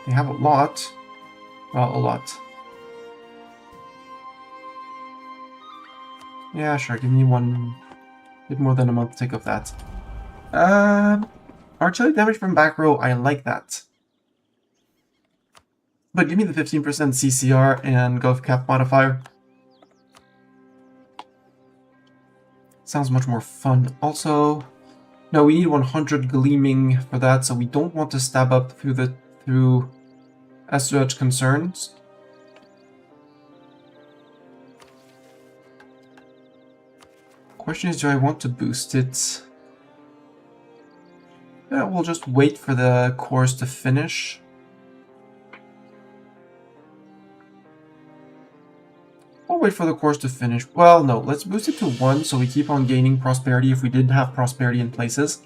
They have a lot. Well, a lot. Yeah, sure, give me one... bit more than a month to take of that. Artillery damage from back row, I like that. But give me the 15% CCR and Gulf Cap modifier. Sounds much more fun. Also, no, we need 100 gleaming for that, so we don't want to stab up through SUH concerns. Question is, do I want to boost it? Yeah, we'll just wait for the course to finish. We'll wait for the course to finish. Well, no, let's boost it to 1 so we keep on gaining prosperity if we did have prosperity in places.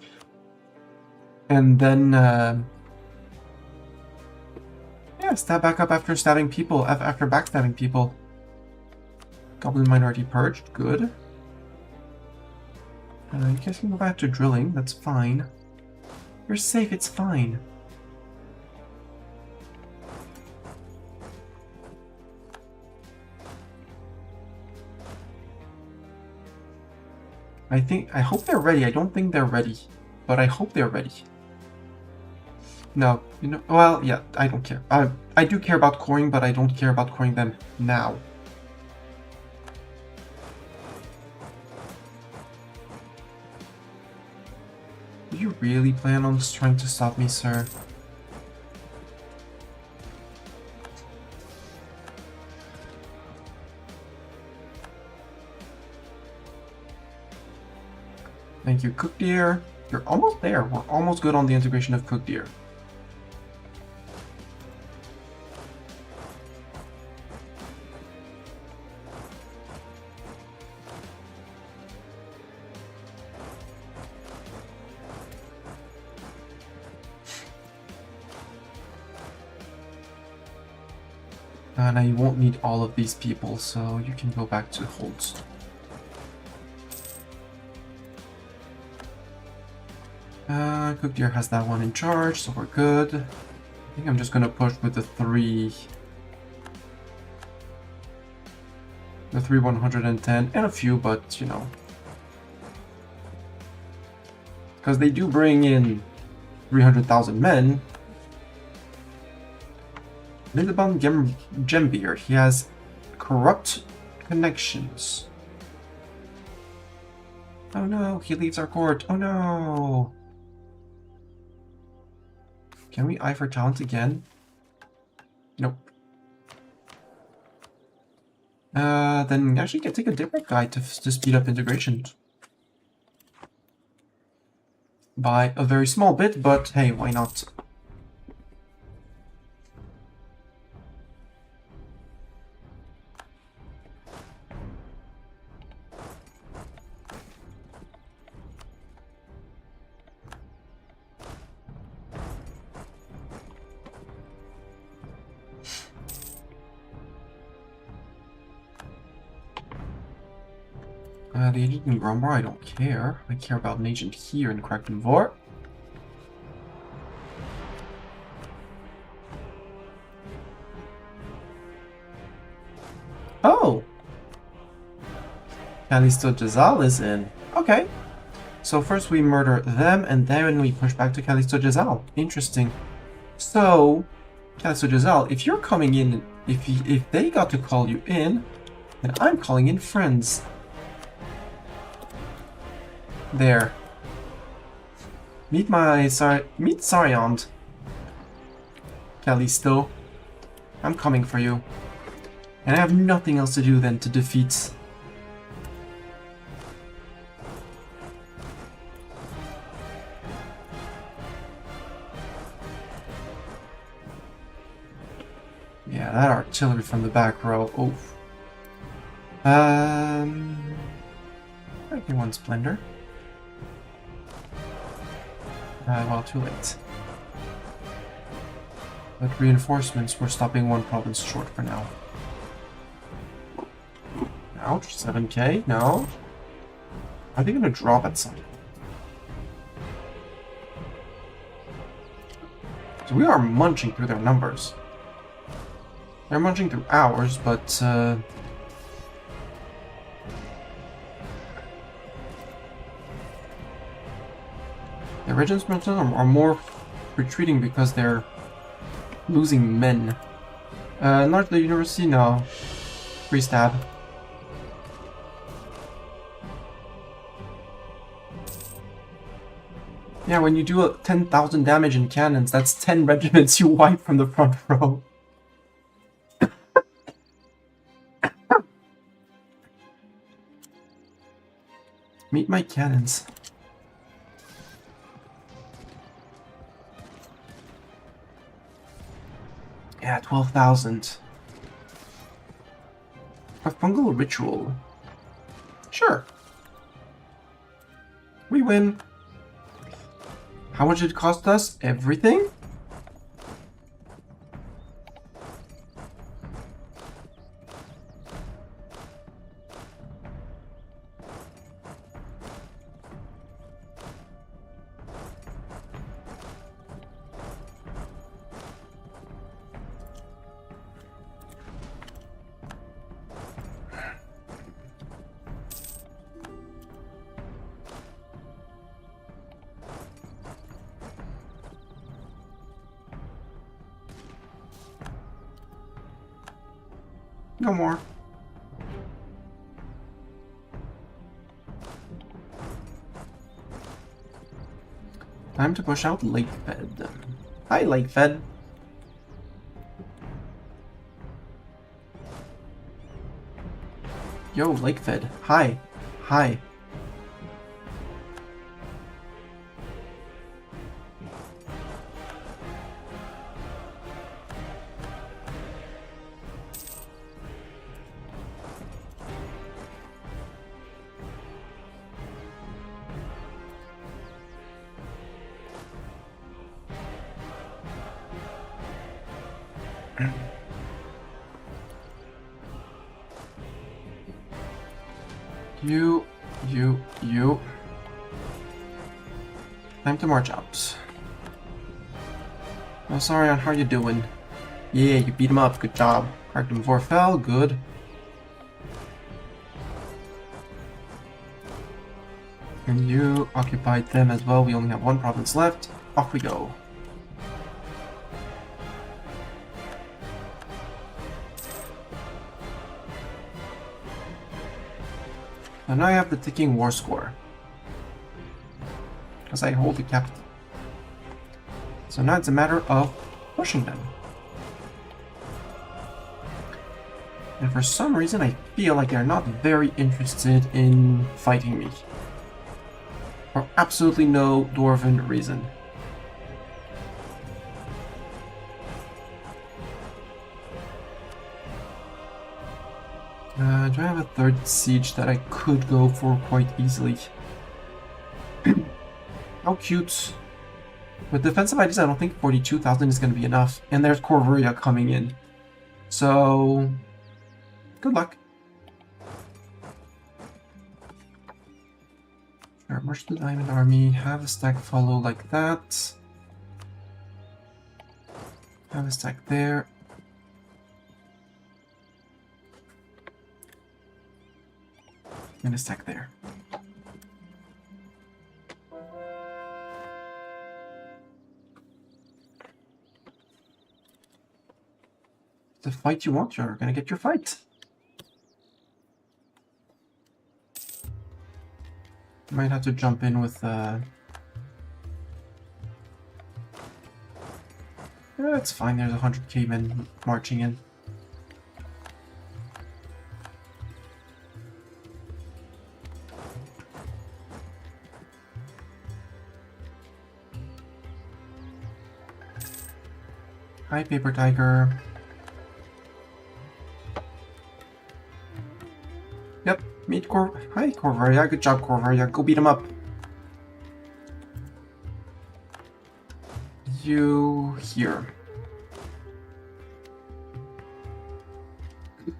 And then, yeah, stab back up after stabbing people, after backstabbing people. Goblin minority purged, good. You guys can go back to drilling, that's fine. You're safe, it's fine. I hope they're ready. I don't think they're ready, but I hope they're ready. No, you know, well, yeah, I don't care. I do care about coring, but I don't care about coring them now. Do you really plan on trying to stop me, sir? Thank you, Cooked Deer. You're almost there. We're almost good on the integration of Cooked Deer. Now you won't need all of these people, so you can go back to Holtz. Cooked Deer has that one in charge, so we're good. I think I'm just gonna push with the three 110 and a few, but you know, because they do bring in 300,000 men. Lindebaum Gembeard, he has corrupt connections. Oh no, he leaves our court. Oh no. Can we eye for talent again? Nope. Then actually can take a different guy to speed up integration. By a very small bit, but hey, why not? The agent in Grombar, I don't care. I care about an agent here in Krakenvor. Oh! Callisto Jezal is in. Okay. So first we murder them, and then we push back to Callisto Jezal. Interesting. So, Callisto Jezal, if you're coming in, if they got to call you in, then I'm calling in friends. There. Meet Sariand. Callisto. I'm coming for you. And I have nothing else to do than to defeat. Yeah, that artillery from the back row. Oof. Might be one splendor. Well, too late. But reinforcements were stopping one province short for now. Ouch, 7k? No. Are they gonna drop at some point? So we are munching through their numbers. They're munching through ours, but the regiments are more retreating because they're losing men. Not the university, no. Free stab. Yeah, when you do 10,000 damage in cannons, that's 10 regiments you wipe from the front row. Meet my cannons. Yeah, 12,000. A fungal ritual. Sure. We win. How much did it cost us? Everything? No more. Time to push out Lakefed. Hi, Lakefed. Yo, Lakefed. Hi. Hi. You. Time to march out. Oh, sorry, how you doing? Yeah, you beat him up. Good job. Cracked him before fell. Good. And you occupied them as well. We only have one province left. Off we go. And now I have the ticking war score. Because I hold the capital. So now it's a matter of pushing them. And for some reason I feel like they're not very interested in fighting me. For absolutely no dwarven reason. Do I have a third siege that I could go for quite easily? How cute. With defensive ideas, I don't think 42,000 is going to be enough. And there's Corvuria coming in. So, good luck. Sure, march the Diamond Army. Have a stack follow like that. Have a stack there. And a stack there. The fight you want, you're gonna get your fight. Might have to jump in with yeah, it's fine, there's 100k men marching in. Hi, Paper Tiger. Meet Hi, Corvaria. Good job, Corvaria. Go beat him up. You here.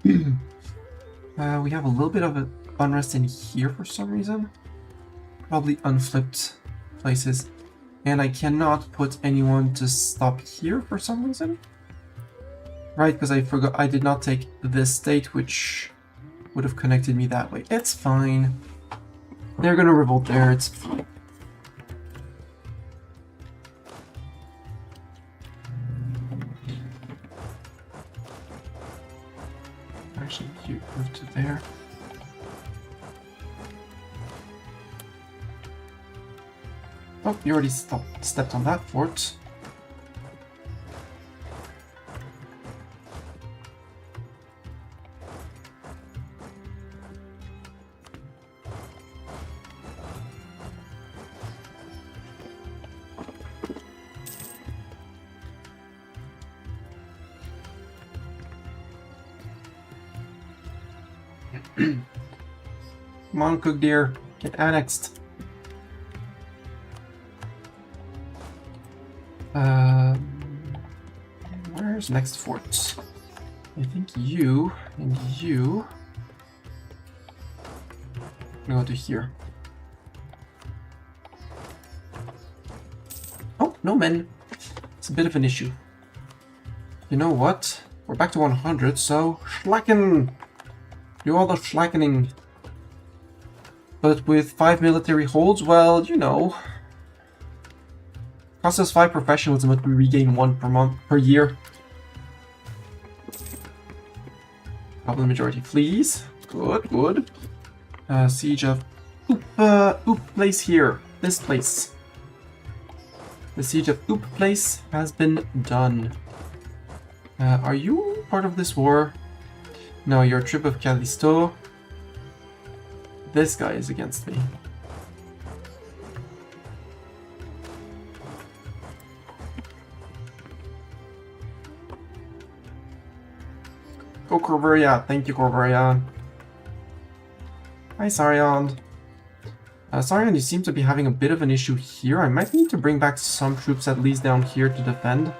We have a little bit of an unrest in here for some reason. Probably unflipped places. And I cannot put anyone to stop here for some reason. Right, because I forgot I did not take this state, which would have connected me that way. It's fine. They're gonna revolt there, it's fine. Actually, you move to there. Oh, you already stepped on that fort. Come on, Cook Deer, get annexed. Where's next fort? I think you and you go to here. Oh, no men. It's a bit of an issue. You know what? We're back to 100, so schlacken! Do all the schlackening. But with 5 military holds, well, you know. Costs us 5 professionalism, but we regain 1 per year. Problem majority flees. Good, good. Siege of Oop place here. This place. The siege of Oop place has been done. Are you part of this war? No, you're a trip of Callisto. This guy is against me. Go Corvaria. Thank you, Corvaria. Hi, Sarion. Sarion, you seem to be having a bit of an issue here. I might need to bring back some troops at least down here to defend.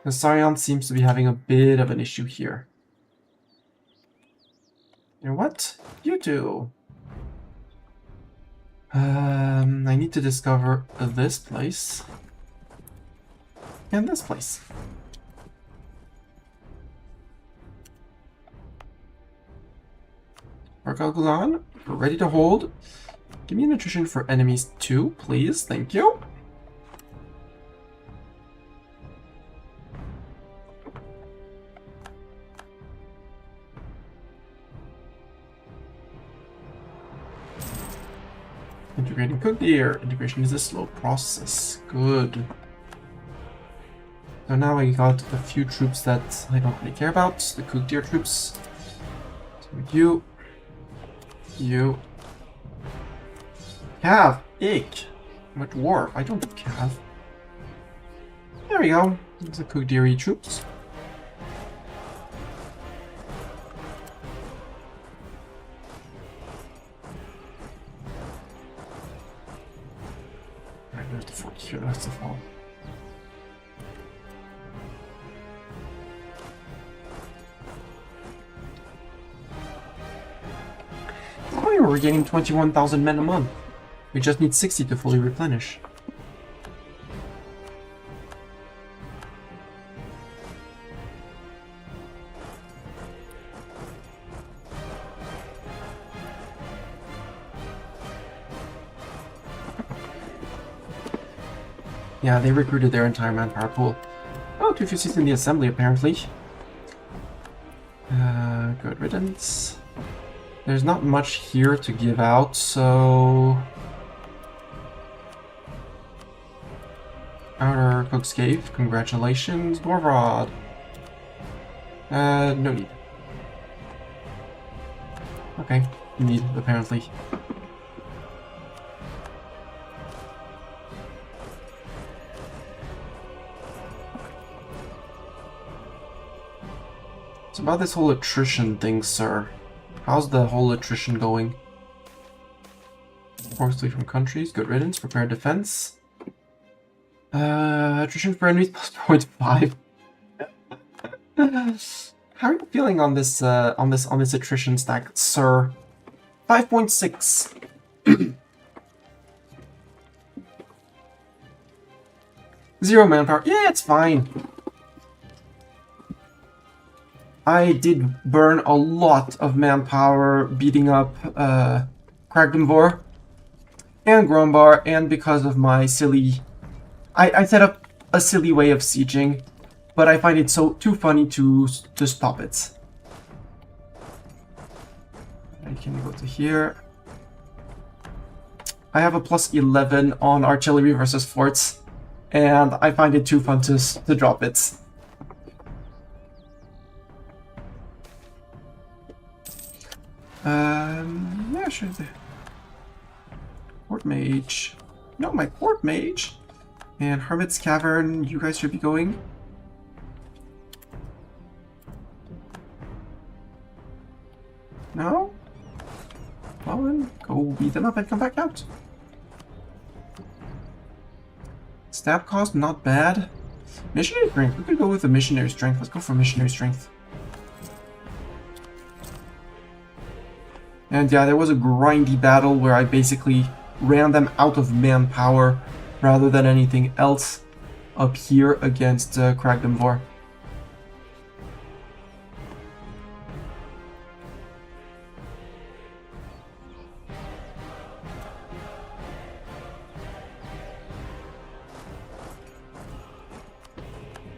Because Sarion seems to be having a bit of an issue here. You know what? You two. I need to discover this place. And this place. Arg-Ordstrun, we're ready to hold. Give me an attrition for enemies too, please. Thank you. Integrating Cook Deer. Integration is a slow process. Good. So now I got a few troops that I don't really care about. The Cook Deer troops. So you. You. Cav. Ick. I'm a dwarf. I don't do Cav. There we go. There's the Cook Deer troops. There's the fort here, that's the fall. Oh, we're getting 21,000 men a month. We just need 60 to fully replenish. Yeah, they recruited their entire manpower pool. Oh, 250s in the assembly, apparently. Good riddance. There's not much here to give out, so... Outer Cook's Cave, congratulations, Dwarvrod. No need. Okay, need, apparently. About this whole attrition thing, sir. How's the whole attrition going? Forced from countries, good riddance, prepare defense. Attrition for enemies plus 0.5. How are you feeling on this attrition stack, sir? 5.6. 0 manpower. Yeah, it's fine. I did burn a lot of manpower beating up Kragdenvor and Grombar, and because of my silly... I set up a silly way of sieging, but I find it too funny to stop it. And can you go to here? I have a plus 11 on artillery versus forts, and I find it too fun to drop it. Yeah, sure. Court Mage. No, my Court Mage. And Hermit's Cavern, you guys should be going. No? Well then, go beat them up and come back out. Stab cost, not bad. Missionary Strength, we could go with the Missionary Strength. Let's go for Missionary Strength. And yeah, there was a grindy battle where I basically ran them out of manpower rather than anything else up here against Kragdenvor.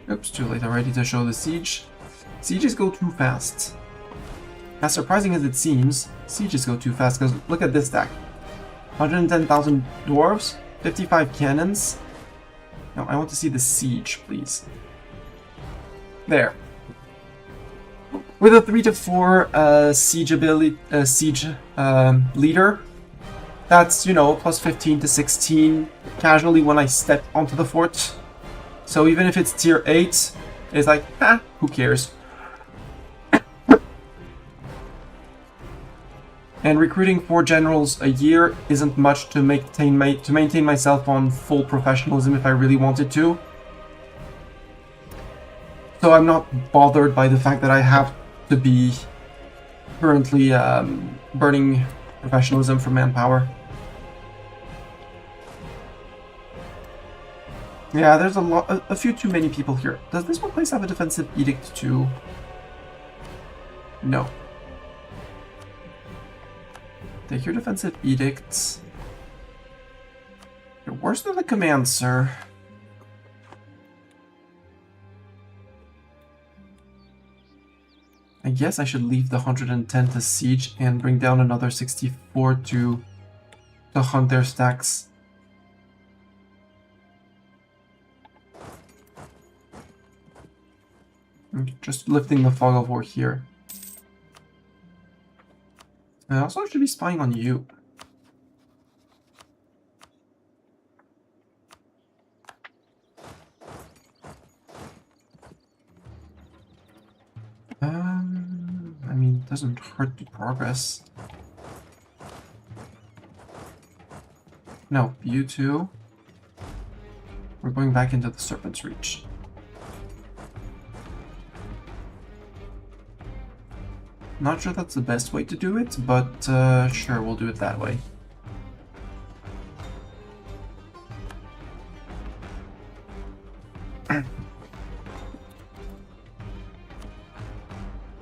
Oops, too late already to show the siege. Sieges go too fast. As surprising as it seems, sieges go too fast, because look at this stack. 110,000 dwarves, 55 cannons. Now I want to see the siege, please. There. With a 3 to 4 siege ability, leader, that's, you know, plus 15 to 16 casually when I step onto the fort. So even if it's tier 8, it's like, who cares? And recruiting 4 generals a year isn't much to maintain myself on full professionalism if I really wanted to. So I'm not bothered by the fact that I have to be currently burning professionalism for manpower. Yeah, there's a few too many people here. Does this one place have a defensive edict too? No. Take your defensive edicts. You're worse than the command, sir. I guess I should leave the 110 to siege and bring down another 64 to hunt their stacks. I'm just lifting the fog of war here. I also should be spying on you. I mean, it doesn't hurt to progress. No, you two. We're going back into the Serpent's Reach. Not sure that's the best way to do it, but sure, we'll do it that way.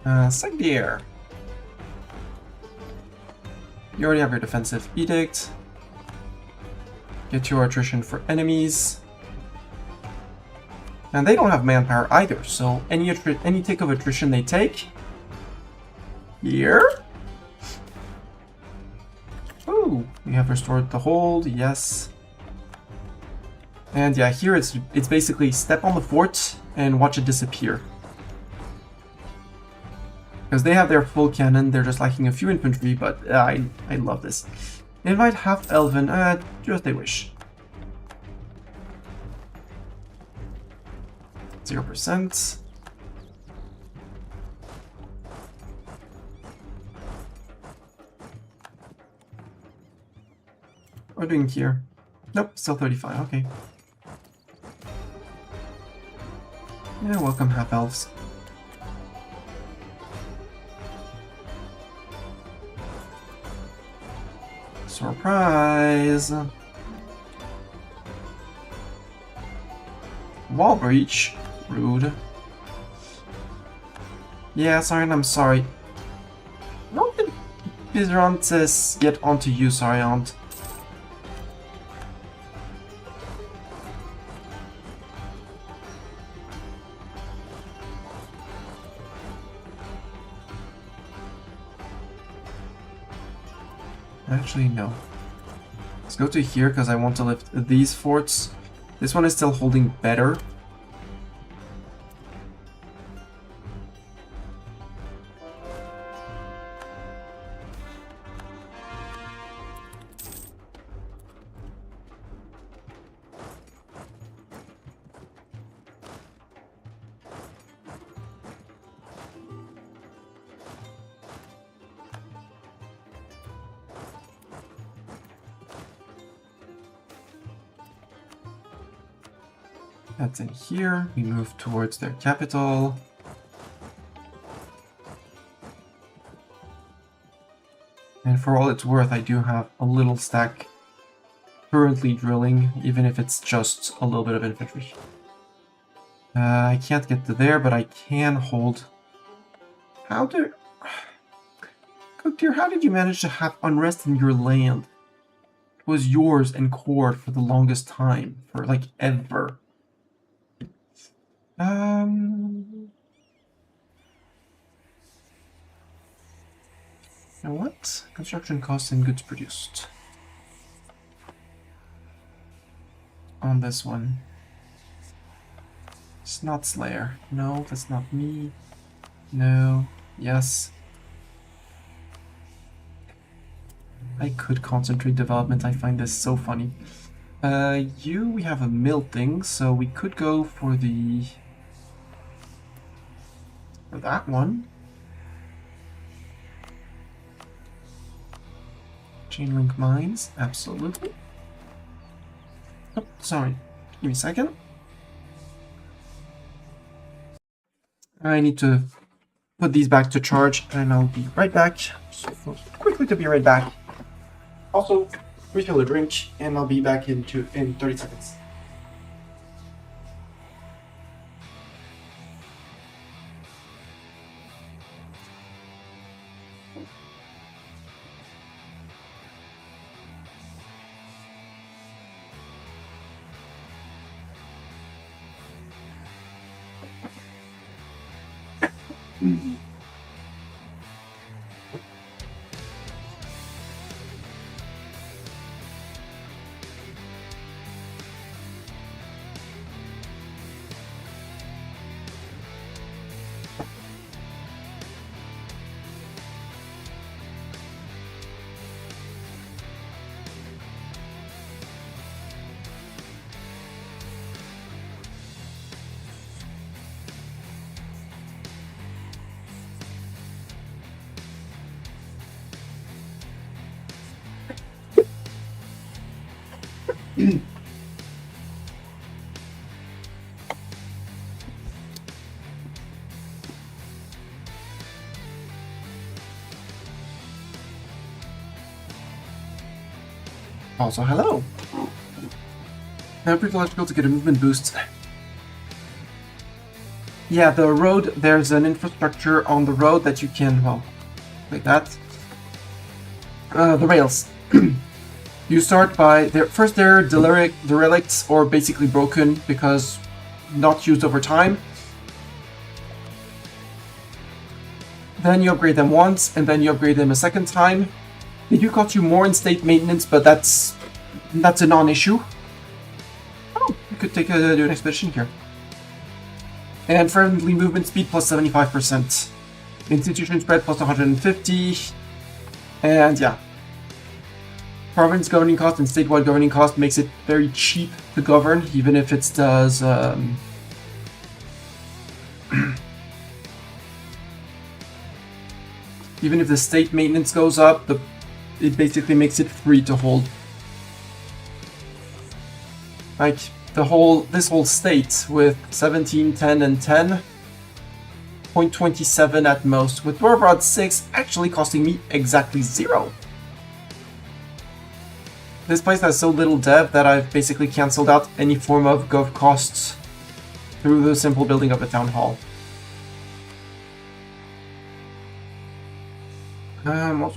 Sagdir. You already have your defensive edict. Get your attrition for enemies. And they don't have manpower either, so any tick of attrition they take. Here? Ooh, we have restored the hold, yes. And yeah, here it's basically step on the fort and watch it disappear. Because they have their full cannon, they're just lacking a few infantry, but I love this. Invite half elven, just they wish. 0%. are we doing here? Nope, still 35, okay. Yeah, welcome, half-elves. Surprise! Wall breach? Rude. Yeah, Sarion, I'm sorry. No, Bizarant says get onto you, Sarion. Actually, no. Let's go to here because I want to lift these forts. This one is still holding better. That's in here. We move towards their capital. And for all it's worth, I do have a little stack currently drilling, even if it's just a little bit of infantry. I can't get to there, but I can hold... How did... Good dear, how did you manage to have unrest in your land? It was yours and Cord for the longest time, for like ever. Now what? Construction costs and goods produced. On this one. Snot Slayer. No, that's not me. No. Yes. I could concentrate development. I find this so funny. We have a mill thing, so we could go for the... for that one. Chain link mines, absolutely. Oh, sorry. Give me a second. I need to put these back to charge, and I'll be right back. So quickly to be right back. Also, refill a drink, and I'll be back in 30 seconds. Also, hello! Pretty logical to get a movement boost. Yeah, the road, there's an infrastructure on the road that you can, well, like that. The rails. You start by, first they're derelicts or basically broken because not used over time. Then you upgrade them once, and then you upgrade them a second time. They do cost you more in state maintenance, but that's a non-issue. Oh, you could do an expedition here. And friendly movement speed plus 75%. Institution spread plus 150. And yeah. Province governing cost and statewide governing cost makes it very cheap to govern, even if it does... even if the state maintenance goes up, it basically makes it free to hold. Like, this whole state with 17, 10, and 10, 0.27 at most, with Dwarves 6 actually costing me exactly 0. This place has so little dev that I've basically cancelled out any form of gov costs through the simple building of a town hall.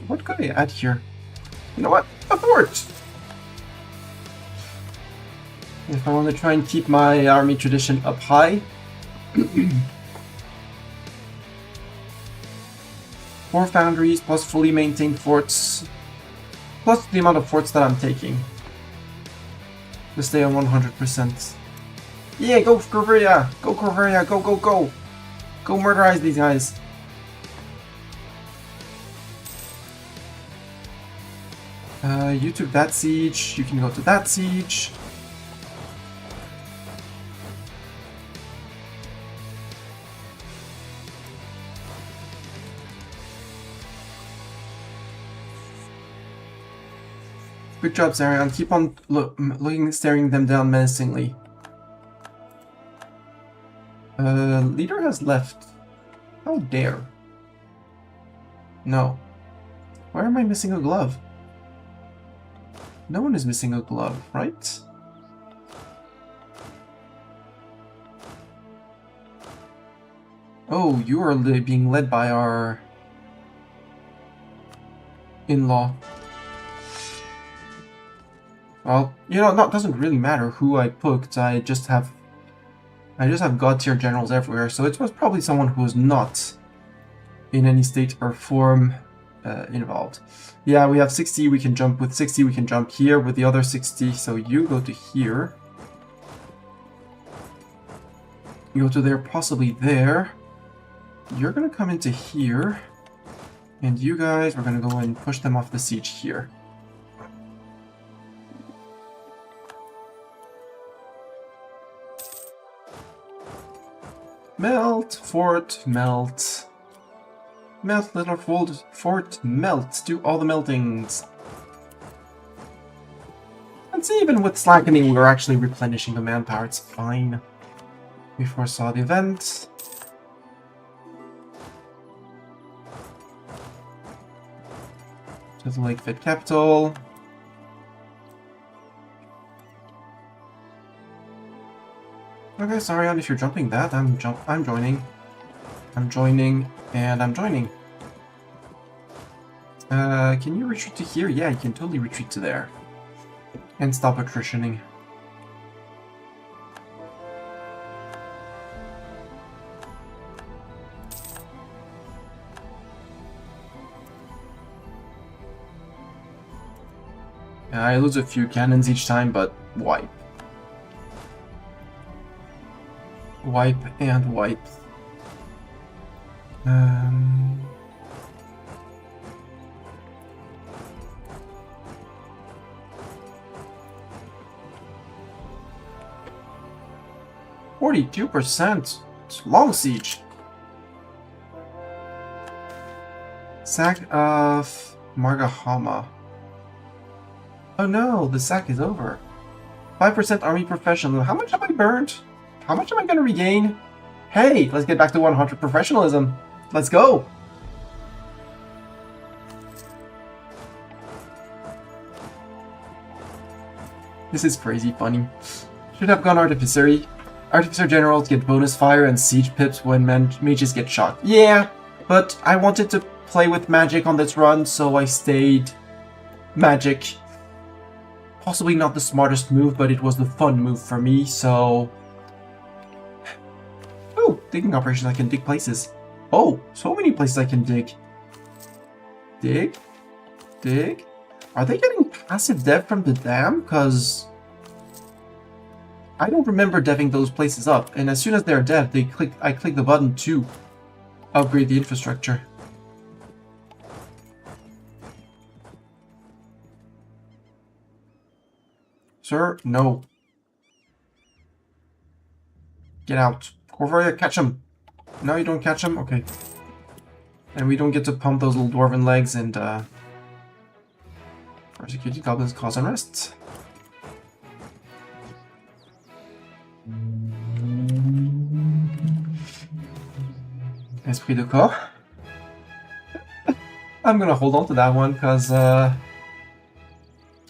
What could I add here? You know what? A fort! If I want to try and keep my army tradition up high. 4 foundries plus fully maintained forts. Plus the amount of forts that I'm taking. To stay on 100%. Yeah, go Corveria! Go Corveria! Go, go, go! Go murderize these guys! You took that siege, you can go to that siege. Good job, Zarion. Keep on staring them down menacingly. Leader has left. How dare. No. Why am I missing a glove? No one is missing a glove, right? Oh, you are being led by our in-law. Well, you know, that doesn't really matter who I picked. I just have god tier generals everywhere, so it was probably someone who was not in any state or form involved. Yeah, we have 60, we can jump. With 60, we can jump here with the other 60, so you go to here. You go to there, possibly there. You're gonna come into here. And you guys, we're gonna go and push them off the siege here. Melt, fort, melt. Melt, little fort, melt. Do all the meltings. And see, even with slackening, we're actually replenishing the manpower. It's fine. We foresaw the event. To the Lake Fit capital. Okay, sorry, if you're jumping that, I'm joining. I'm joining, and I'm joining. Can you retreat to here? Yeah, you can totally retreat to there. And stop attritioning. I lose a few cannons each time, but wipe. Wipe and wipe. 42%. It's long siege. Sack of Margahama. Oh no, the sack is over. 5% army professional. How much have I burned? How much am I going to regain? Hey, let's get back to 100 professionalism. Let's go. This is crazy funny. Should have gone Artificer. Artificer generals get bonus fire and siege pips when mages get shocked. Yeah, but I wanted to play with magic on this run, so I stayed magic. Possibly not the smartest move, but it was the fun move for me, so... Oh, digging operations, I can dig places. Oh, so many places I can dig. Dig? Dig? Are they getting passive dev from the dam? Because I don't remember deving those places up, and as soon as they're dev, I click the button to upgrade the infrastructure. Sir, no. Get out. Corvoria, catch him. No, you don't catch him? Okay. And we don't get to pump those little dwarven legs and, persecuted goblins cause unrest. Esprit de corps. I'm gonna hold on to that one, because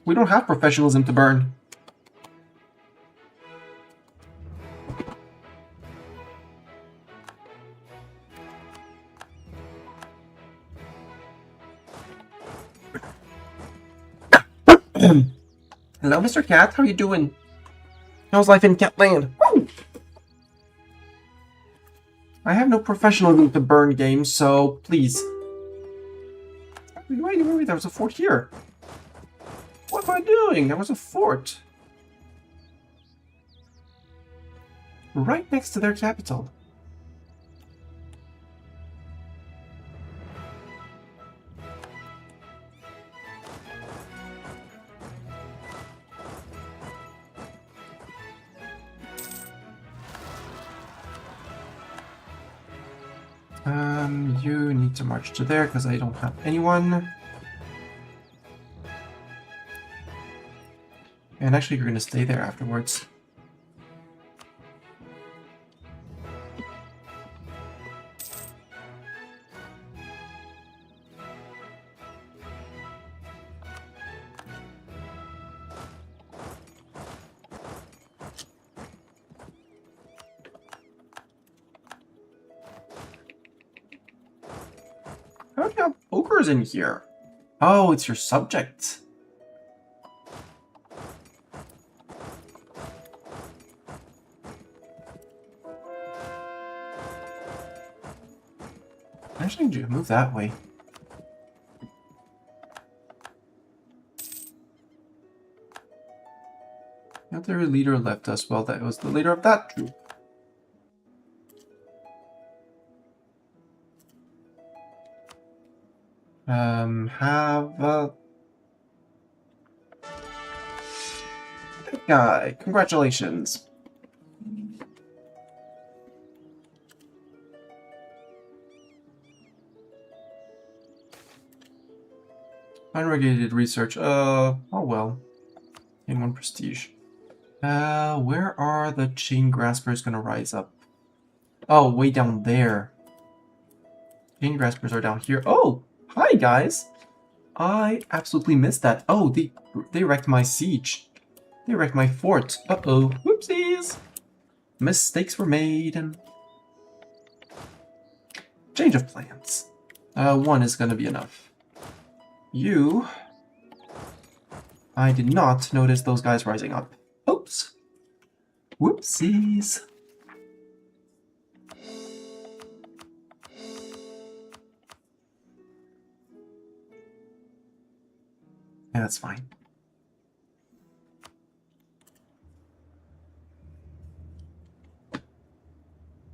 we don't have professionalism to burn. Hello, Mr. Cat. How you doing? How's life in Catland? I have no professionalism to burn games, so please. Wait, there was a fort here. What am I doing? There was a fort. Right next to their capital. You need to march to there because I don't have anyone. And actually, you're going to stay there afterwards. How do you have ogres in here? Oh, it's your subject. I actually need you to move that way. The other leader left us. Well, that was the leader of that troop. That guy. Congratulations. Unregulated research. Oh well. In 1 prestige. Where are the chain graspers gonna rise up? Oh, way down there. Chain graspers are down here. Oh! Hi, guys! I absolutely missed that. Oh, they wrecked my siege. They wrecked my fort. Uh-oh. Whoopsies! Mistakes were made and... Change of plans. 1 is gonna be enough. You... I did not notice those guys rising up. Oops. Whoopsies. Yeah, that's fine.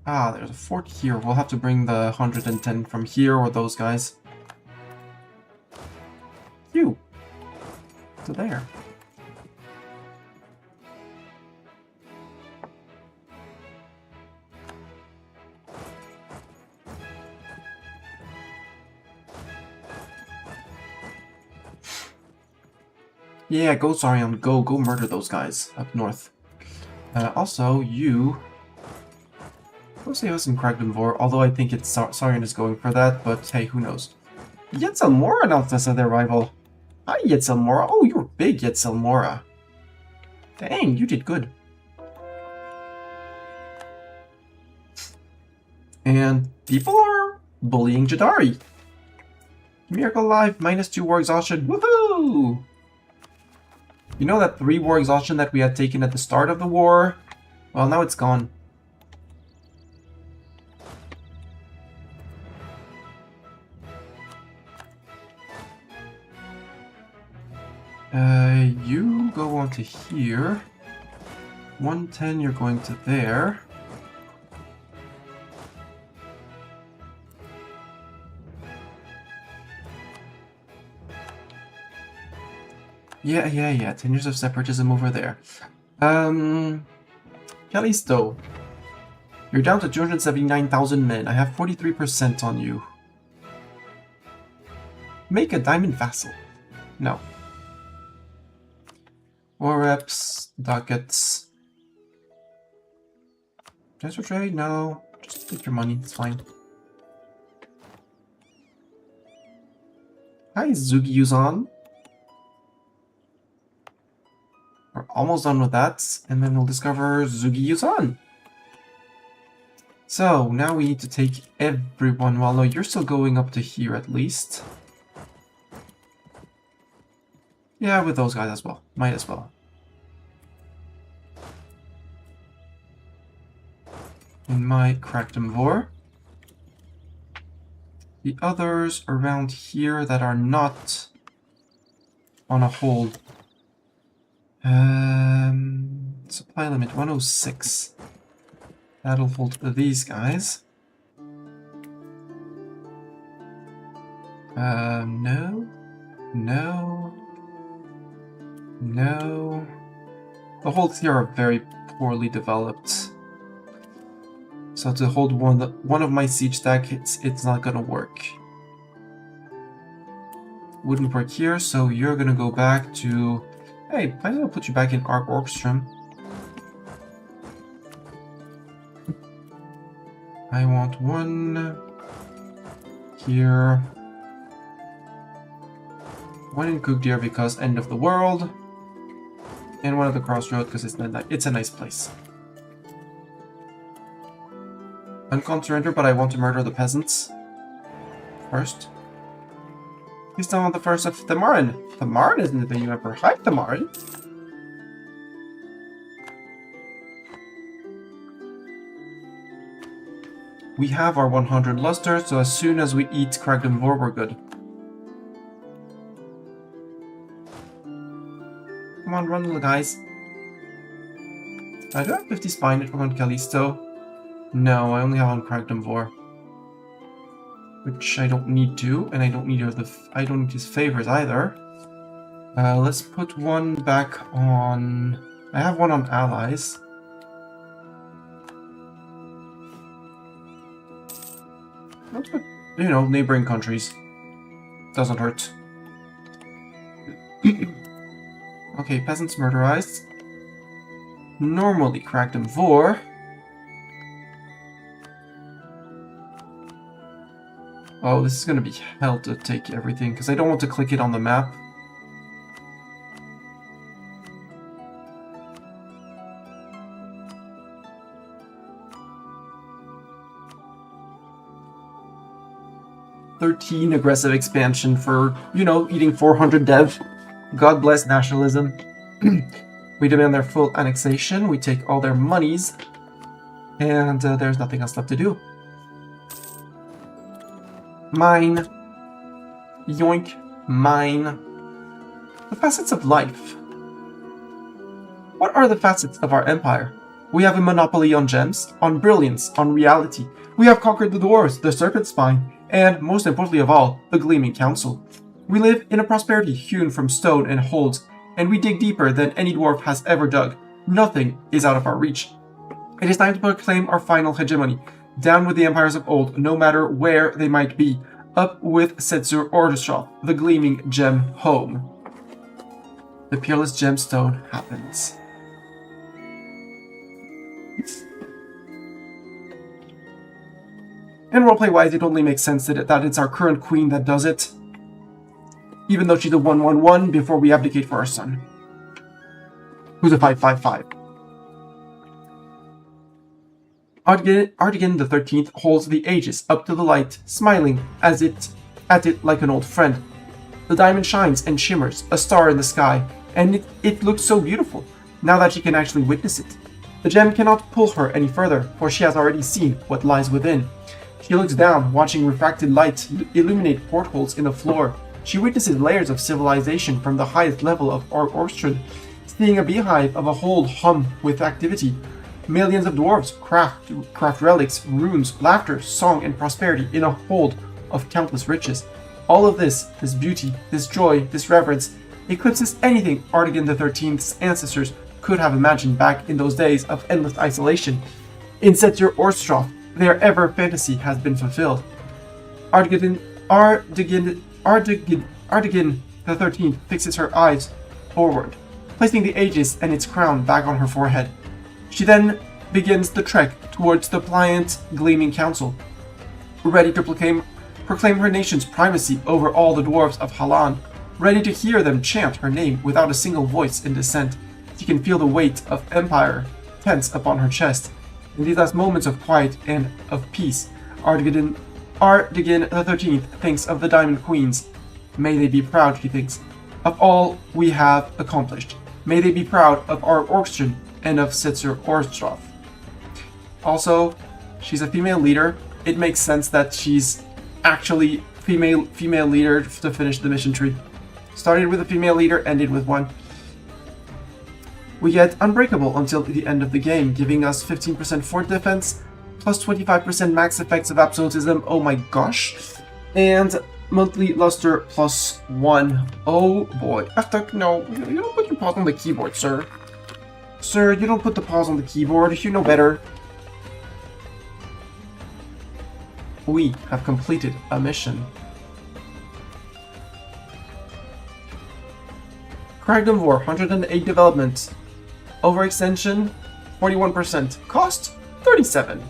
Ah, there's a fort here. We'll have to bring the 110 from here or those guys. You. To there. Yeah, go Sarion, go murder those guys up north. Also, you... Go save us in Kragdenvor, although I think it's Sarion is going for that, but hey, who knows. Yetzelmora announced us as their rival. Hi, Yetzelmora. Oh, you're big, Yetzelmora. Dang, you did good. And people are bullying Jadari. Miracle Life, -2 war exhaustion. Woohoo! You know that 3 war exhaustion that we had taken at the start of the war? Well, now it's gone. You go on to here. 110, you're going to there. Yeah. 10 years of separatism over there. Callisto. You're down to 279,000 men. I have 43% on you. Make a diamond vassal. No. War reps, ducats. Transfer trade? No. Just take your money, it's fine. Hi, Zugi-Yuzan. We're almost done with that, and then we'll discover Zugi-Yuzan. So, now we need to take everyone. Well, no, you're still going up to here at least. Yeah, with those guys as well. Might as well. In my Krakdemvor. The others around here that are not on a hold. Supply limit 106. That'll hold these guys. No. No. No. The holds here are very poorly developed. So to hold one of my siege stack, it's not gonna work. Wouldn't work here, so you're gonna go back to... Hey, might as well put you back in Arg-Ordstrun. I want one here. One in Kugdir because end of the world. And one at the crossroad because it's a nice place. I can't surrender, but I want to murder the peasants first. He's still on the first of Thamarin. Thamarin isn't the thing you ever hype Thamarin. We have our 100 luster, so as soon as we eat Krakdemvor, we're good. Come on, run, little guys. I do have 50 spine on Callisto. No, I only have on Krakdemvor. Which I don't need to, and I don't need his favors either. Let's put one back on... I have one on allies. Let's put, you know, neighboring countries. Doesn't hurt. Okay, peasants murderized. Normally Krakdemvor. Oh, this is gonna be hell to take everything, because I don't want to click it on the map. "13 aggressive expansion for, you know, eating 400 dev. God bless nationalism." We demand their full annexation, we take all their monies, and there's nothing else left to do. Mine. Yoink. Mine. The facets of life. What are the facets of our empire? We have a monopoly on gems, on brilliance, on reality. We have conquered the dwarves, the serpent spine, and, most importantly of all, the gleaming council. We live in a prosperity hewn from stone and holds, and we dig deeper than any dwarf has ever dug. Nothing is out of our reach. It is time to proclaim our final hegemony. Down with the empires of old, no matter where they might be. Up with Arg-Ordstrun, the gleaming gem home. The peerless gemstone happens. And roleplay-wise, it only makes sense that it's our current queen that does it. Even though she's a 1/1/1 before we abdicate for our son. Who's a 5/5/5. Artigan the 13th holds the aegis up to the light, smiling at it like an old friend. The diamond shines and shimmers, a star in the sky, and it looks so beautiful, now that she can actually witness it. The gem cannot pull her any further, for she has already seen what lies within. She looks down, watching refracted light illuminate portholes in the floor. She witnesses layers of civilization from the highest level of Arg-Ordstrun, seeing a beehive of a hold hum with activity. Millions of dwarves craft relics, runes, laughter, song, and prosperity in a hold of countless riches. All of this beauty, this joy, this reverence, eclipses anything Artigan the 13th's ancestors could have imagined back in those days of endless isolation. In Arg-Ordstrun, their ever fantasy has been fulfilled. Artigan the 13th fixes her eyes forward, placing the aegis and its crown back on her forehead. She then begins the trek towards the pliant, gleaming council, ready to proclaim proclaim her nation's primacy over all the dwarves of Halan. Ready to hear them chant her name without a single voice in dissent, she can feel the weight of empire tense upon her chest. In these last moments of quiet and of peace, Arg-Ordstrun the 13th thinks of the Diamond Queens. May they be proud, she thinks, of all we have accomplished. May they be proud of Arg-Ordstrun and of Arg-Ordstrun. Also, she's a female leader. It makes sense that she's actually female leader to finish the mission tree. Started with a female leader, ended with one. We get Unbreakable until the end of the game, giving us 15% fort defense, plus 25% max effects of absolutism, oh my gosh, and monthly luster plus 1. Oh boy. No, you don't put your paws on the keyboard, sir. Sir, you don't put the paws on the keyboard, you know better. We have completed a mission. Cragdom War, 108 development. Overextension, 41%. Cost, 37.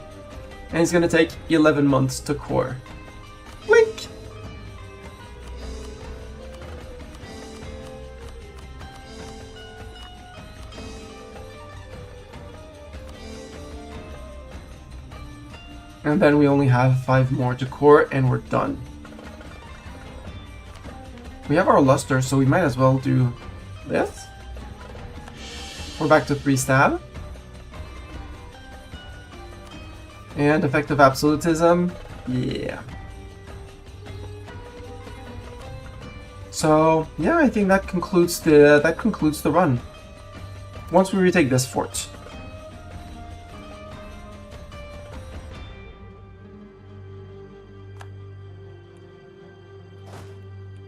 And it's gonna take 11 months to core. Blink! And then we only have 5 more to core and we're done. We have our luster, so we might as well do this. We're back to 3 stab. And effective absolutism. Yeah. So yeah, I think that concludes the run. Once we retake this fort.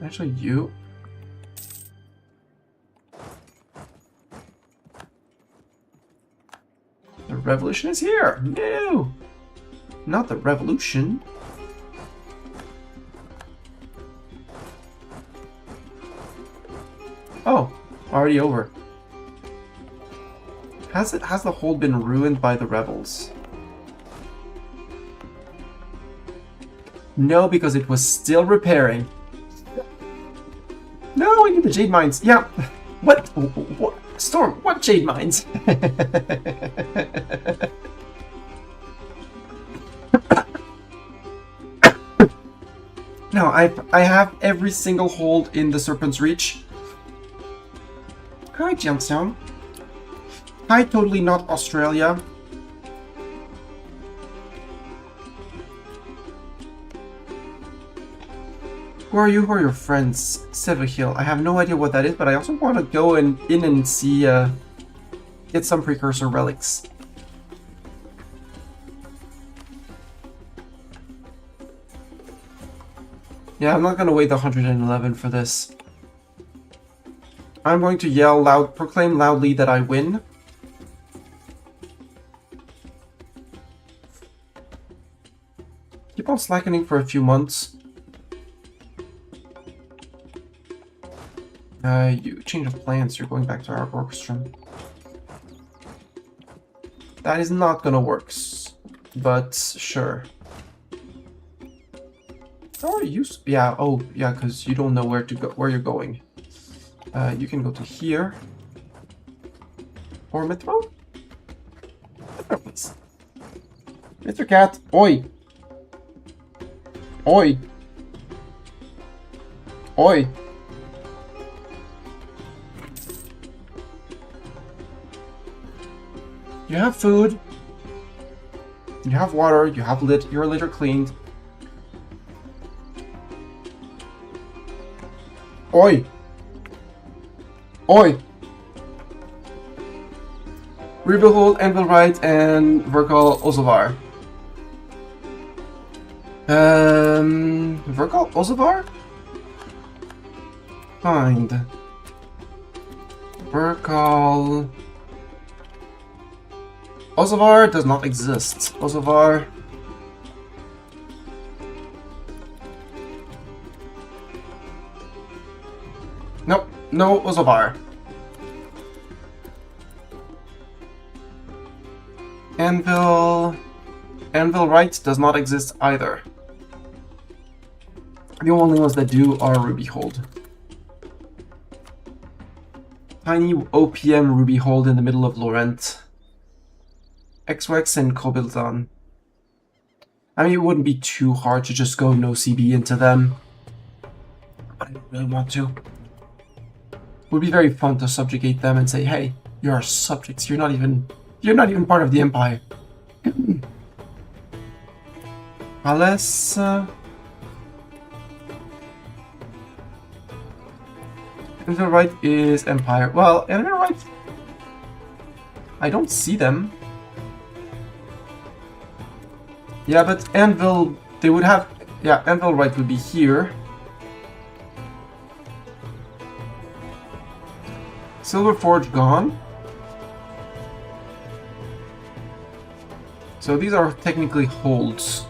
Actually, you. The revolution is here! No! Not the revolution. Oh, already over. Has the hold been ruined by the rebels? No, because it was still repairing. No, I need the jade mines. Yeah. What? Storm, what jade mines? No, I have every single hold in the Serpent's Reach. Hi, Gemstone. Hi, totally not Australia. Who are you? Who are your friends? Hill. I have no idea what that is, but I also want to go in and see, get some precursor relics. Yeah, I'm not going to wait the 111 for this. I'm going to proclaim loudly that I win. Keep on slackening for a few months. You change of plans, you're going back to Arg-Ordstrun. That is not gonna work, but sure. Oh, yeah, oh, yeah, because you don't know where to go, where you're going. You can go to here. Or Mithro? Mithro, please. Mr. Cat, oi! Oi! Oi! You have food, you have water, you have your litter cleaned. Oi! Oi! Rebehold, Anvil Right, and Verkal Ozovar. Verkal Ozovar? Find. Verkal... Ozovar does not exist. Ozovar... Nope, no Ozovar. Anvil Right does not exist either. The only ones that do are Ruby Hold. Tiny OPM Ruby Hold in the middle of Laurent. X-Wex and Kobildan. I mean, it wouldn't be too hard to just go no CB into them. But I don't really want to. It would be very fun to subjugate them and say, hey, you're our subjects, you're not even part of the Empire. Unless... Anvil Right is Empire. Well, Anvil Right... I don't see them. Yeah, but Anvil... They would have... Yeah, Anvil Right would be here. Silver Forge gone. So these are technically holds.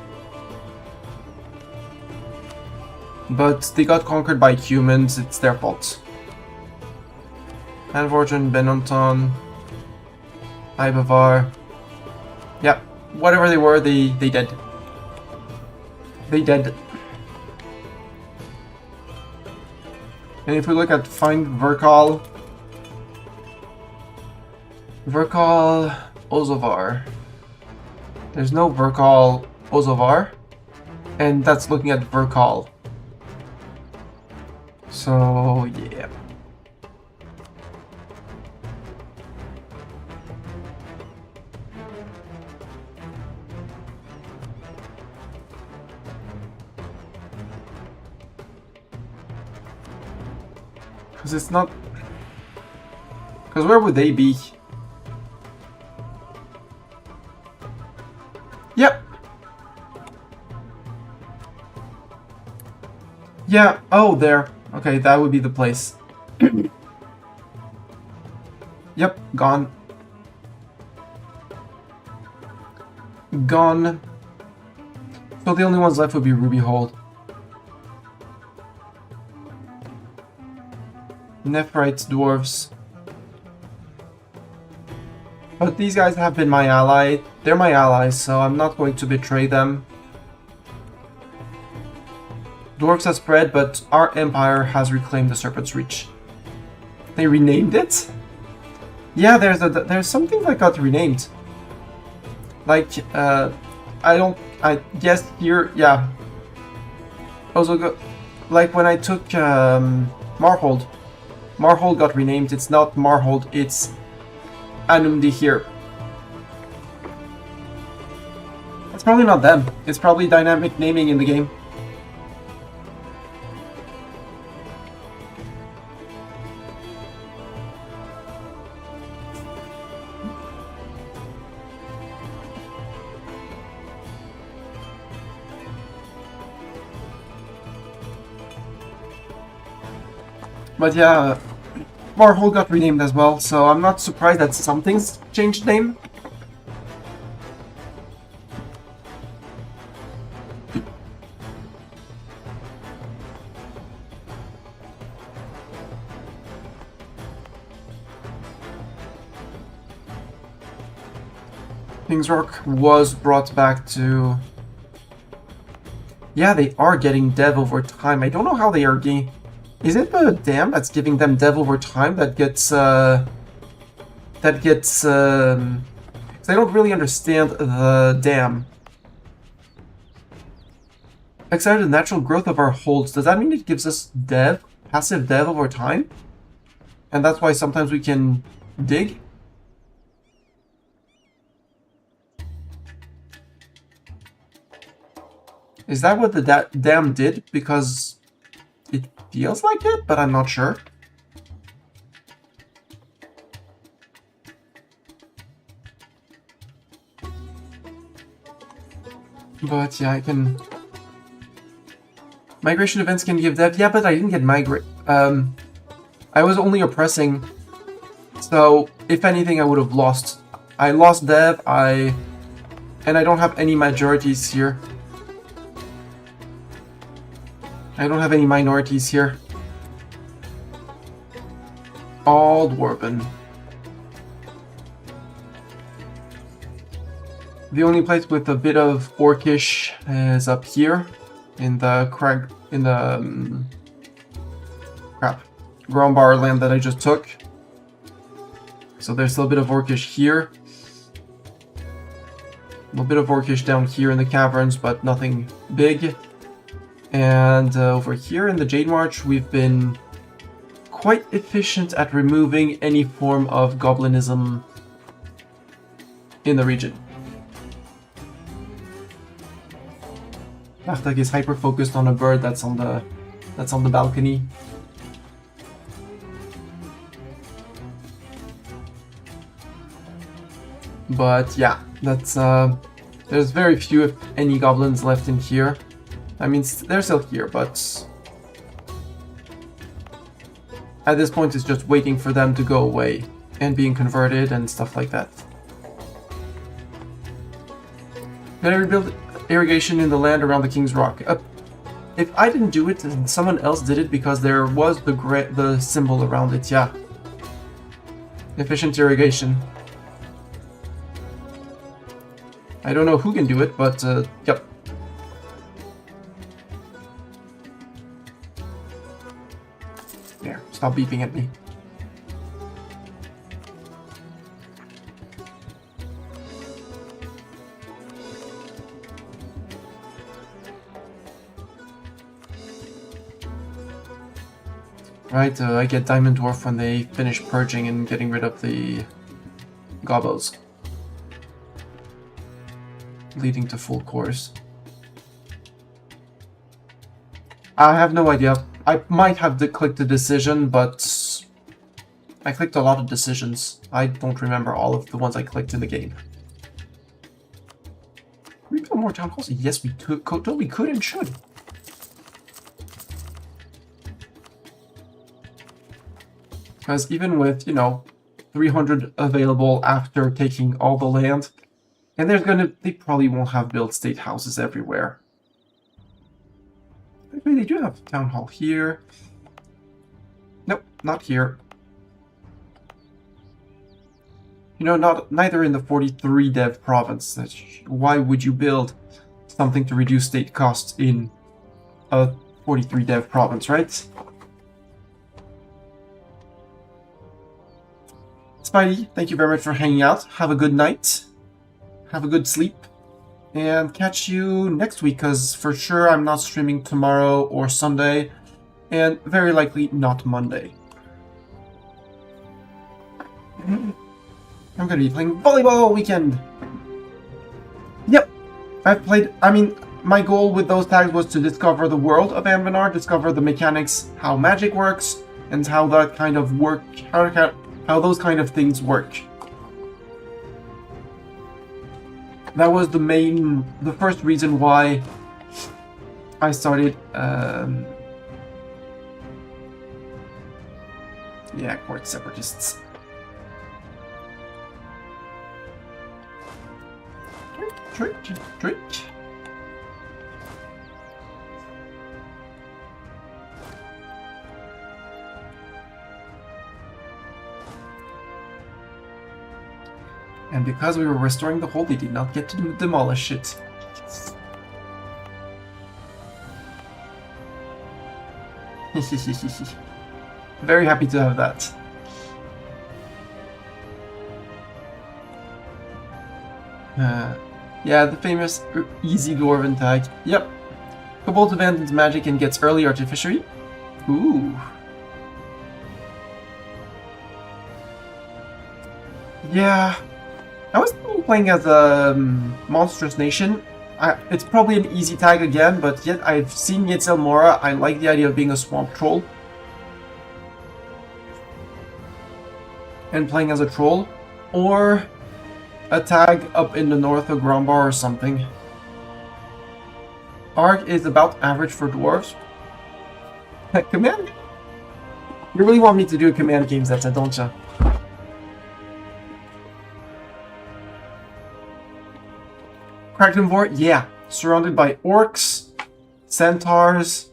But they got conquered by humans, it's their fault. Anvorgen, Benonton, Ibavar. Yeah, whatever they were, they dead. They dead. And if we look at find Verkal, Ozovar. There's no Verkal Ozovar, and that's looking at Verkal. So yeah. Because it's not... Because where would they be? Yep. Yeah, oh, there. Okay, that would be the place. Yep, gone. Gone. So the only ones left would be Ruby Hold. Nephrites, Dwarves. But these guys have been my ally. They're my allies, so I'm not going to betray them. Dwarves have spread, but our empire has reclaimed the Serpent's Reach. They renamed it? Yeah, there's something that got renamed. Like, yes, here, yeah. Also, like when I took Marhold. Marhold got renamed, it's not Marhold, it's Anumdi here. It's probably not them. It's probably dynamic naming in the game. But yeah, Marhold got renamed as well, so I'm not surprised that something's changed name. King's Rock was brought back to... Yeah, they are getting dev over time. I don't know how they are getting... Is it the dam that's giving them dev over time that gets, I don't really understand the dam. Excited the natural growth of our holds. Does that mean it gives us dev, passive dev over time? And that's why sometimes we can dig? Is that what the dam did? Because it feels like it, but I'm not sure. But yeah, I can... Migration events can give dev. Yeah, but I didn't get migrate. I was only oppressing. So, if anything, I would have lost. I lost dev, and I don't have any majorities here. I don't have any minorities here. All Dwarven. The only place with a bit of Orcish is up here. in the Grombar land that I just took. So there's a little bit of Orcish here. A little bit of Orcish down here in the caverns, but nothing big. And over here in the Jade March, we've been quite efficient at removing any form of goblinism in the region. Aftak is hyper focused on a bird that's on the balcony. But yeah, that's there's very few, if any, goblins left in here. I mean, they're still here, but at this point it's just waiting for them to go away and being converted and stuff like that. Gotta rebuild irrigation in the land around the King's Rock. If I didn't do it, then someone else did it because there was the symbol around it. Yeah, efficient irrigation. I don't know who can do it, but yep. There, stop beeping at me. Right, I get Diamond Dwarf when they finish purging and getting rid of the gobos. Leading to full course. I have no idea. I might have clicked the decision, but I clicked a lot of decisions. I don't remember all of the ones I clicked in the game. Can we build more town halls? Yes, we could. We could and should. Because even with, 300 available after taking all the land, and they probably won't have built state houses everywhere. Maybe they do have town hall here. Nope, not here. Neither in the 43 dev province. Why would you build something to reduce state costs in a 43 dev province, right? Spidey, thank you very much for hanging out. Have a good night. Have a good sleep. And catch you next week, because for sure I'm not streaming tomorrow or Sunday. And very likely not Monday. I'm going to be playing volleyball all weekend. Yep. My goal with those tags was to discover the world of Anbennar, discover the mechanics, how magic works, and how that kind of how those kind of things work. That was the first reason why I started, Court Separatists. Trick. And because we were restoring the hold, they did not get to demolish it. Very happy to have that. Yeah, the famous easy dwarven tag. Yep. Kobold abandons magic and gets early artificery. Ooh. Yeah. I was playing as a monstrous nation. It's probably an easy tag again, but yet I've seen Yetzel Mora. I like the idea of being a swamp troll. And playing as a troll. Or a tag up in the north of Grombar or something. Arg is about average for dwarves. Command? You really want me to do a command game, Zeta, don't you? Krakenvor, yeah. Surrounded by orcs, centaurs.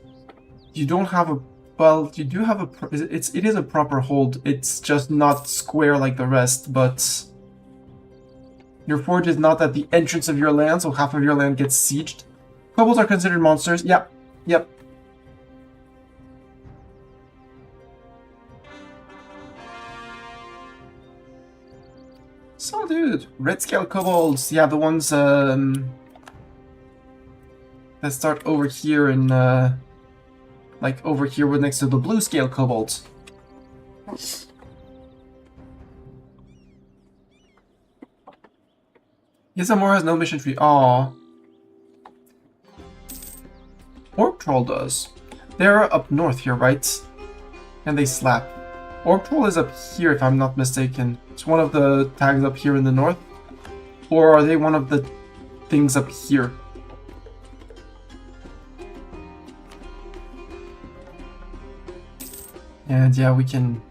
You don't have a... Well, you do have a... It is a proper hold. It's just not square like the rest, but... Your forge is not at the entrance of your land, so half of your land gets sieged. Kobolds are considered monsters. Yeah, Yep. So, dude, red scale kobolds, yeah, the ones that start over here and like over here with next to the blue scale kobolds. Isamor has no mission tree. Aww. Orc Troll does. They're up north here, right? And they slap. Orc Troll is up here, if I'm not mistaken. It's one of the tags up here in the north. Or are they one of the things up here? And yeah, we can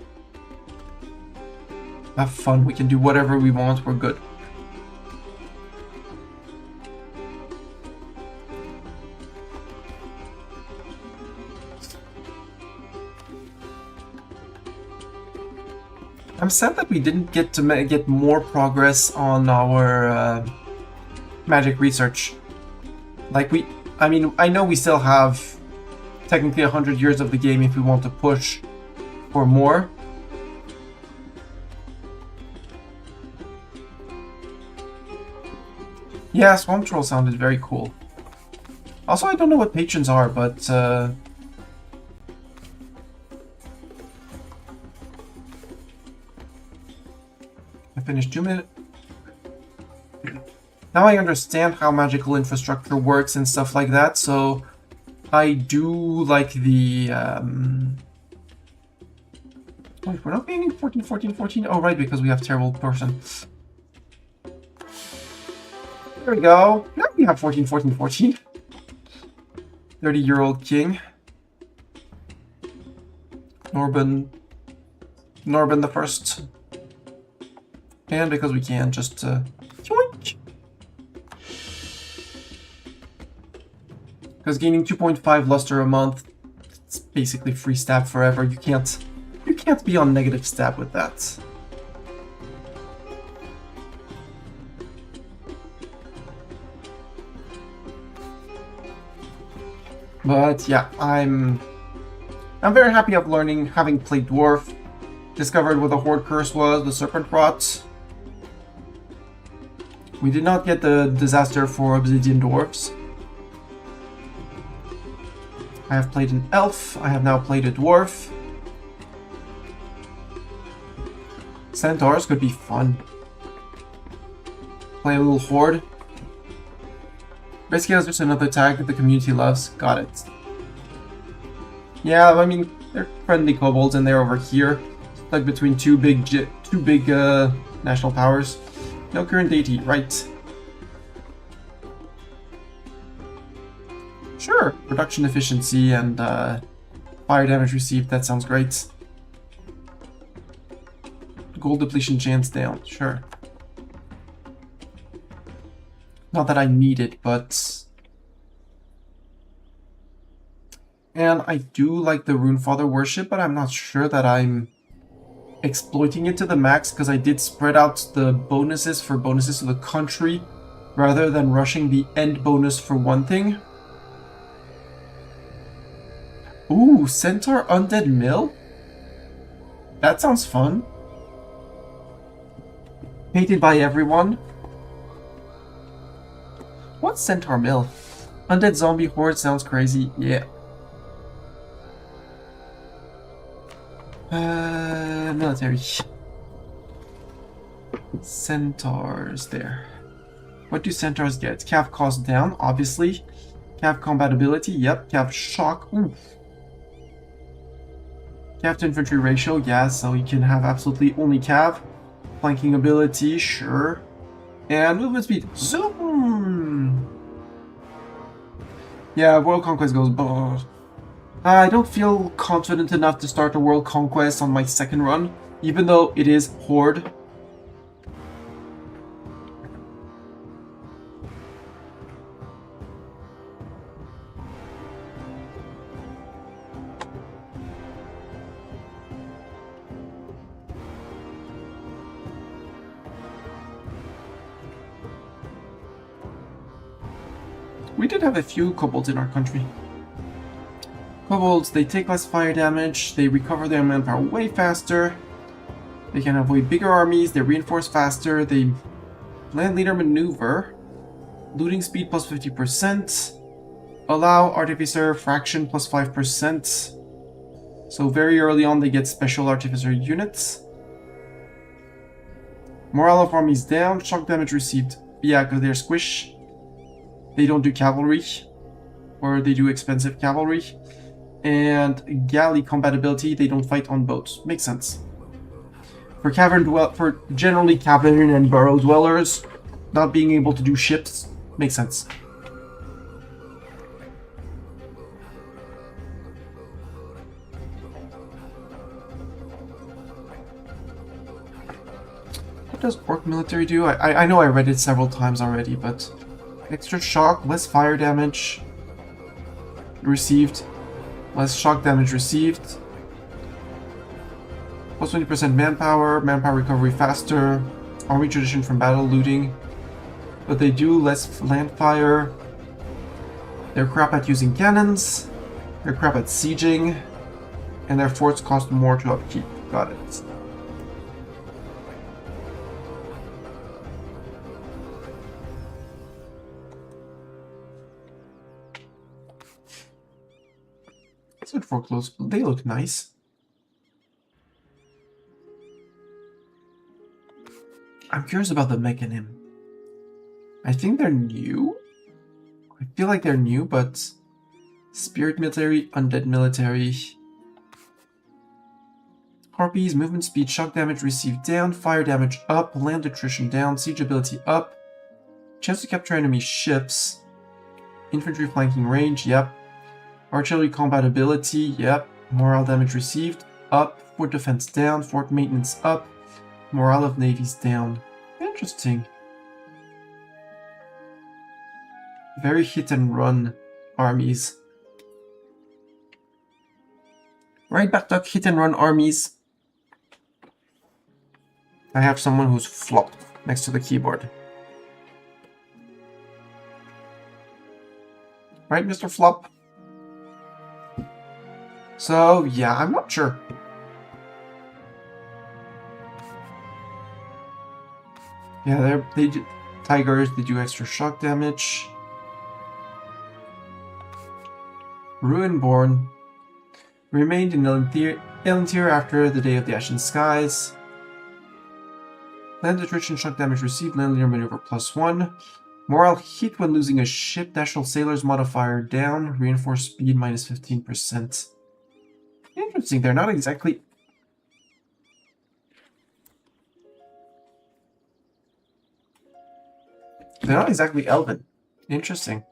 have fun. We can do whatever we want. We're good. I'm sad that we didn't get to get more progress on our magic research. Like I mean, I know we still have technically 100 years of the game if we want to push for more. Yeah, Swamp Troll sounded very cool. Also, I don't know what patrons are, but I finished 2 minutes. Now I understand how magical infrastructure works and stuff like that, so I do like the wait, we're not gaining 14, 14, 14? Oh, right, because we have terrible person. There we go. Now we have 14, 14, 14. 30-year-old king. Norban the First. And because we can just yoink. Because gaining 2.5 luster a month, it's basically free stab forever. You can't be on negative stab with that. But yeah, I'm very happy of learning, having played Dwarf, discovered what the Horde Curse was, the Serpent Rot. We did not get the disaster for Obsidian Dwarves. I have played an Elf, I have now played a Dwarf. Centaurs could be fun. Play a little Horde. Basically, it's just another tag that the community loves. Got it. Yeah, I mean, they're friendly kobolds and they're over here. Stuck between two big national powers. No current deity, right. Sure, production efficiency and fire damage received, that sounds great. Gold depletion chance down, sure. Not that I need it, but... And I do like the Runefather worship, but I'm not sure that I'm exploiting it to the max, because I did spread out the bonuses for bonuses to the country, rather than rushing the end bonus for one thing. Ooh, Centaur Undead Mill? That sounds fun. Hated by everyone. What's Centaur Mill? Undead Zombie Horde sounds crazy, yeah. Military. Centaurs there. What do centaurs get? Cav cost down, obviously. Cav combat ability, yep. Cav shock, ooh. Cav to infantry ratio, yeah, so you can have absolutely only cav. Flanking ability, sure. And movement speed, zoom! Yeah, World Conquest goes, brrr. I don't feel confident enough to start a World Conquest on my second run, even though it is Horde. We did have a few kobolds in our country. Kobolds, they take less fire damage, they recover their manpower way faster, they can avoid bigger armies, they reinforce faster, they land leader maneuver, looting speed plus 50%, allow artificer fraction plus 5%, so very early on they get special artificer units. Morale of armies down, shock damage received, yeah, because they're squish. They don't do cavalry, or they do expensive cavalry. And galley compatibility, they don't fight on boats. Makes sense. For generally cavern and burrow dwellers, not being able to do ships makes sense. What does Orc military do? I know I read it several times already, but extra shock, less fire damage received. Less shock damage received. Plus 20% manpower recovery faster. Army tradition from battle looting. But they do less land fire. They're crap at using cannons. They're crap at sieging. And their forts cost more to upkeep. Got it. Good for clothes. They look nice. I'm curious about the mechanism. I think they're new. I feel like they're new, but spirit military, undead military. Harpies, movement speed, shock damage received down, fire damage up, land attrition down, siege ability up, chance to capture enemy ships, infantry flanking range, yep. Artillery compatibility, yep. Morale damage received, up. Fort defense down. Fort maintenance up. Morale of navies down. Interesting. Very hit and run armies. Right, Bartok, hit and run armies. I have someone who's flopped next to the keyboard. Right, Mr. Flop? So, yeah, I'm not sure. Yeah, they do tigers, they do extra shock damage. Ruinborn remained in Elentier after the Day of the Ashen Skies. Land attrition, shock damage received, land leader maneuver +1. Morale hit when losing a ship, national sailors modifier down, reinforced speed -15%. Interesting, they're not exactly... They're not exactly Elven. Interesting.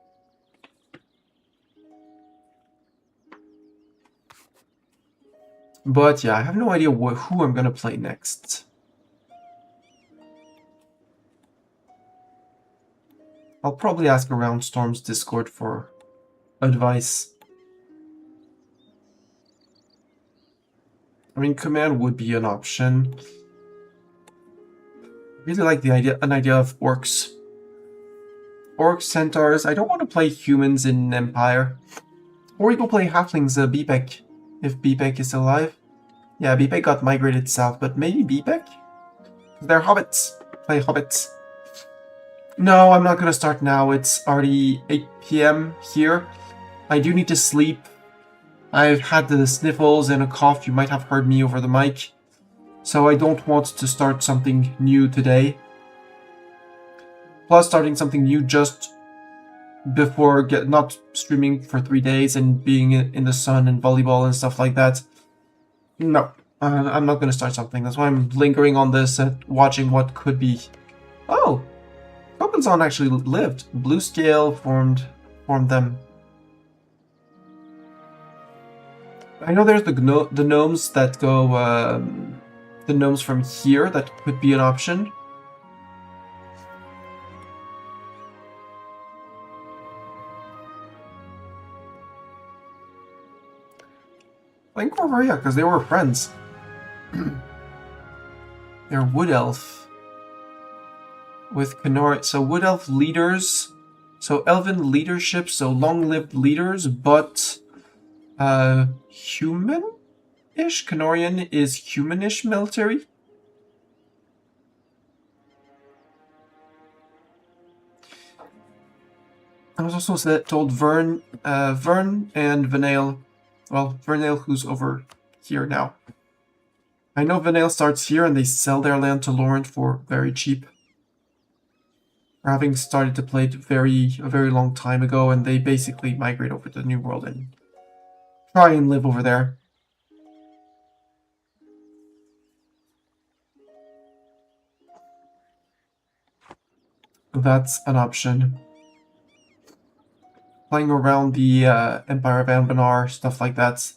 But yeah, I have no idea who I'm gonna play next. I'll probably ask around Storm's Discord for advice. I mean, command would be an option. I really like an idea of orcs. Orcs, centaurs. I don't want to play humans in Empire. Or we go play halflings, Bipek, if Bipek is alive. Yeah, Bipek got migrated south, but maybe Bipek? They're hobbits. Play hobbits. No, I'm not gonna start now. It's already 8 PM here. I do need to sleep. I've had the sniffles and a cough. You might have heard me over the mic. So I don't want to start something new today. Plus, starting something new just before not streaming for 3 days and being in the sun and volleyball and stuff like that. No, I'm not going to start something. That's why I'm lingering on this and watching what could be. Oh, Openson actually lived. Blue Scale formed them. I know there's the gnomes that go, the gnomes from here that could be an option. I think Corvaria, because they were friends. They're Wood Elf. With Kenora, so Wood Elf leaders. So Elven leadership, so long-lived leaders, but human-ish? Canorian is human-ish military? I was also told Vern and Vanale, well, Vernale who's over here now. I know Vanale starts here and they sell their land to Laurent for very cheap. Having started to play it a very long time ago, and they basically migrate over to the New World and try and live over there. That's an option. Playing around the Empire of Anbennar, stuff like that.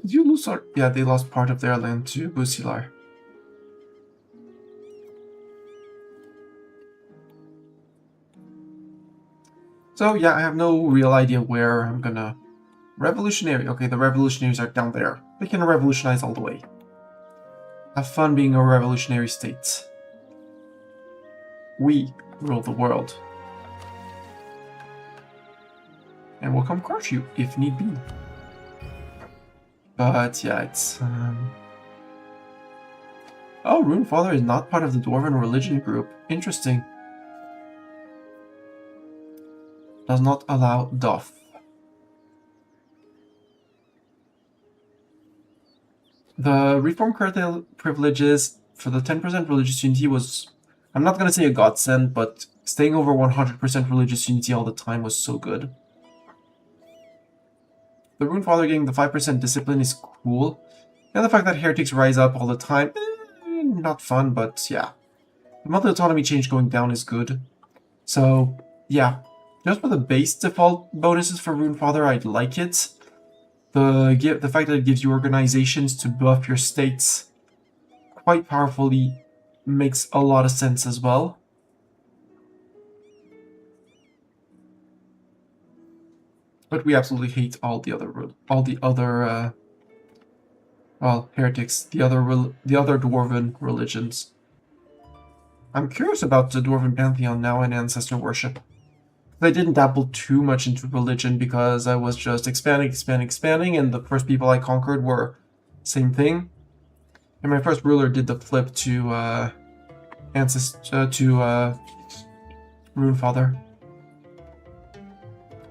Did you lose? Yeah, they lost part of their land to Busilar. So yeah, I have no real idea where I'm gonna... Revolutionary. Okay, the revolutionaries are down there. They can revolutionize all the way. Have fun being a revolutionary state. We rule the world. And we'll come crush you, if need be. But yeah, it's... Oh, Runefather is not part of the Dwarven religion group. Interesting. Does not allow doff. The Reform Curtail privileges for the 10% religious unity was... I'm not going to say a godsend, but staying over 100% religious unity all the time was so good. The Runefather getting the 5% discipline is cool. And the fact that heretics rise up all the time, not fun, but yeah. The monthly autonomy change going down is good. So, yeah. Just for the base default bonuses for Runefather, I'd like it. The fact that it gives you organizations to buff your states quite powerfully makes a lot of sense as well. But we absolutely hate all the other well, heretics, the other dwarven religions. I'm curious about the dwarven pantheon now and ancestor worship. I didn't dabble too much into religion because I was just expanding, and the first people I conquered were same thing. And my first ruler did the flip to Runefather.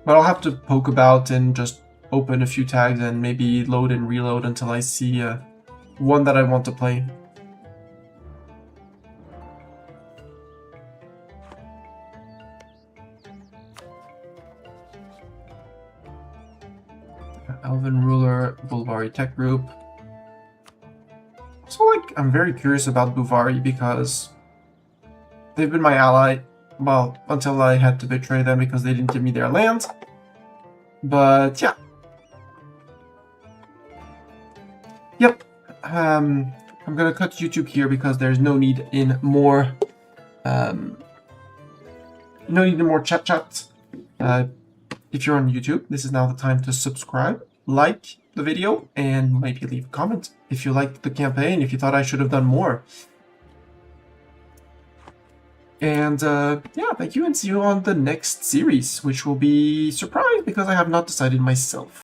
But I'll have to poke about and just open a few tags and maybe load and reload until I see one that I want to play. Elven Ruler, Bulvari Tech Group. Also, I'm very curious about Bulvari because they've been my ally, well, until I had to betray them because they didn't give me their land. But, yeah. Yep. I'm gonna cut YouTube here because there's no need in more, chat. If you're on YouTube, this is now the time to subscribe, like the video, and maybe leave a comment if you liked the campaign, if you thought I should have done more. And yeah, thank you, and see you on the next series, which will be surprise because I have not decided myself.